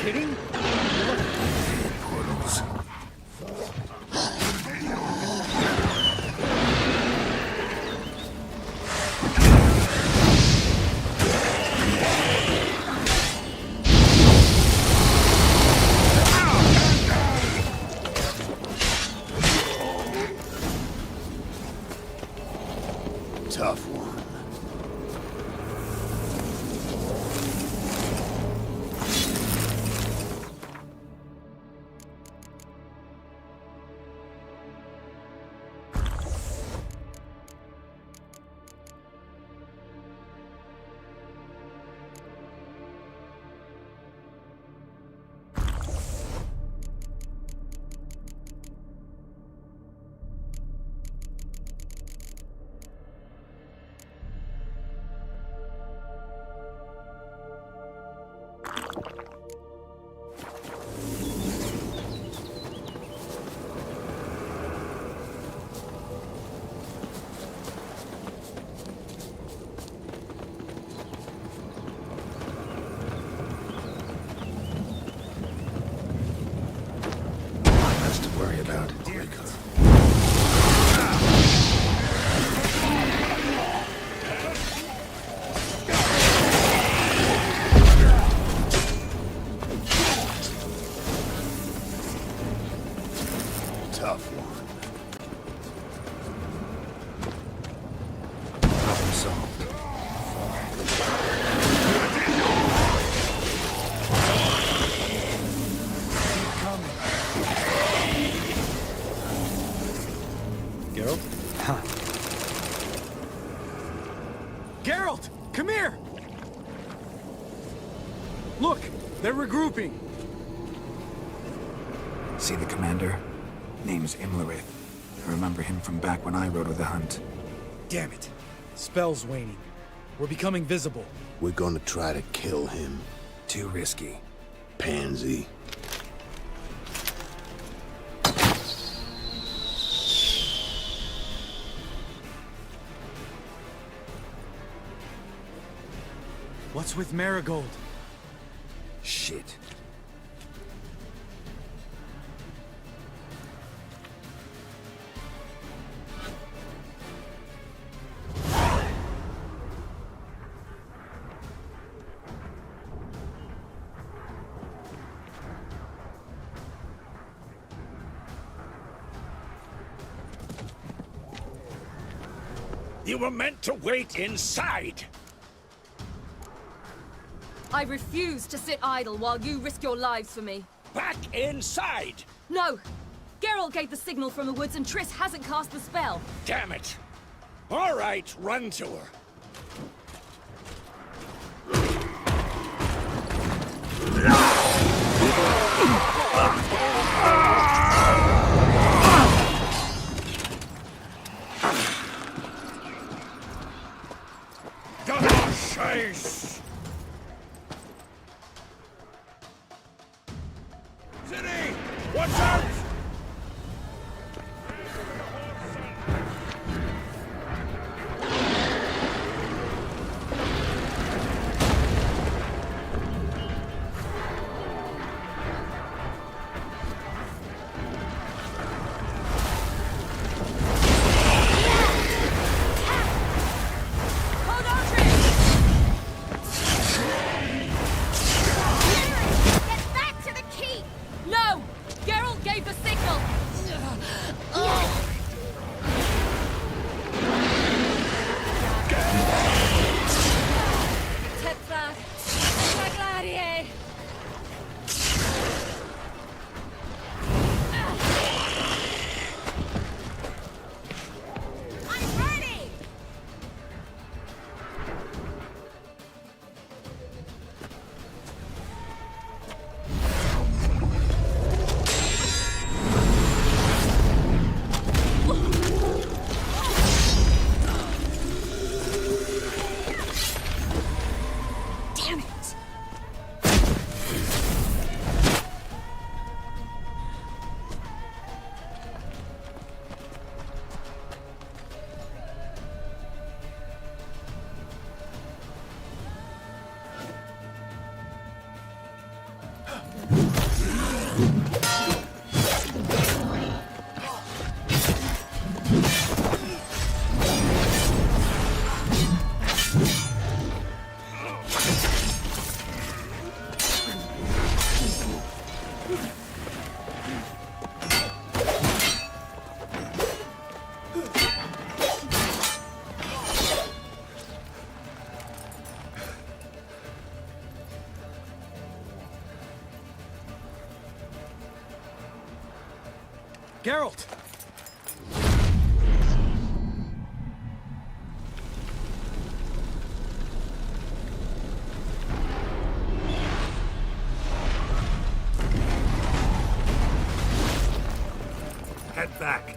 Kidding? Portals. Tough one. tough one. Problem solved. Geralt? Huh. Geralt! Come here! Look! They're regrouping! See the commander? Name's Imlerith. I remember him from back when I rode with the hunt. Damn it. Spell's waning. We're becoming visible. We're gonna try to kill him. Too risky. Pansy. What's with Marigold? Shit. You were meant to wait inside! I refuse to sit idle while you risk your lives for me. Back inside! No! Geralt gave the signal from the woods and Triss hasn't cast the spell. Damn it! All right, run to her. Double chase! Ciri! Watch out! Geralt! Head back.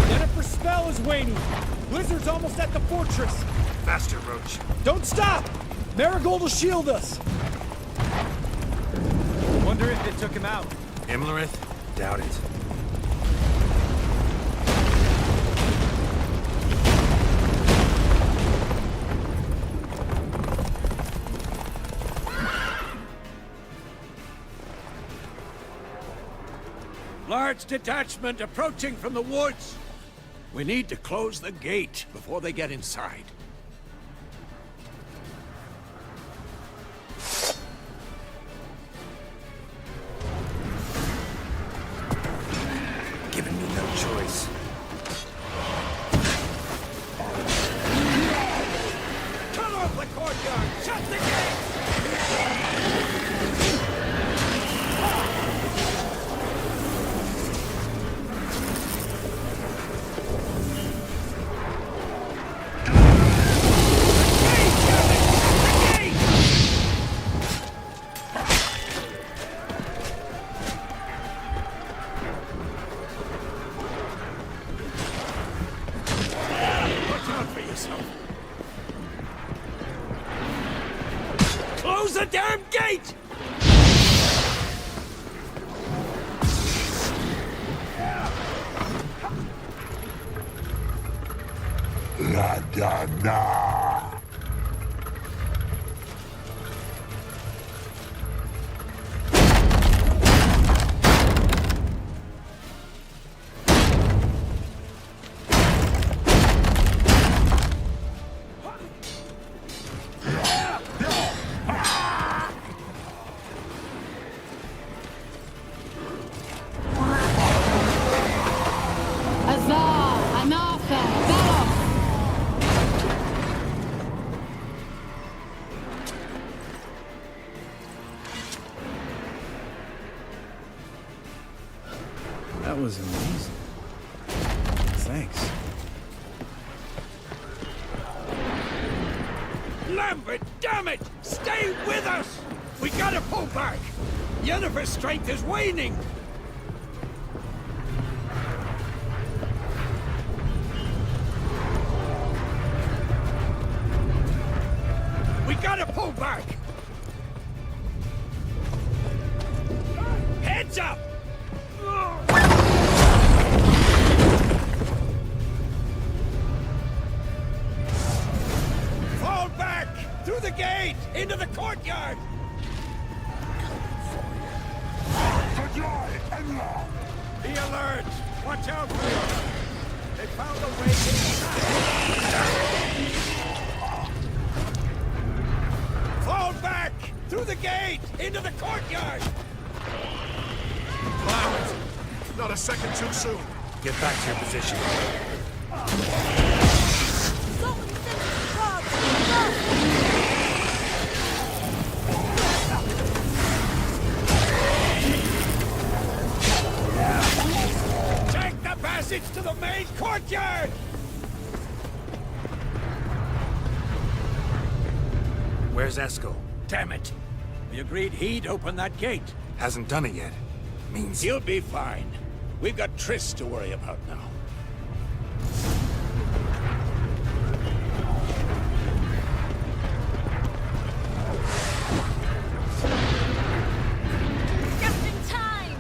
Yennefer's spell is waning! Blizzard's almost at the fortress! Faster, Roach. Don't stop! Marigold will shield us! Wonder if it took him out. Imlerith? Doubt it. Large detachment approaching from the woods. We need to close the gate before they get inside. Giving me no choice. Cut off the courtyard! Shut the gate! Close the damn gate! La da da. That was amazing. Thanks. Lambert, damn it! Stay with us! We gotta pull back! Yennefer's strength is waning! We gotta pull back! Heads up! Fall back! Through the gate! Into the courtyard! Be alert! Watch out for them! They found a way inside! Fall back! Through the gate! Into the courtyard! Clowns! Not a second too soon. Get back to your position. Take the passage to the main courtyard! Where's Esco? Damn it! We agreed he'd open that gate. Hasn't done it yet. Means He'll be fine. We've got Triss to worry about now. Just in time!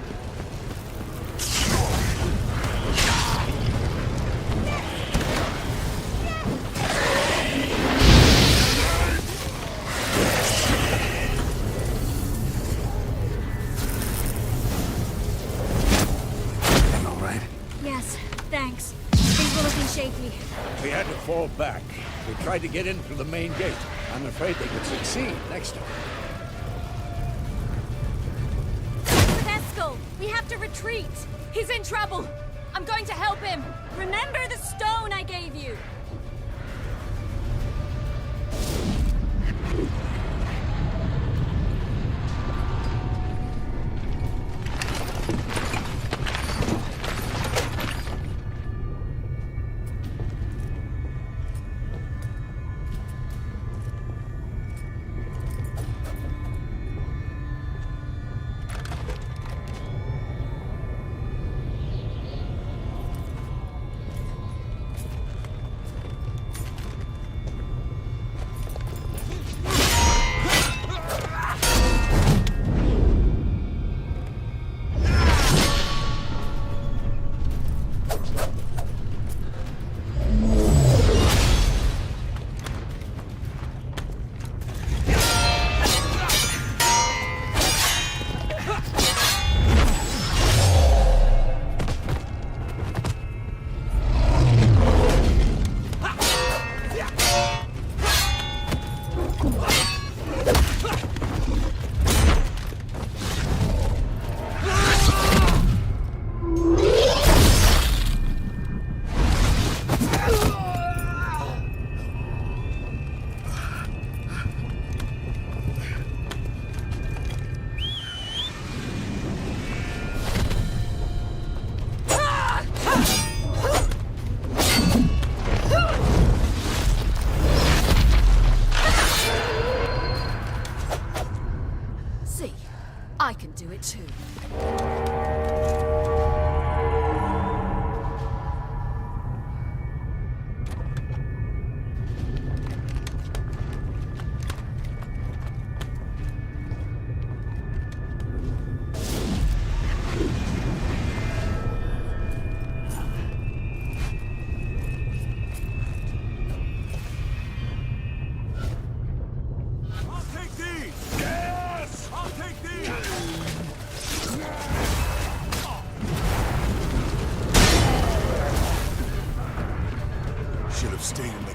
Yes, thanks. Things were looking shaky. We had to fall back. We tried to get in through the main gate. I'm afraid they could succeed next time. With Eskel, we have to retreat. He's in trouble. I'm going to help him. Remember the stone I gave you.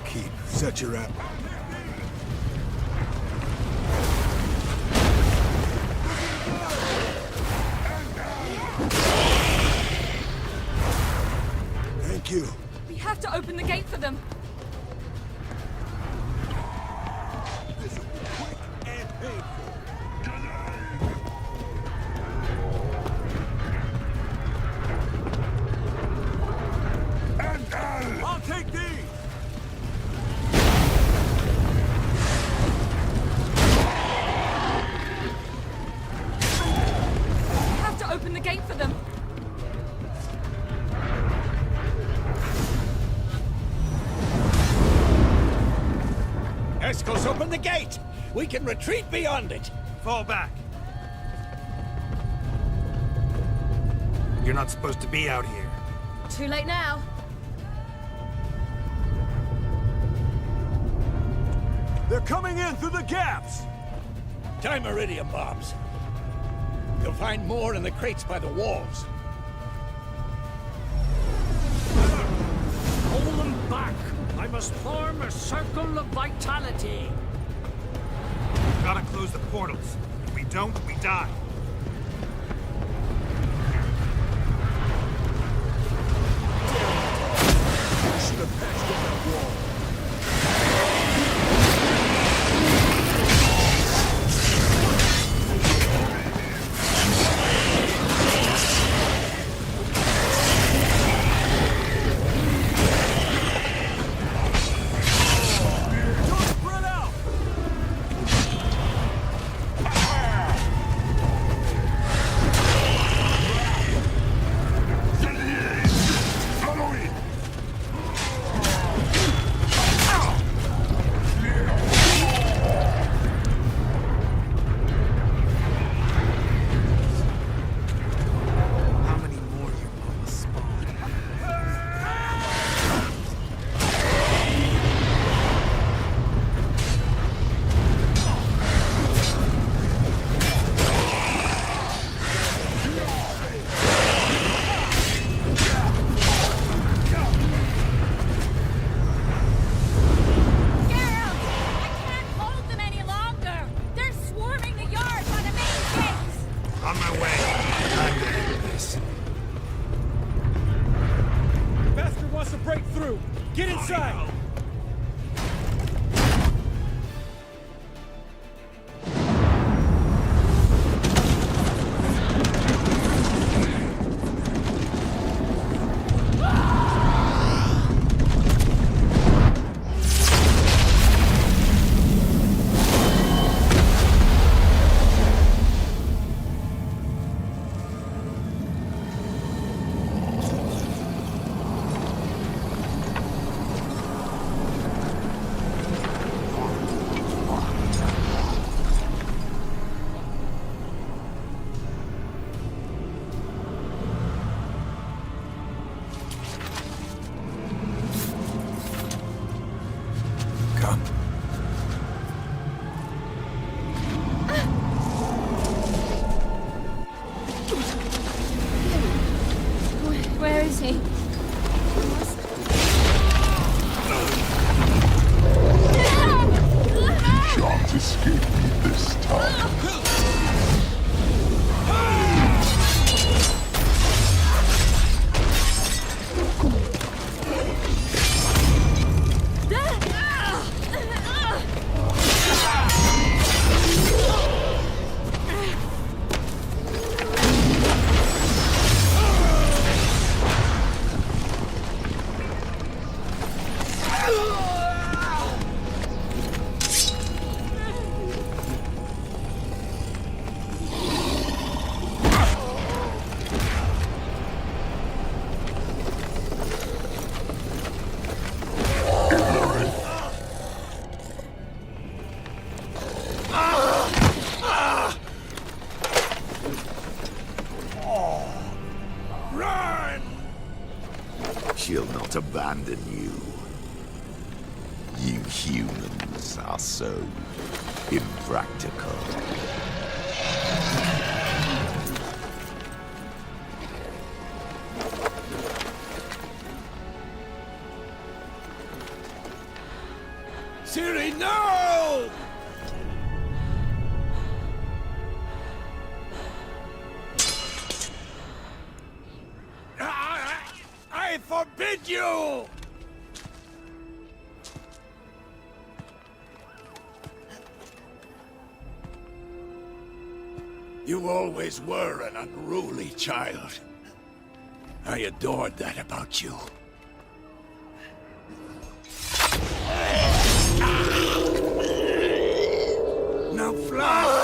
keep. Set your app. Thank you. We have to open the gate for them. This will be quick and painful. I'll take these! We have to open the gate for them. Escos, open the gate! We can retreat beyond it! Fall back. You're not supposed to be out here. Too late now. They're coming in through the gaps! Time iridium bombs. You'll find more in the crates by the walls. Hold them back! I must form a circle of vitality. Gotta close the portals. If we don't, we die. Should have patched up that wall. Get inside! Where is he? Shan't escape me this time. She'll not abandon you. You humans are so impractical. Ciri, no! I forbid you! You always were an unruly child. I adored that about you. Now fly!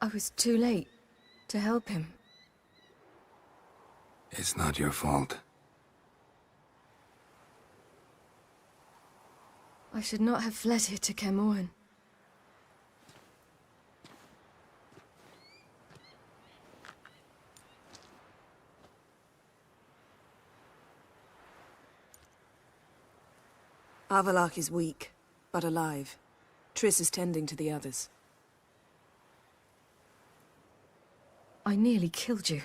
I was too late to help him. It's not your fault. I should not have fled here to Camoan. Avallac'h is weak, but alive. Triss is tending to the others. I nearly killed you.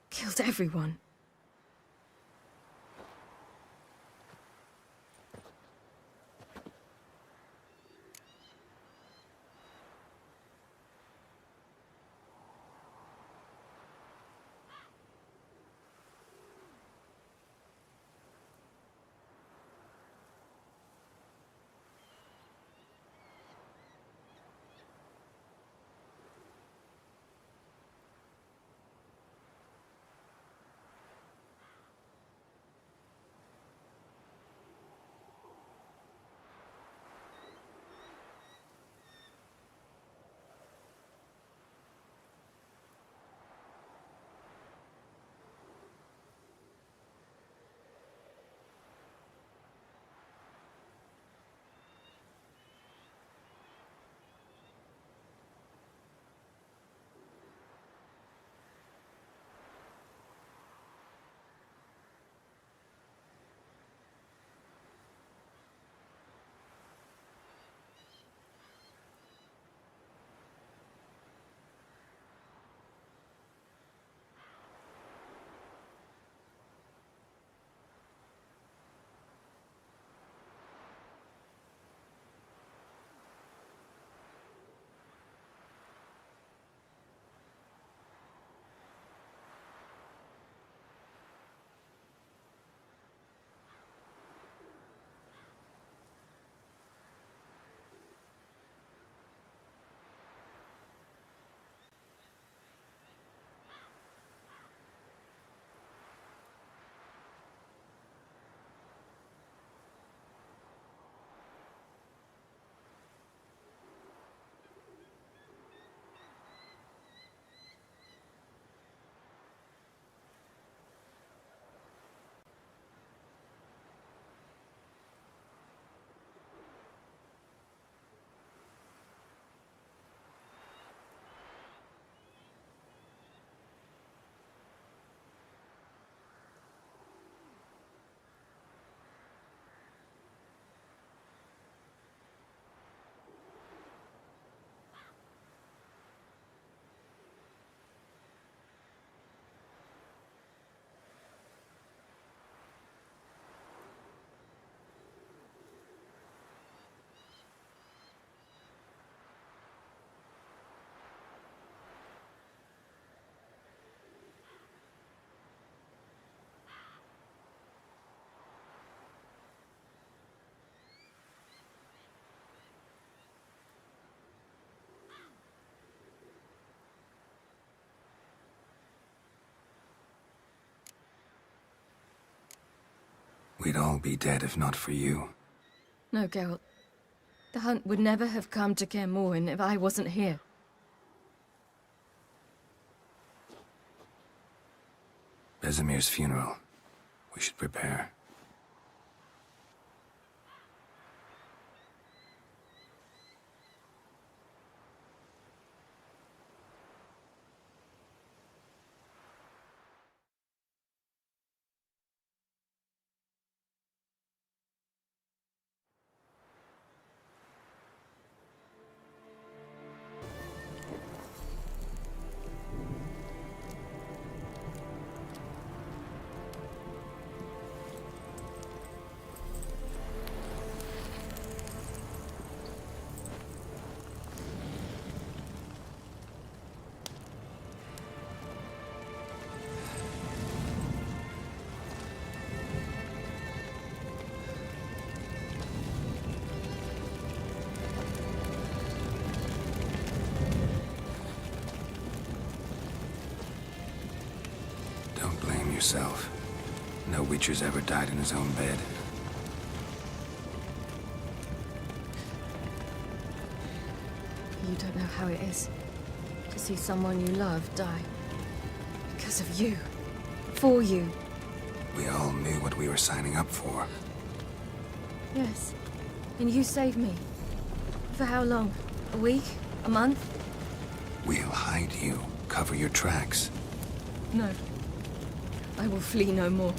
Killed everyone. We'd all be dead if not for you. No, Geralt. The hunt would never have come to Kaer Morhen if I wasn't here. Vesemir's funeral. We should prepare. Yourself. No Witcher's ever died in his own bed. You don't know how it is to see someone you love die. Because of you. For you. We all knew what we were signing up for. Yes. And you saved me. For how long? A week? A month? We'll hide you. Cover your tracks. No. I will flee no more.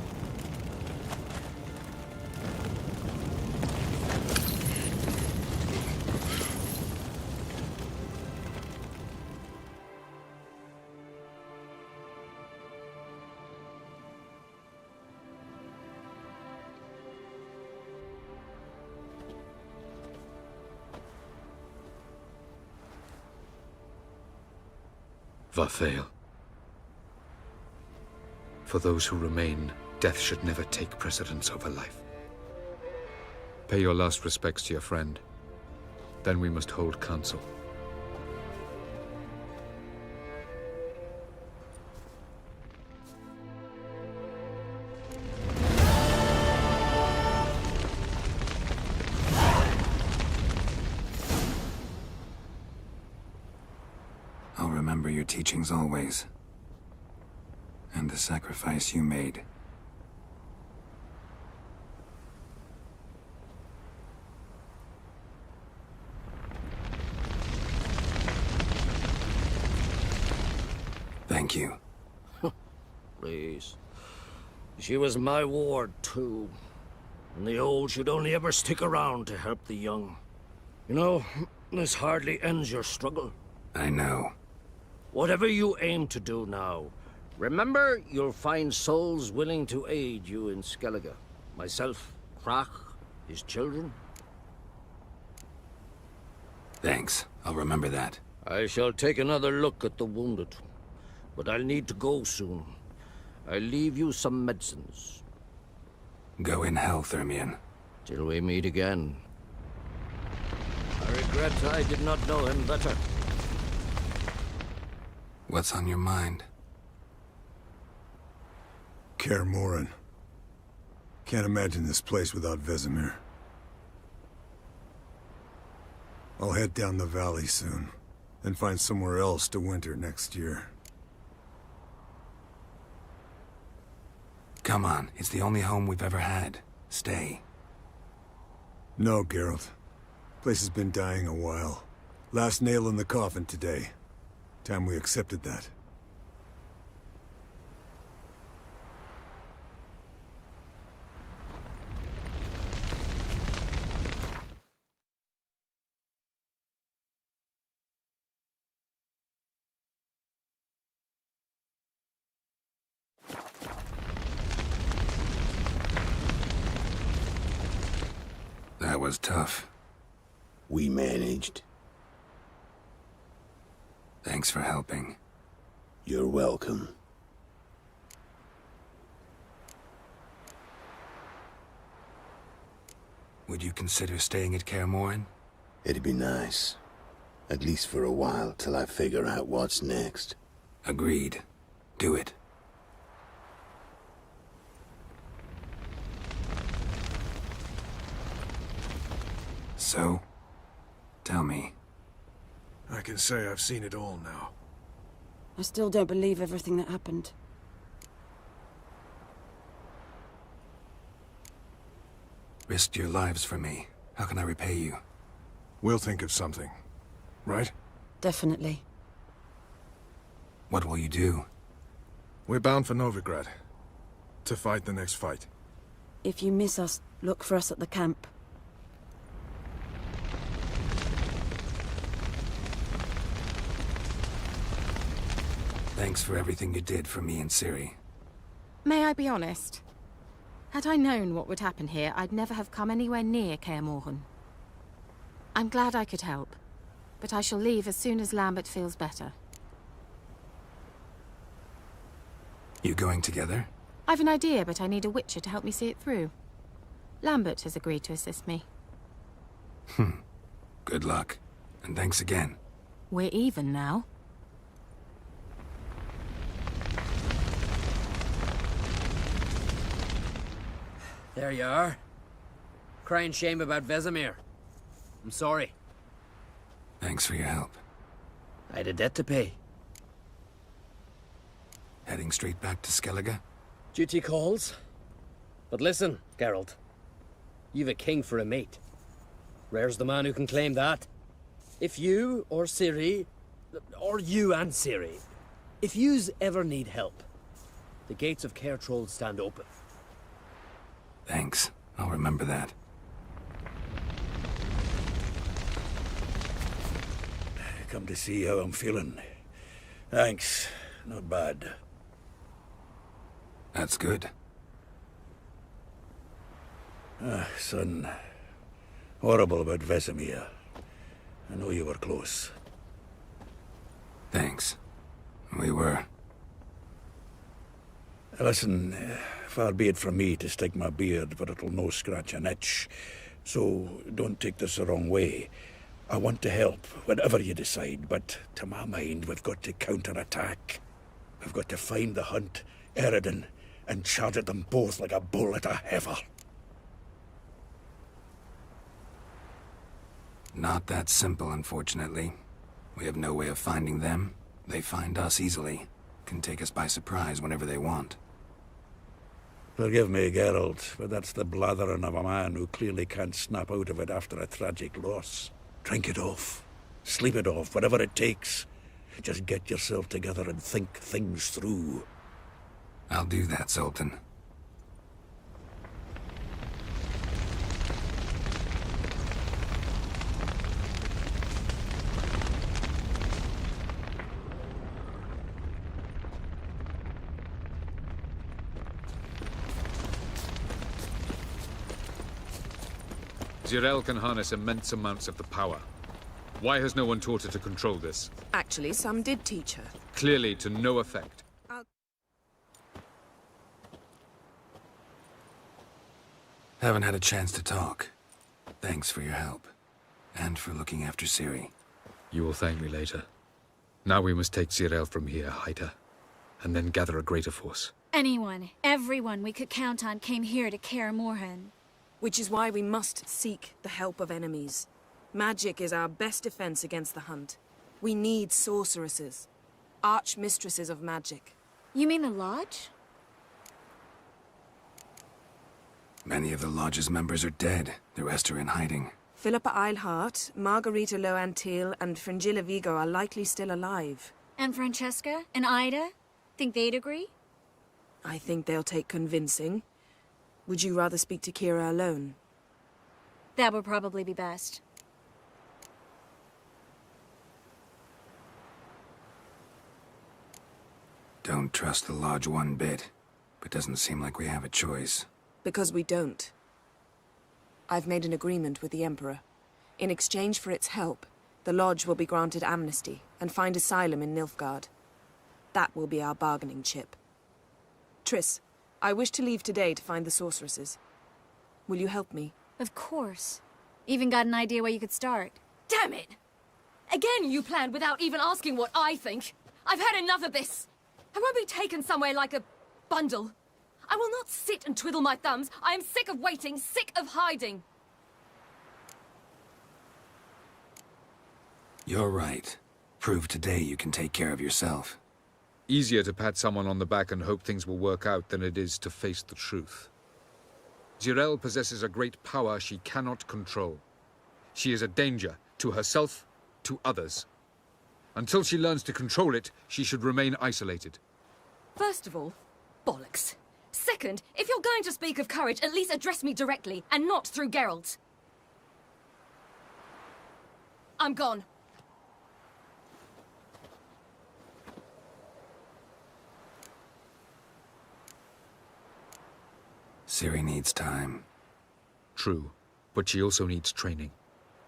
Vafail. For those who remain, death should never take precedence over life. Pay your last respects to your friend. Then we must hold council. I'll remember your teachings always. And the sacrifice you made. Thank you. Please. She was my ward, too. And the old should only ever stick around to help the young. You know, this hardly ends your struggle. I know. Whatever you aim to do now, remember you'll find souls willing to aid you in Skellige. Myself, Crach, his children. Thanks. I'll remember that. I shall take another look at the wounded. But I'll need to go soon. I'll leave you some medicines. Go in health, Ermion. Till we meet again. I regret I did not know him better. What's on your mind? Kaer Morhen. Can't imagine this place without Vesemir. I'll head down the valley soon, and find somewhere else to winter next year. Come on, it's the only home we've ever had. Stay. No, Geralt. Place has been dying a while. Last nail in the coffin today. Time we accepted that. That was tough. We managed. Thanks for helping. You're welcome. Would you consider staying at Kaer Morhen? It'd be nice. At least for a while, till I figure out what's next. Agreed. Do it. So, tell me. I can say I've seen it all now. I still don't believe everything that happened. Risked your lives for me. How can I repay you? We'll think of something. Right? Definitely. What will you do? We're bound for Novigrad. To fight the next fight. If you miss us, look for us at the camp. Thanks for everything you did for me and Ciri. May I be honest? Had I known what would happen here, I'd never have come anywhere near Kaer Morhen. I'm glad I could help, but I shall leave as soon as Lambert feels better. You going together? I've an idea, but I need a witcher to help me see it through. Lambert has agreed to assist me. Good luck. And thanks again. We're even now. There you are. Crying shame about Vesemir. I'm sorry. Thanks for your help. I had a debt to pay. Heading straight back to Skellige? Duty calls. But listen, Geralt. You've a king for a mate. Rare's the man who can claim that. If you, or Ciri, or you and Ciri, if yous ever need help, the gates of Caer Troll stand open. Thanks. I'll remember that. Come to see how I'm feeling. Thanks. Not bad. That's good. Son. Horrible about Vesemir. I know you were close. Thanks. We were. Listen, far be it from me to stick my beard, but it'll no scratch an itch. So don't take this the wrong way. I want to help, whatever you decide, but to my mind, we've got to counter-attack. We've got to find the Hunt, Eredin, and charge at them both like a bull at a heifer. Not that simple, unfortunately. We have no way of finding them. They find us easily. Can take us by surprise whenever they want. Forgive me, Geralt, but that's the blathering of a man who clearly can't snap out of it after a tragic loss. Drink it off. Sleep it off, whatever it takes. Just get yourself together and think things through. I'll do that, Sultan. Geralt can harness immense amounts of the power. Why has no one taught her to control this? Actually, some did teach her. Clearly to no effect. Haven't had a chance to talk. Thanks for your help. And for looking after Ciri. You will thank me later. Now we must take Geralt from here, hide her, and then gather a greater force. Anyone, everyone we could count on came here to Kaer Morhen. Which is why we must seek the help of enemies. Magic is our best defense against the Hunt. We need sorceresses. Archmistresses of magic. You mean the Lodge? Many of the Lodge's members are dead. The rest are in hiding. Philippa Eilhart, Margarita Loantil, and Fringilla Vigo are likely still alive. And Francesca? And Ida? Think they'd agree? I think they'll take convincing. Would you rather speak to Kira alone? That would probably be best. Don't trust the Lodge one bit, but doesn't seem like we have a choice. Because we don't. I've made an agreement with the Emperor. In exchange for its help, the Lodge will be granted amnesty and find asylum in Nilfgaard. That will be our bargaining chip. Triss, I wish to leave today to find the sorceresses. Will you help me? Of course. Even got an idea where you could start. Damn it! Again you planned without even asking what I think. I've had enough of this. I won't be taken somewhere like a bundle. I will not sit and twiddle my thumbs. I am sick of waiting, sick of hiding. You're right. Prove today you can take care of yourself. Easier to pat someone on the back and hope things will work out than it is to face the truth. Geralt possesses a great power she cannot control. She is a danger to herself, to others. Until she learns to control it, she should remain isolated. First of all, bollocks. Second, if you're going to speak of courage, at least address me directly, and not through Geralt. I'm gone. Ciri needs time. True, but she also needs training.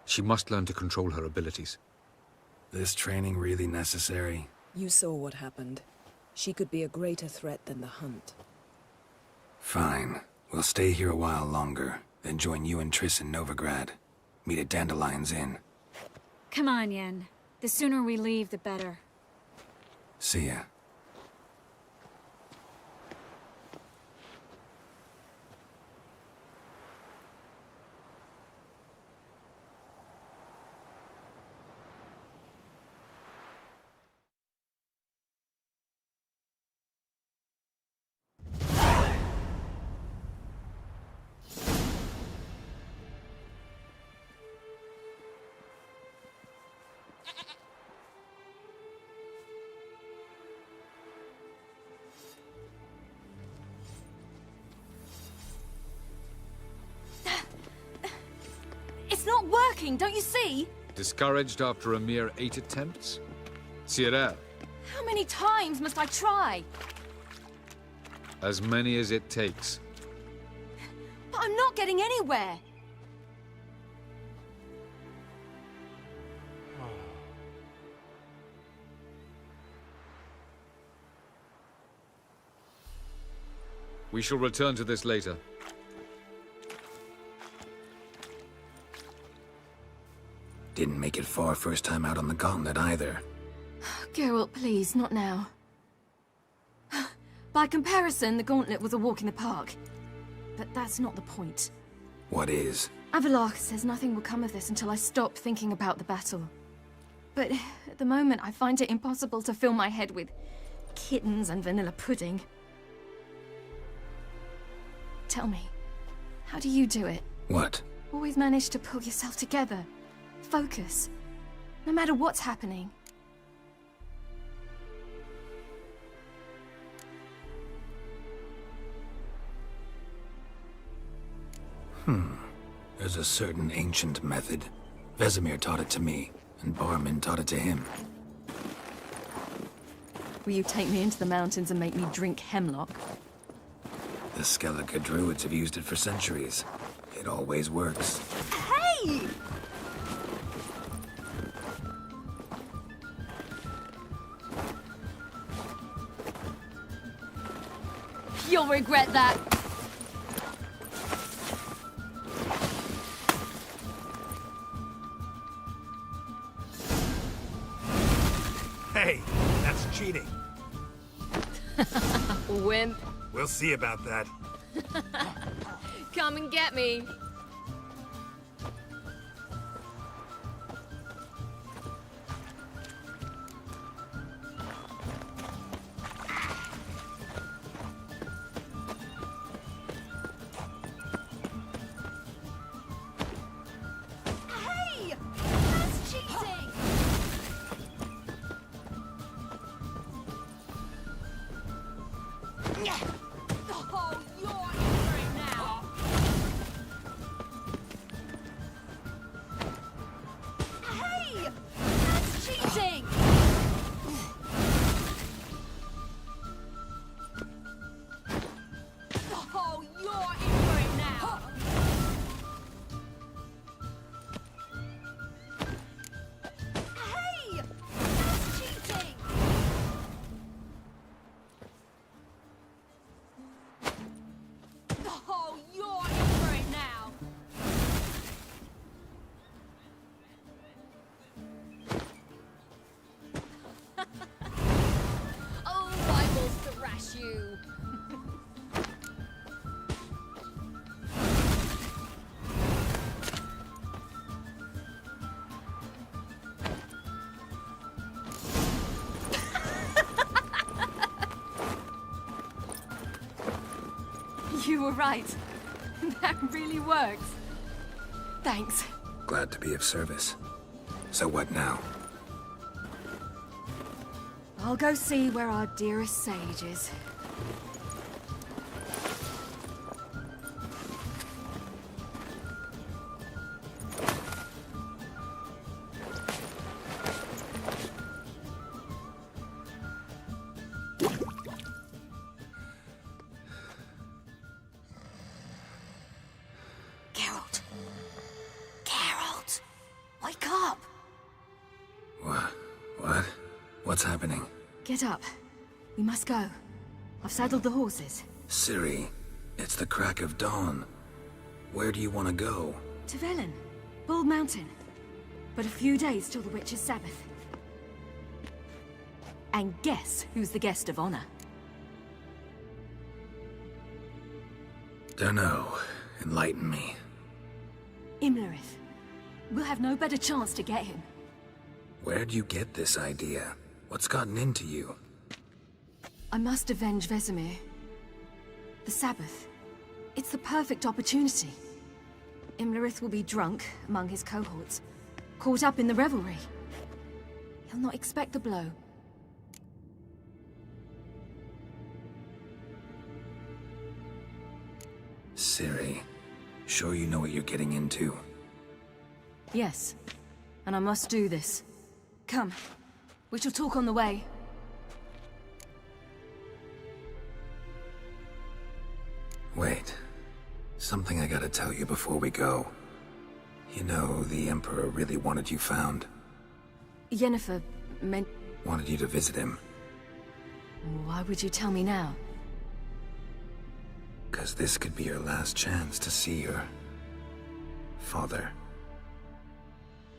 She must learn to control her abilities. This training really necessary? You saw what happened. She could be a greater threat than the Hunt. Fine. We'll stay here a while longer, then join you and Triss in Novigrad. Meet at Dandelion's Inn. Come on, Yen. The sooner we leave, the better. See ya. It's not working, don't you see? Discouraged after a mere 8 attempts? Ciri, How many times must I try? as many as it takes. But I'm not getting anywhere. We shall return to this later. Didn't make it far first time out on the gauntlet either. Geralt, please, not now. By comparison, the gauntlet was a walk in the park. But that's not the point. What is? Avallac'h says nothing will come of this until I stop thinking about the battle. But at the moment, I find it impossible to fill my head with kittens and vanilla pudding. Tell me, how do you do it? What? Always manage to pull yourself together. Focus. No matter what's happening. There's a certain ancient method. Vesemir taught it to me, and Barman taught it to him. Will you take me into the mountains and make me drink hemlock? The Skellige druids have used it for centuries. It always works. Hey! You'll regret that. Hey, that's cheating. Wimp. We'll see about that. Come and get me. Hey! That's cheating! Oh, you're in for it now! Hey! That's cheating! Oh, you're in for it now! Hey! That's cheating! Oh, you're in for it now! Oh, I will thrash you! You were right. That really works. Thanks. Glad to be of service. So what now? I'll go see where our dearest sage is. Geralt. Geralt! Wake up! What? What's happening? Get up. We must go. I've saddled the horses. Ciri, it's the crack of dawn. Where do you want to go? To Velen. Bald Mountain. But a few days till the Witch's Sabbath. And guess who's the guest of honor? Dunno. Enlighten me. Imlerith. We'll have no better chance to get him. Where'd you get this idea? What's gotten into you? I must avenge Vesemir. The Sabbath. It's the perfect opportunity. Imlerith will be drunk among his cohorts, caught up in the revelry. He'll not expect the blow. Ciri, sure you know what you're getting into? Yes, and I must do this. Come, we shall talk on the way. Wait. Something I gotta tell you before we go. You know, the Emperor really wanted you found. Yennefer meant... Wanted you to visit him. Why would you tell me now? 'Cause this could be your last chance to see your father.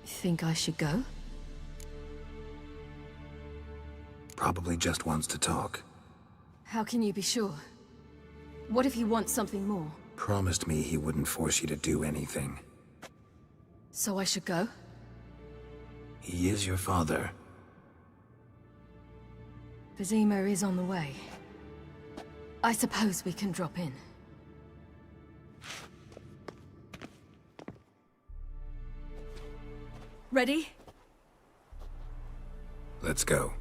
Think I should go? Probably just wants to talk. How can you be sure? What if he wants something more? Promised me he wouldn't force you to do anything. So I should go? He is your father. Vizima is on the way. I suppose we can drop in. Ready? Let's go.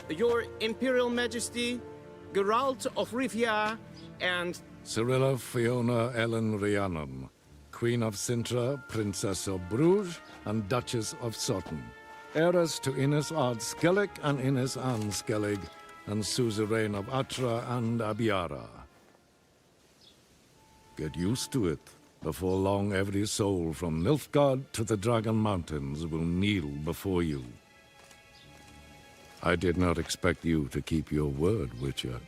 Your Imperial Majesty, Geralt of Rivia, and... Cirilla Fiona Ellen Rhiannon, Queen of Sintra, Princess of Bruges, and Duchess of Sutton. Heiress to Innes Ard Skellig and Innes Anne Skellig, and suzerain of Atra and Abiara. Get used to it. Before long, every soul from Nilfgaard to the Dragon Mountains will kneel before you. I did not expect you to keep your word, Witcher.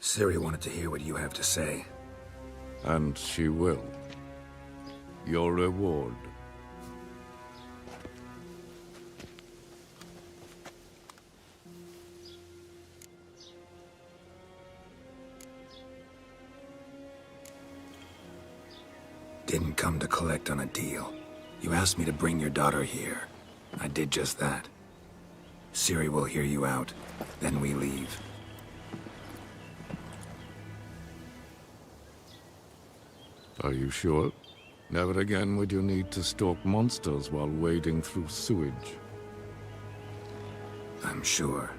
Ciri wanted to hear what you have to say. And she will. Your reward. Didn't come to collect on a deal. You asked me to bring your daughter here. I did just that. Ciri will hear you out, then we leave. Are you sure? Never again would you need to stalk monsters while wading through sewage. I'm sure.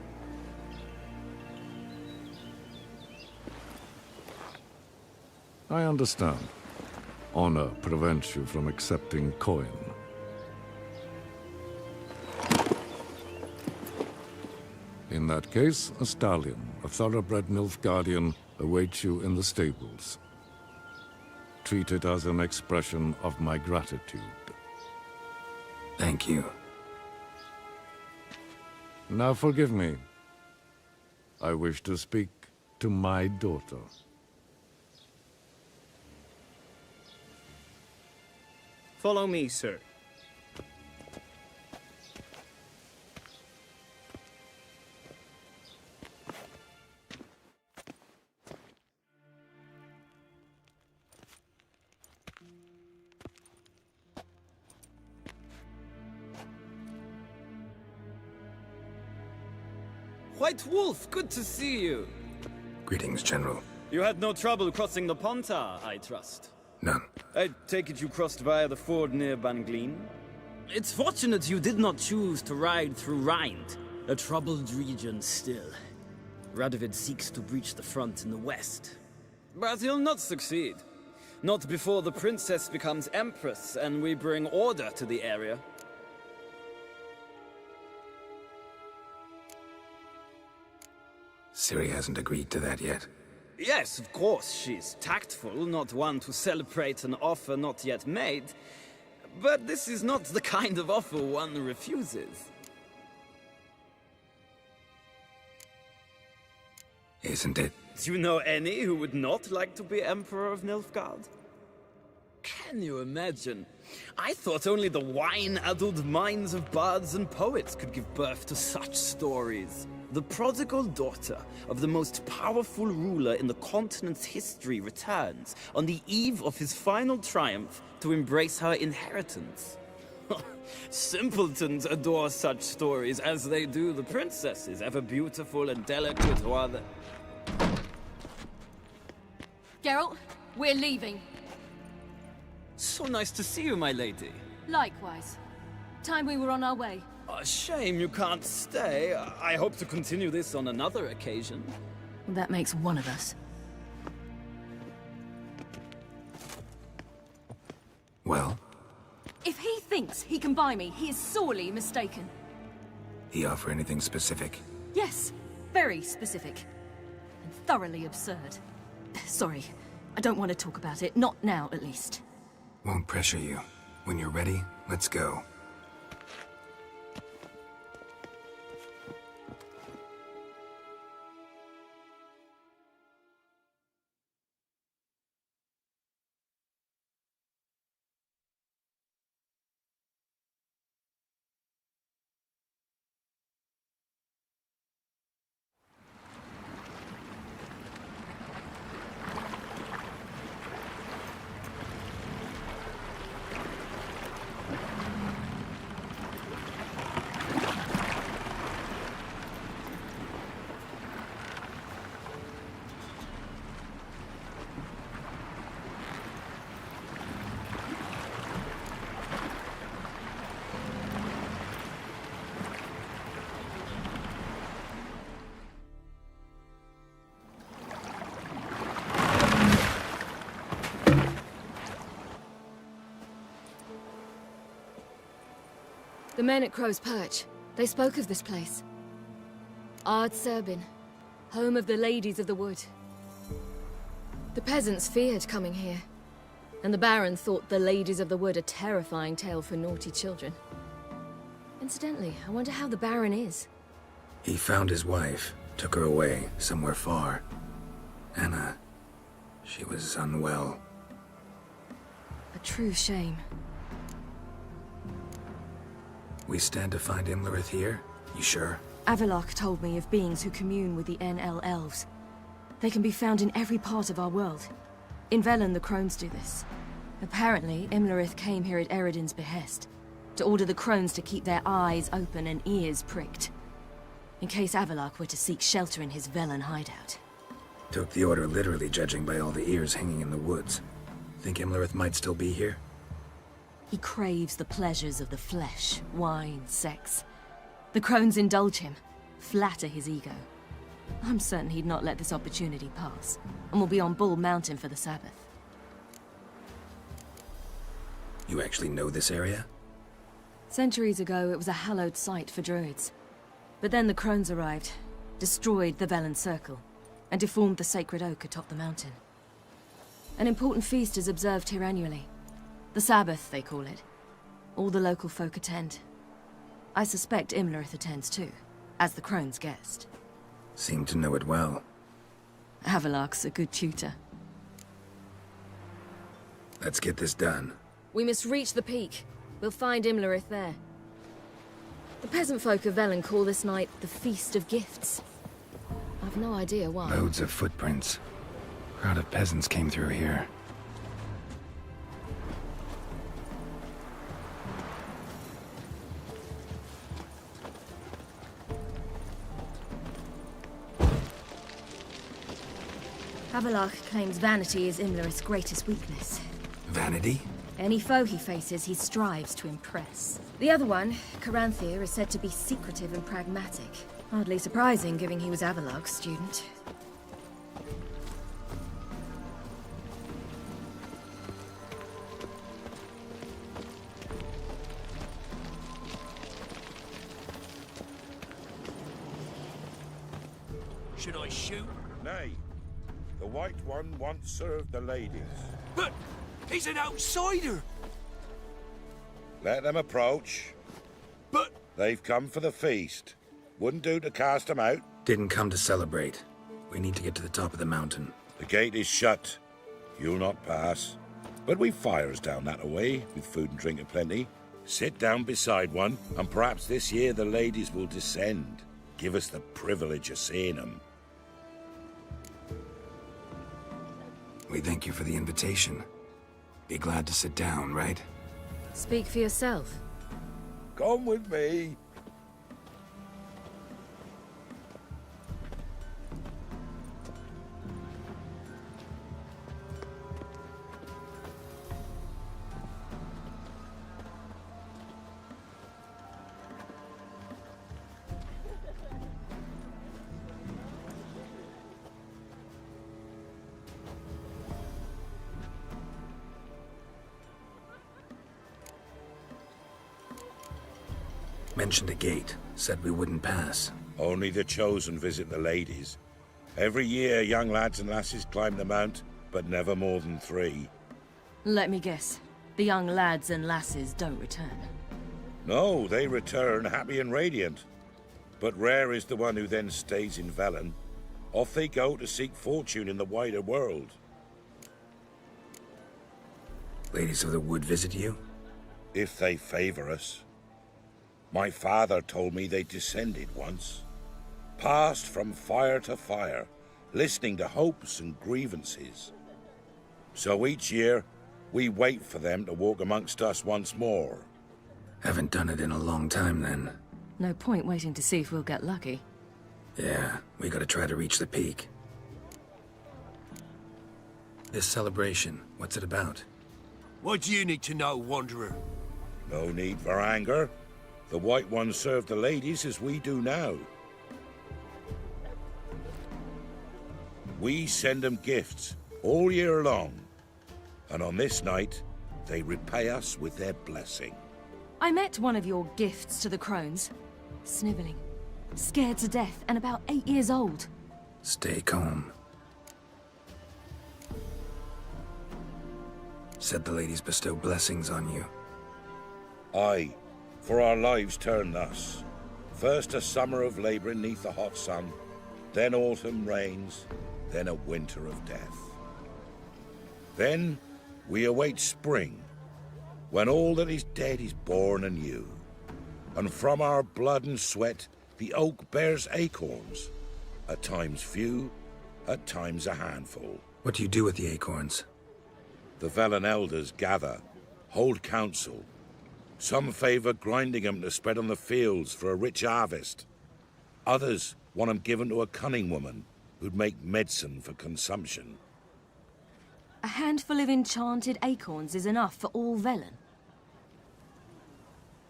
I understand. Honor prevents you from accepting coin. In that case, a stallion, a thoroughbred Nilfgaardian, awaits you in the stables. Treat it as an expression of my gratitude. Thank you. Now forgive me. I wish to speak to my daughter. Follow me, sir. White Wolf, good to see you. Greetings, General. You had no trouble crossing the Pontar, I trust. None. I take it you crossed via the ford near Banglin? It's fortunate you did not choose to ride through Rind, a troubled region still. Radovid seeks to breach the front in the west. But he'll not succeed. Not before the princess becomes empress and we bring order to the area. Ciri hasn't agreed to that yet. Yes, of course, she's tactful, not one to celebrate an offer not yet made. But this is not the kind of offer one refuses. Isn't it? Do you know any who would not like to be Emperor of Nilfgaard? Can you imagine? I thought only the wine-addled minds of bards and poets could give birth to such stories. The prodigal daughter of the most powerful ruler in the continent's history returns on the eve of his final triumph to embrace her inheritance. Simpletons adore such stories as they do the princesses, ever beautiful and delicate while the... Geralt, we're leaving. So nice to see you, my lady. Likewise. Time we were on our way. A shame you can't stay. I hope to continue this on another occasion. Well, that makes one of us. Well? If he thinks he can buy me, he is sorely mistaken. He offer anything specific? Yes, very specific. And thoroughly absurd. Sorry, I don't want to talk about it. Not now, at least. Won't pressure you. When you're ready, let's go. The men at Crow's Perch, they spoke of this place. Ard Serbin, home of the Ladies of the Wood. The peasants feared coming here, and the Baron thought the Ladies of the Wood a terrifying tale for naughty children. Incidentally, I wonder how the Baron is. He found his wife, took her away, somewhere far. Anna, she was unwell. A true shame. We stand to find Imlerith here? You sure? Avallac'h told me of beings who commune with the NL elves. They can be found in every part of our world. In Velen, the crones do this. Apparently, Imlerith came here at Eredin's behest, to order the crones to keep their eyes open and ears pricked, in case Avallac'h were to seek shelter in his Velen hideout. Took the order literally, judging by all the ears hanging in the woods. Think Imlerith might still be here? He craves the pleasures of the flesh, wine, sex. The crones indulge him, flatter his ego. I'm certain he'd not let this opportunity pass, and will be on Bull Mountain for the Sabbath. You actually know this area? Centuries ago, it was a hallowed site for druids. But then the crones arrived, destroyed the Velen Circle, and deformed the sacred oak atop the mountain. An important feast is observed here annually. The Sabbath, they call it. All the local folk attend. I suspect Imlerith attends too, as the crone's guest. Seem to know it well. Avallac'h's a good tutor. Let's get this done. We must reach the peak. We'll find Imlerith there. The peasant folk of Velen call this night the Feast of Gifts. I've no idea why. Loads of footprints. Crowd of peasants came through here. Avallac'h claims vanity is Imlerith's greatest weakness. Vanity? Any foe he faces, he strives to impress. The other one, Caranthir, is said to be secretive and pragmatic. Hardly surprising, given he was Avallac'h's student. Should I shoot? Nay. The White One once served the ladies. But he's an outsider! Let them approach. But... They've come for the feast. Wouldn't do to cast them out. Didn't come to celebrate. We need to get to the top of the mountain. The gate is shut. You'll not pass. But we've fires down that away, with food and drink aplenty. Sit down beside one, and perhaps this year the ladies will descend. Give us the privilege of seeing them. We thank you for the invitation. Be glad to sit down, right? Speak for yourself. Come with me. Mentioned a gate. Said we wouldn't pass. Only the chosen visit the ladies. Every year, young lads and lasses climb the mount, but never more than 3. Let me guess. The young lads and lasses don't return. No, they return happy and radiant. But rare is the one who then stays in Velen. Off they go to seek fortune in the wider world. Ladies of the Wood visit you? If they favor us. My father told me they descended once. Passed from fire to fire, listening to hopes and grievances. So each year, we wait for them to walk amongst us once more. Haven't done it in a long time, then. No point waiting to see if we'll get lucky. Yeah, we gotta try to reach the peak. This celebration, what's it about? What do you need to know, Wanderer? No need for anger. The White Ones serve the ladies as we do now. We send them gifts all year long. And on this night, they repay us with their blessing. I met one of your gifts to the crones. Sniveling. Scared to death and about 8 years old. Stay calm. Said the ladies bestow blessings on you. Aye, for our lives turn thus. First a summer of labouring neath the hot sun, then autumn rains, then a winter of death. Then we await spring, when all that is dead is born anew. And from our blood and sweat the oak bears acorns, at times few, at times a handful. What do you do with the acorns? The Velen elders gather, hold council. Some favor grinding them to spread on the fields for a rich harvest. Others want them given to a cunning woman who'd make medicine for consumption. A handful of enchanted acorns is enough for all Velen.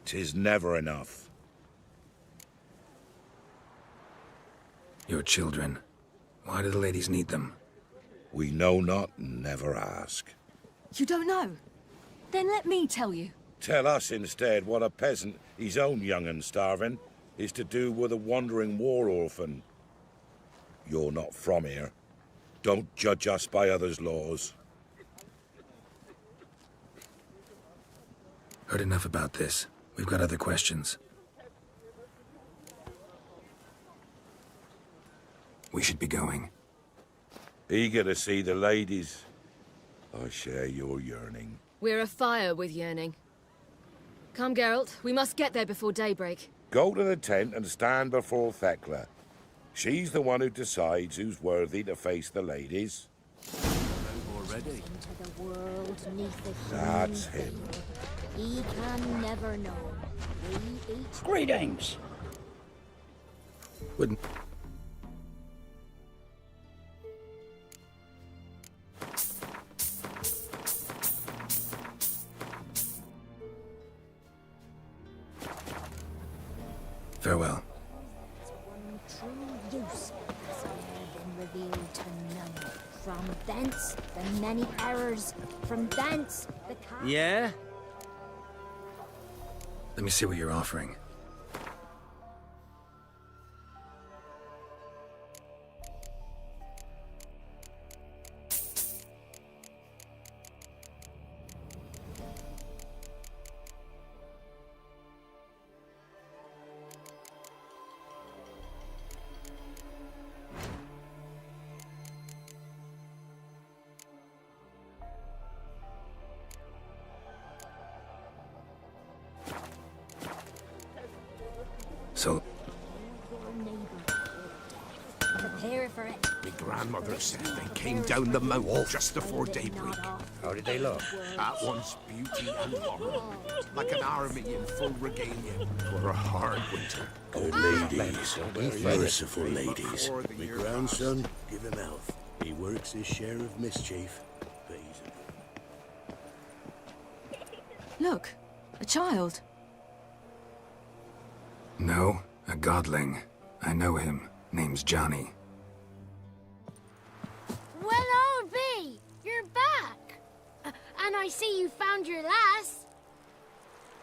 'Tis never enough. Your children. Why do the ladies need them? We know not and never ask. You don't know? Then let me tell you. Tell us instead what a peasant, his own young and starving, is to do with a wandering war orphan. You're not from here. Don't judge us by others' laws. Heard enough about this. We've got other questions. We should be going. Eager to see the ladies. I share your yearning. We're afire with yearning. Come, Geralt. We must get there before daybreak. Go to the tent and stand before Thekla. She's the one who decides who's worthy to face the ladies. Already? Into the world neath the That's him. He can never know. We each... Greetings. Wouldn't... Farewell. One true use has ne'er been revealed to none. From thence, the many errors. From thence, the... Yeah? Let me see what you're offering. So, Prepare for it. My grandmother said they came down the mountain just before daybreak. How did they look? At once beauty and horror, like an army in full regalia for a hard winter. Good ladies, merciful ladies. My grandson, give him health. He works his share of mischief. Pays it. Look, a child. no, a godling. I know him. Name's Johnny. Well, old B, you're back. And I see you found your lass.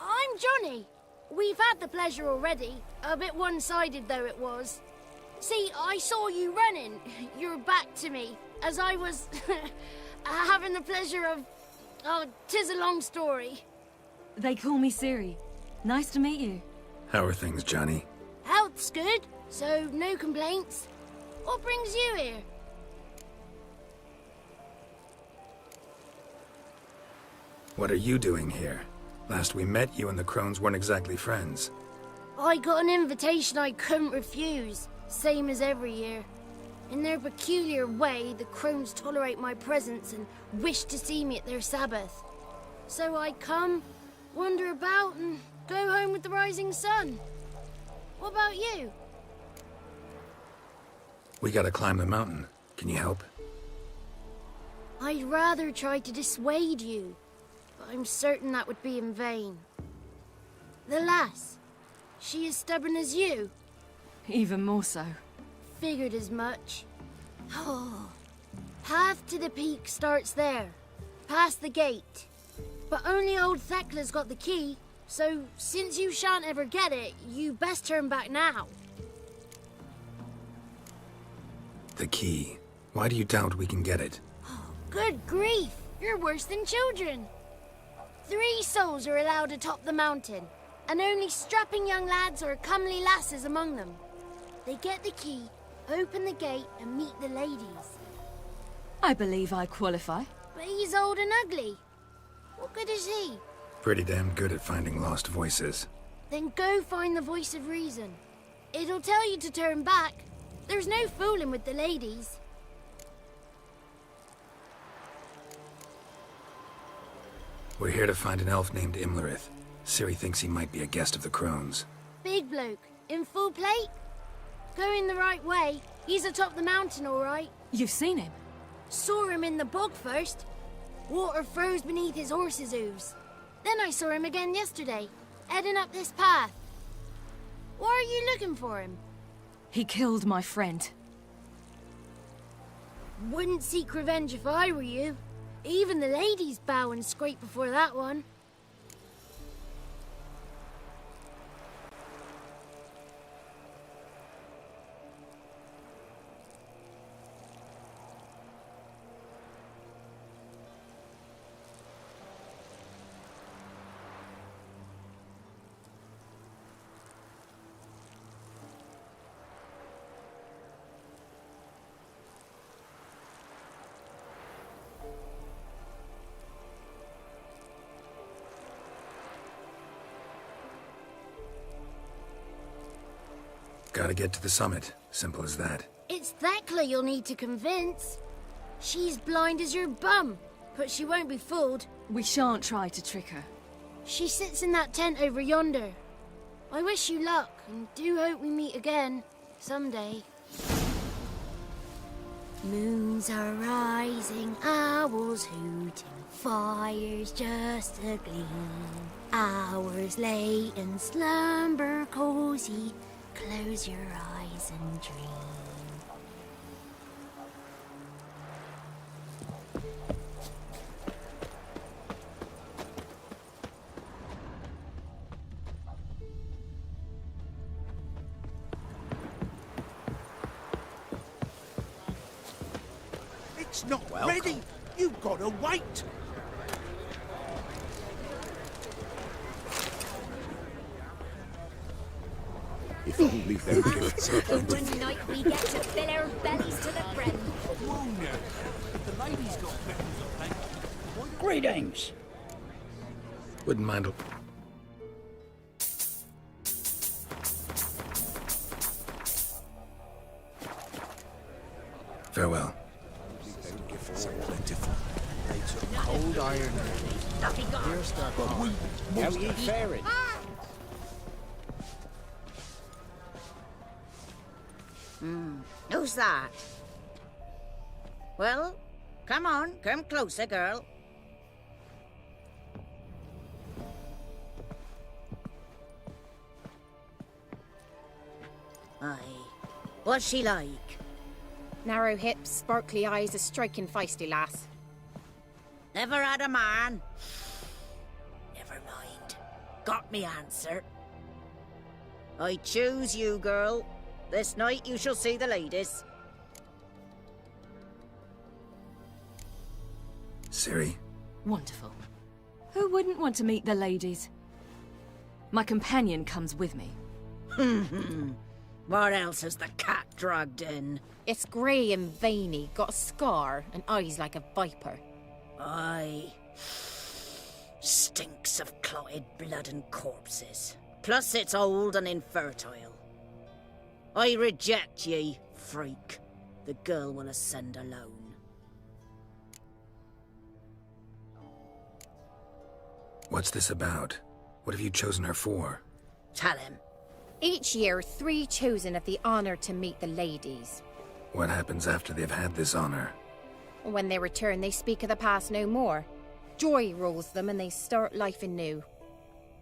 I'm Johnny. We've had the pleasure already. A bit one-sided, though it was. See, I saw you running. Your back to me. As I was having the pleasure of... Oh, 'tis a long story. They call me Ciri. Nice to meet you. How are things, Johnny? Health's good, so no complaints. What brings you here? What are you doing here? Last we met, you and the crones weren't exactly friends. I got an invitation I couldn't refuse, same as every year. In their peculiar way, the crones tolerate my presence and wish to see me at their Sabbath. So I come, wander about, and go home with the rising sun. What about you? We gotta climb the mountain. Can you help? I'd rather try to dissuade you, but I'm certain that would be in vain. The lass, she as stubborn as you? Even more so. Figured as much. Oh, path to the peak starts there, past the gate. But only old Thekla's got the key, so since you shan't ever get it, you best turn back now. The key. Why do you doubt we can get it? Good grief, you're worse than children. 3 souls are allowed atop the mountain, and only strapping young lads or comely lasses among them. They get the key, open the gate, and meet the ladies. I believe I qualify. But he's old and ugly. What good is he? Pretty damn good at finding lost voices. Then go find the voice of reason. It'll tell you to turn back. There's no fooling with the ladies. We're here to find an elf named Imlerith. Ciri thinks he might be a guest of the crones. Big bloke, in full plate? Going the right way. He's atop the mountain, all right. You've seen him? Saw him in the bog first. Water froze beneath his horse's hooves. Then I saw him again yesterday, heading up this path. Why are you looking for him? He killed my friend. Wouldn't seek revenge if I were you. Even the ladies bow and scrape before that one. Gotta get to the summit. Simple as that. It's Thekla you'll need to convince. She's blind as your bum, but she won't be fooled. We shan't try to trick her. She sits in that tent over yonder. I wish you luck, and do hope we meet again, someday. Moons are rising, owls hooting, fires just a gleam. Hours late and slumber cozy, close your eyes and dream. It's not ready. You've got to wait. If only their gifts are Tonight we get to fill our bellies to the brim. The lady's got Greetings. Wouldn't mind. Farewell. Cold iron. Here's that. How ye faring? Who's that? Well, come on, come closer, girl. Aye. What's she like? Narrow hips, sparkly eyes, a striking feisty lass. Never had a man. Never mind. Got me answer. I choose you, girl. This night you shall see the ladies. Ciri? Wonderful. Who wouldn't want to meet the ladies? My companion comes with me. What else has the cat dragged in? It's grey and veiny, got a scar, and eyes like a viper. Aye. Stinks of clotted blood and corpses. Plus it's old and infertile. I reject ye, freak. The girl will ascend alone. What's this about? What have you chosen her for? Tell him. Each year, 3 chosen have the honor to meet the ladies. What happens after they've had this honor? When they return, they speak of the past no more. Joy rules them and they start life anew.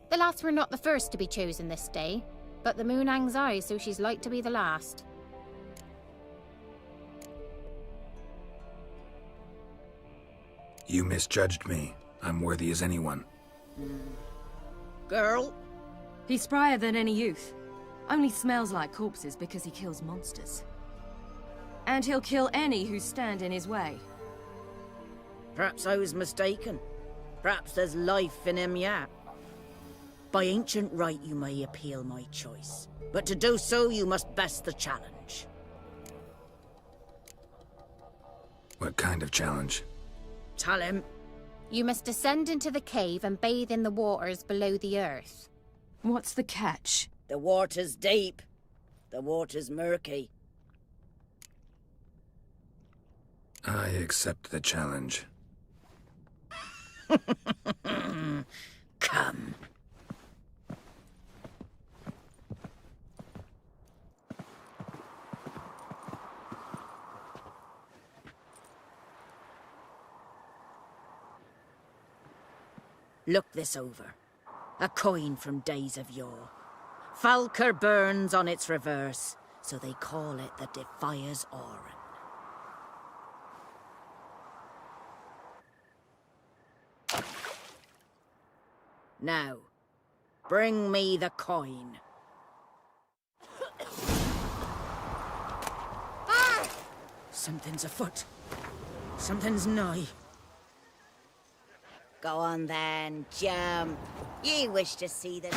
The lads were not the first to be chosen this day, but the moon hangs high, so she's like to be the last. You misjudged me. I'm worthy as anyone. Girl? He's sprier than any youth. Only smells like corpses because he kills monsters. And he'll kill any who stand in his way. Perhaps I was mistaken. Perhaps there's life in him yet. By ancient right you may appeal my choice, but to do so you must best the challenge. What kind of challenge? Tell him. You must descend into the cave and bathe in the waters below the earth. What's the catch? The water's deep. The water's murky. I accept the challenge. Come. Look this over. A coin from days of yore. Falker burns on its reverse, so they call it the Defier's Aura. Now, bring me the coin. Something's afoot. Something's nigh. Go on then, jump. You wish to see the...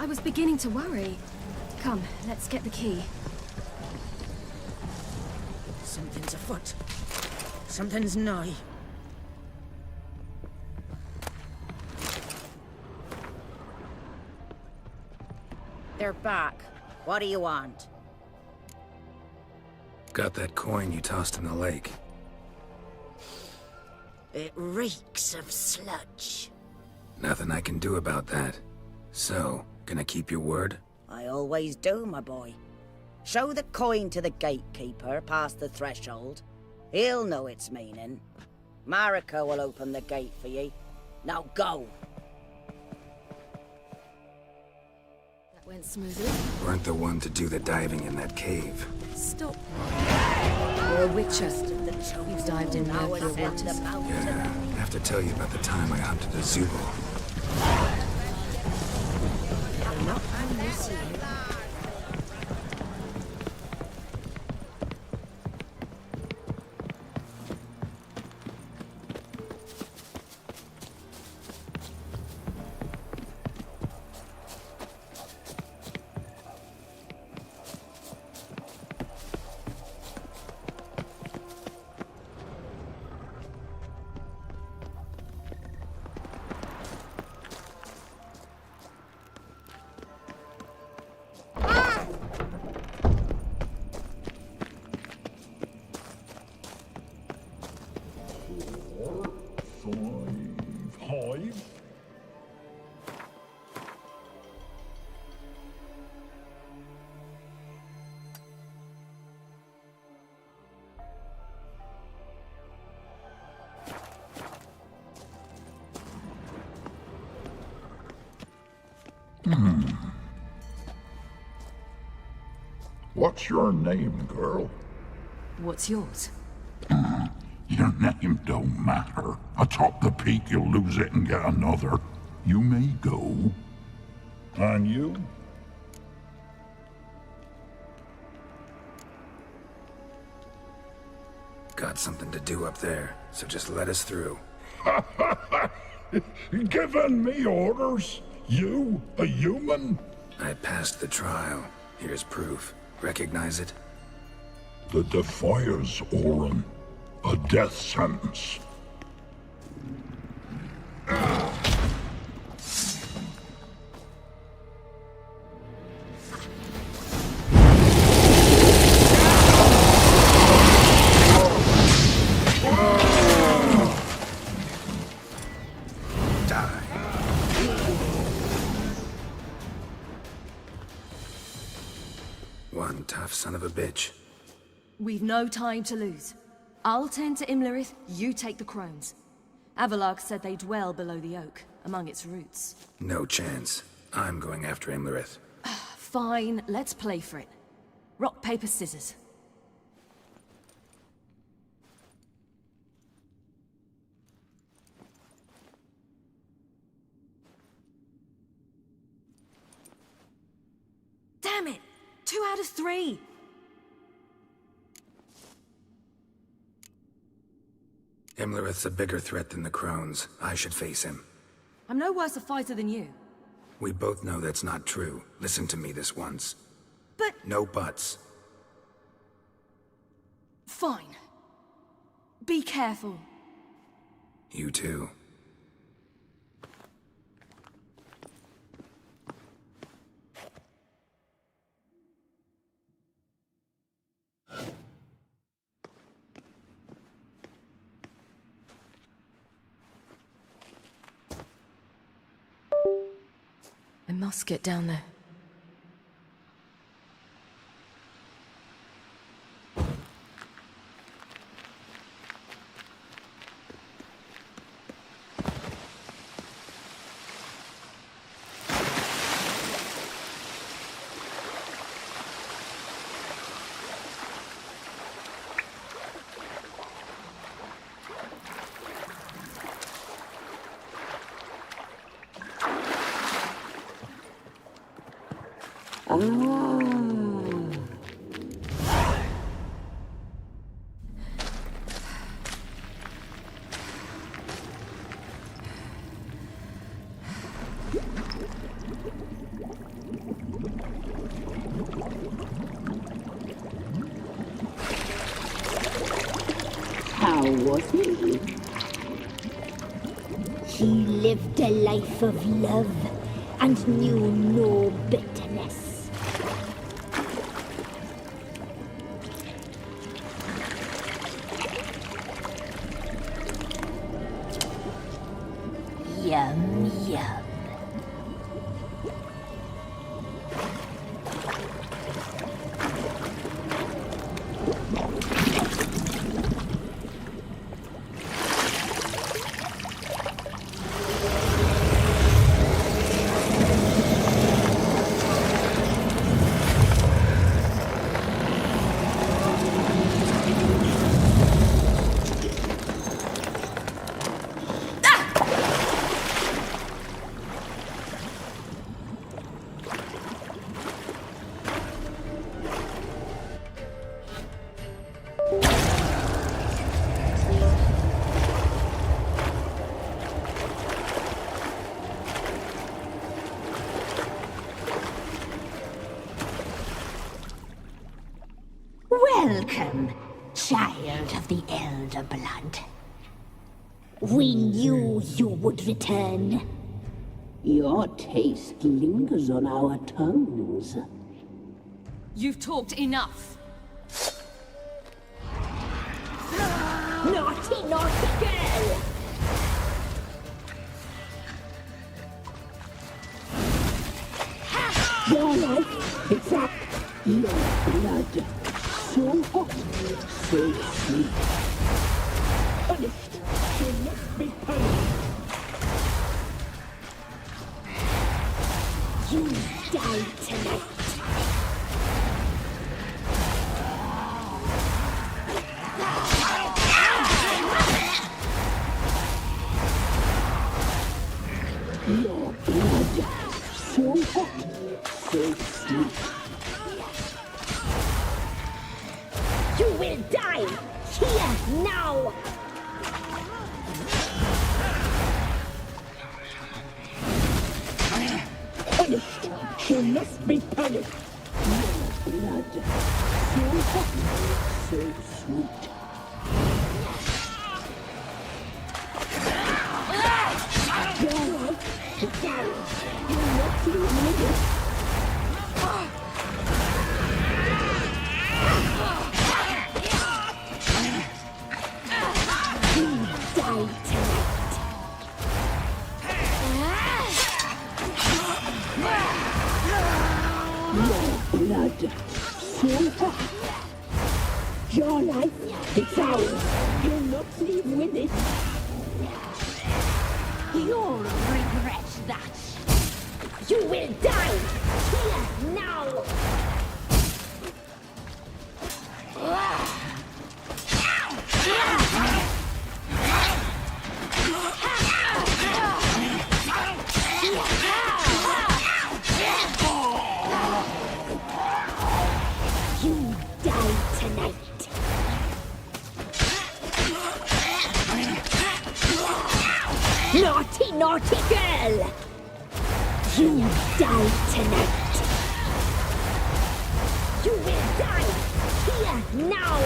I was beginning to worry. Come, let's get the key. Something's afoot. Something's nigh. They're back. What do you want? Got that coin you tossed in the lake. It reeks of sludge. Nothing I can do about that. So, gonna keep your word? I always do, my boy. Show the coin to the gatekeeper past the threshold. He'll know its meaning. Marika will open the gate for ye. Now go! That went smoothly. Weren't the one to do the diving in that cave. Stop. You're a witcher. You've dived in now waters. Yeah, I have to tell you about the time I hunted a Zubul. What's your name, girl? What's yours? Your name don't matter. Atop the peak, you'll lose it and get another. You may go. And you? Got something to do up there, so just let us through. Giving me orders? You, a human? I passed the trial. Here's proof. Recognize it? The Defier's Orin. A death sentence. One tough son of a bitch. We've no time to lose. I'll tend to Imlerith, you take the crones. Avalark said they dwell below the oak, among its roots. No chance. I'm going after Imlerith. Fine, let's play for it. Rock, paper, scissors. Damn it! 2 out of 3! Imlerith's a bigger threat than the crones. I should face him. I'm no worse a fighter than you. We both know that's not true. Listen to me this once. But... No buts. Fine. Be careful. You too. I must get down there. How was he? He lived a life of love and knew no bitterness. Yum, yum. Welcome, child of the Elder Blood. We knew you would return. Your taste lingers on our tongues. You've talked enough. Naughty, naughty girl! Your life, exact. Your blood. So hot, so sweet. Punished, she must be punished. You die tonight. Your blood, so hot, so sweet. You will die here now. Punished, she must be punished. Your blood, so hot, so sweet. Geralt, Geralt, you're not living. Blood, so hot. Your life, it's ours. You'll not leave with it. You'll regret that. You will die here now. You die tonight. Naughty, naughty girl! You die tonight. You will die here now.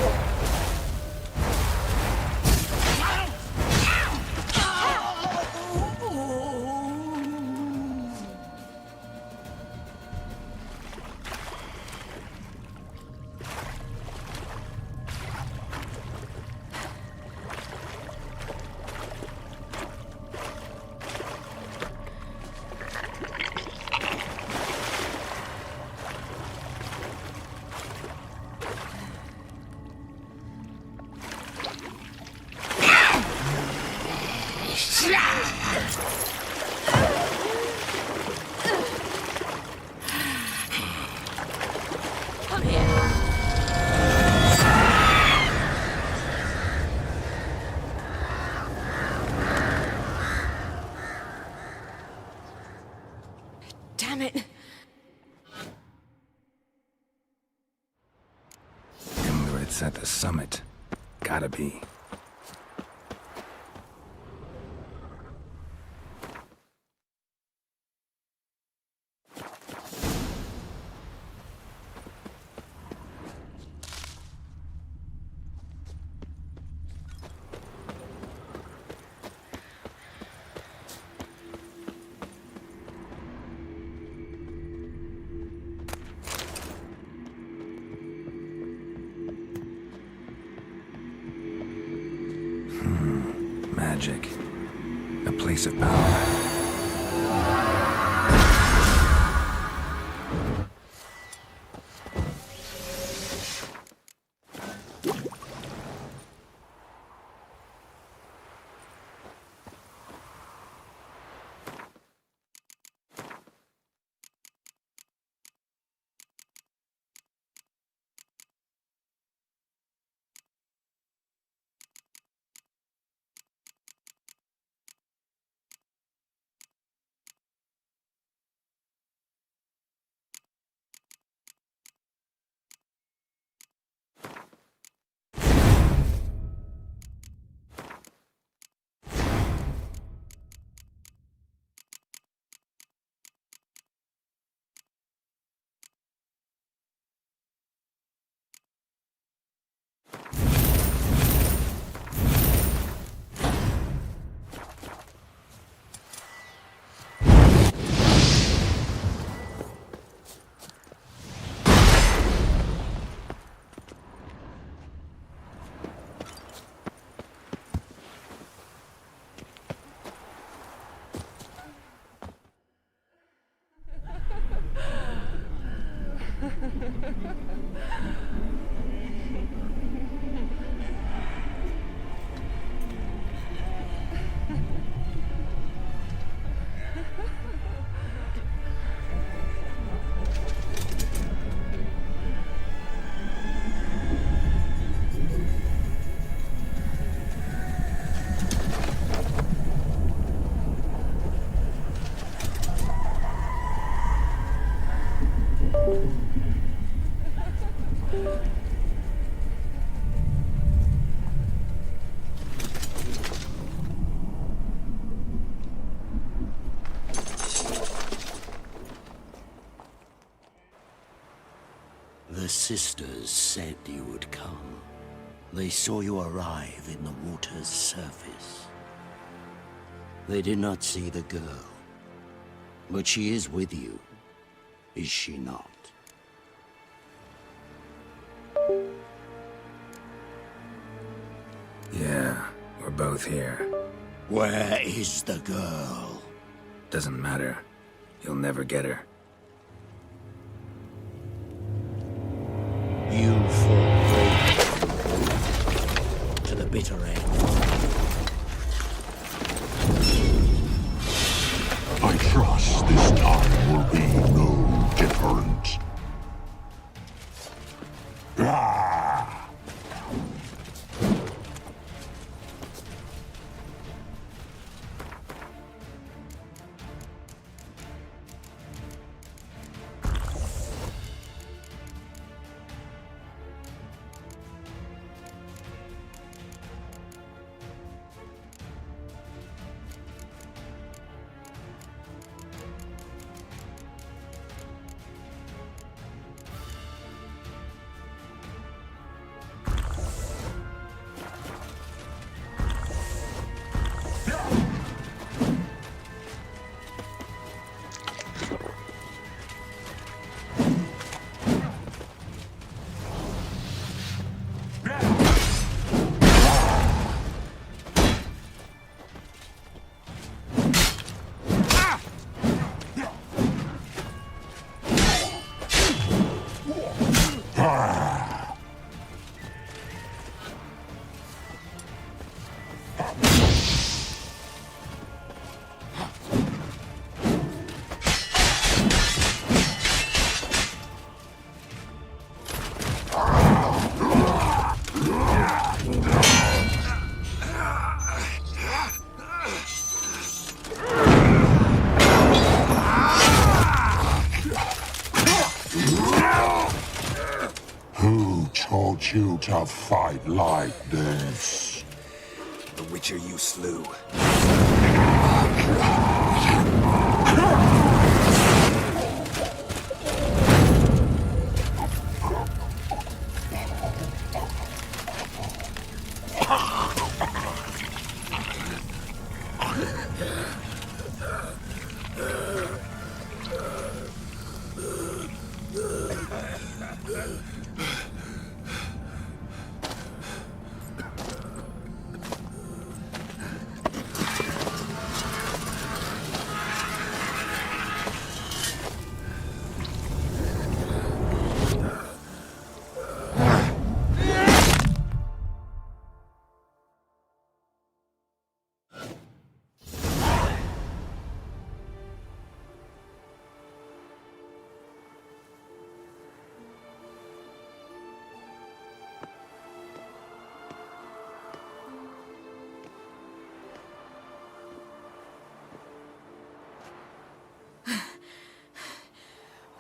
Damn it. It's at the summit. Gotta be. Magic. A place of power. The sisters said you would come. They saw you arrive in the water's surface. They did not see the girl. But she is with you, is she not? Yeah, we're both here. Where is the girl? Doesn't matter. You'll never get her. You fall brave to the bitter end. I trust this time will be no different. Ah! You to fight like this? The Witcher you slew.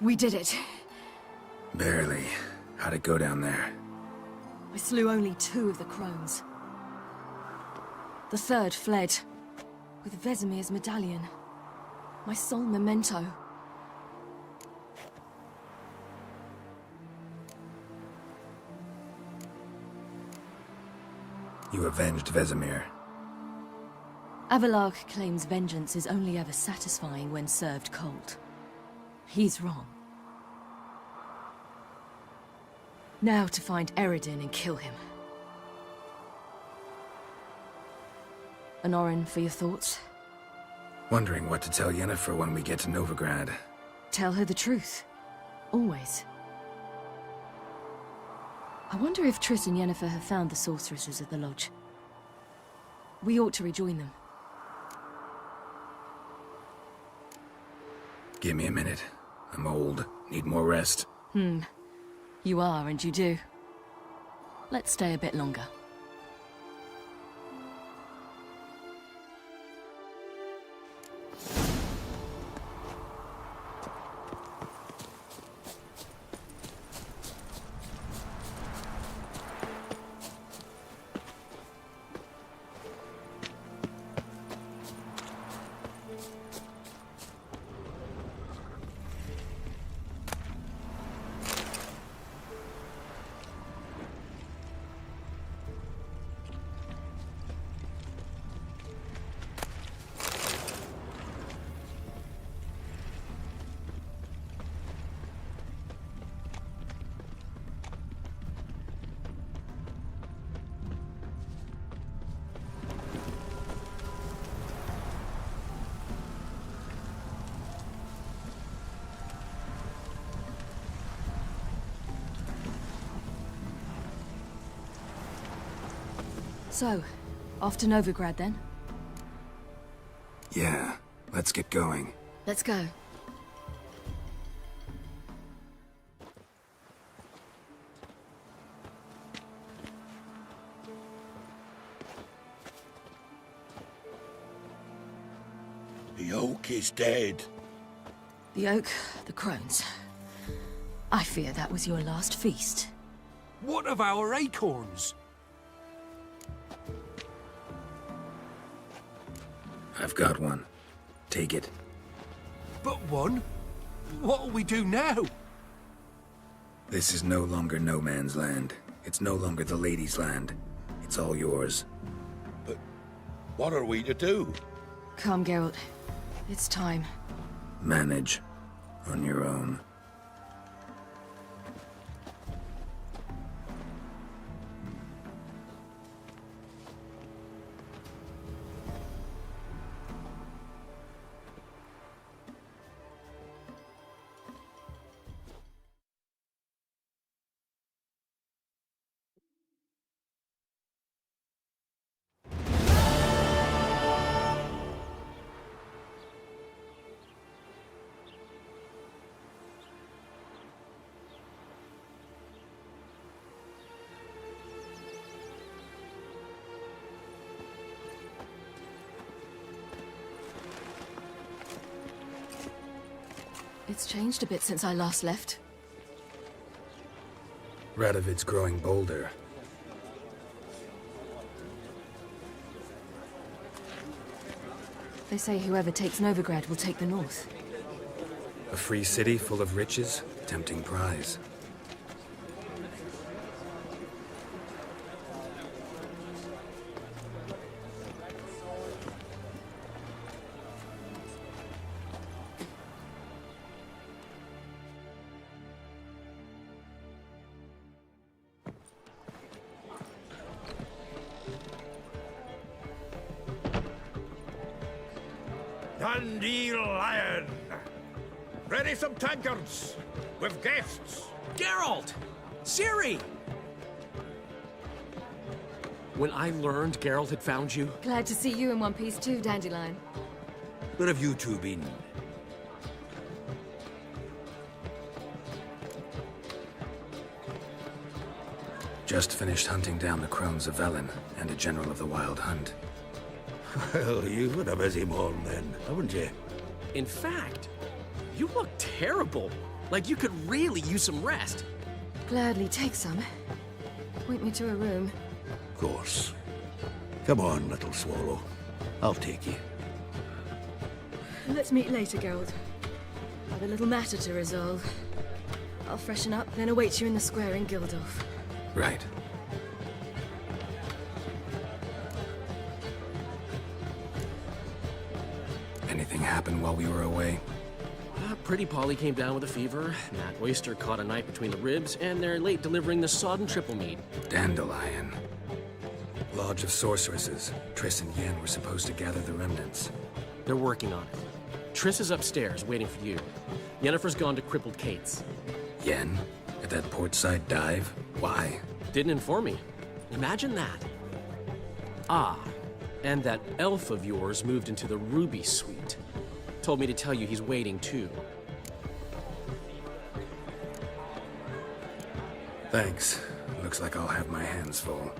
We did it. Barely. How'd it go down there? I slew only 2 of the crones. The third fled, with Vesemir's medallion. My sole memento. You avenged Vesemir. Avalark claims vengeance is only ever satisfying when served cold. He's wrong. Now to find Eredin and kill him. Anorin, for your thoughts? Wondering what to tell Yennefer when we get to Novigrad. Tell her the truth. Always. I wonder if Triss and Yennefer have found the sorceresses at the lodge. We ought to rejoin them. Give me a minute. I'm old. Need more rest. You are, and you do. Let's stay a bit longer. So, off to Novigrad then? Yeah, let's get going. Let's go. The oak is dead. The oak, the crones. I fear that was your last feast. What of our acorns? I've got one. Take it. But one? What'll we do now? This is no longer no man's land. It's no longer the lady's land. It's all yours. But what are we to do? Come, Geralt. It's time. Manage. On your own. It's changed a bit since I last left. Radovid's growing bolder. They say whoever takes Novigrad will take the north. A free city full of riches? Tempting prize. Dandelion! Ready some tankards! With guests! Geralt! Ciri! When I learned Geralt had found you... Glad to see you in one piece too, Dandelion. Where have you two been? Just finished hunting down the crones of Velen and a general of the Wild Hunt. Well, you've had a busy morning then, haven't you? In fact, you look terrible. Like you could really use some rest. Gladly take some. Point me to a room. Of course. Come on, little swallow. I'll take you. Let's meet later, Geralt. I've a little matter to resolve. I'll freshen up, then await you in the square in Gildorf. Right. Anything happen while we were away? Pretty Polly came down with a fever, Matt Oyster caught a knife between the ribs, and they're late delivering the sodden triple mead. Dandelion. Lodge of Sorceresses. Triss and Yen were supposed to gather the remnants. They're working on it. Triss is upstairs, waiting for you. Yennefer's gone to Crippled Kate's. Yen? At that portside dive? Why? Didn't inform me. Imagine that. Ah, and that elf of yours moved into the Ruby Suite. Told me to tell you he's waiting too. Thanks. Looks like I'll have my hands full.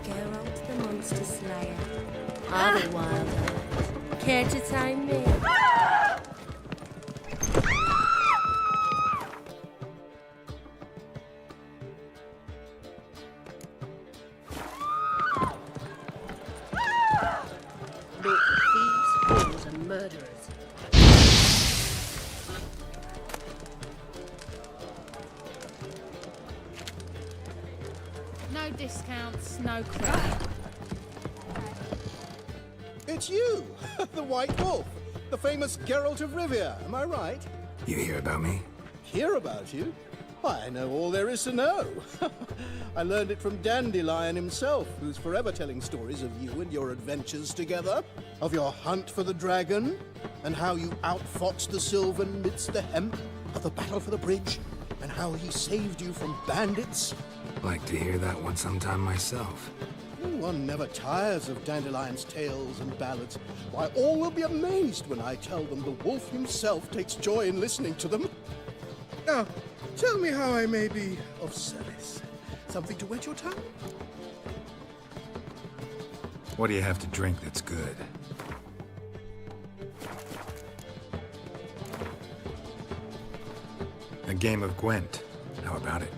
Geralt the Monster Slayer. Otherwise, care to time me? Thieves, fools, and murderers. No discounts, no credit. It's you, the White Wolf, the famous Geralt of Rivia, am I right? You hear about me? Hear about you? Why, I know all there is to know. I learned it from Dandelion himself, who's forever telling stories of you and your adventures together, of your hunt for the dragon, and how you outfought the Sylvan midst the hemp, of the battle for the bridge, and how he saved you from bandits. Like to hear that one sometime myself. One never tires of Dandelion's tales and ballads. Why, all will be amazed when I tell them the wolf himself takes joy in listening to them. Now, tell me how I may be of service. Something to wet your tongue? What do you have to drink that's good? A game of Gwent. How about it?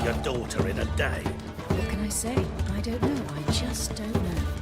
your daughter in a day. What can I say? I don't know. I just don't know.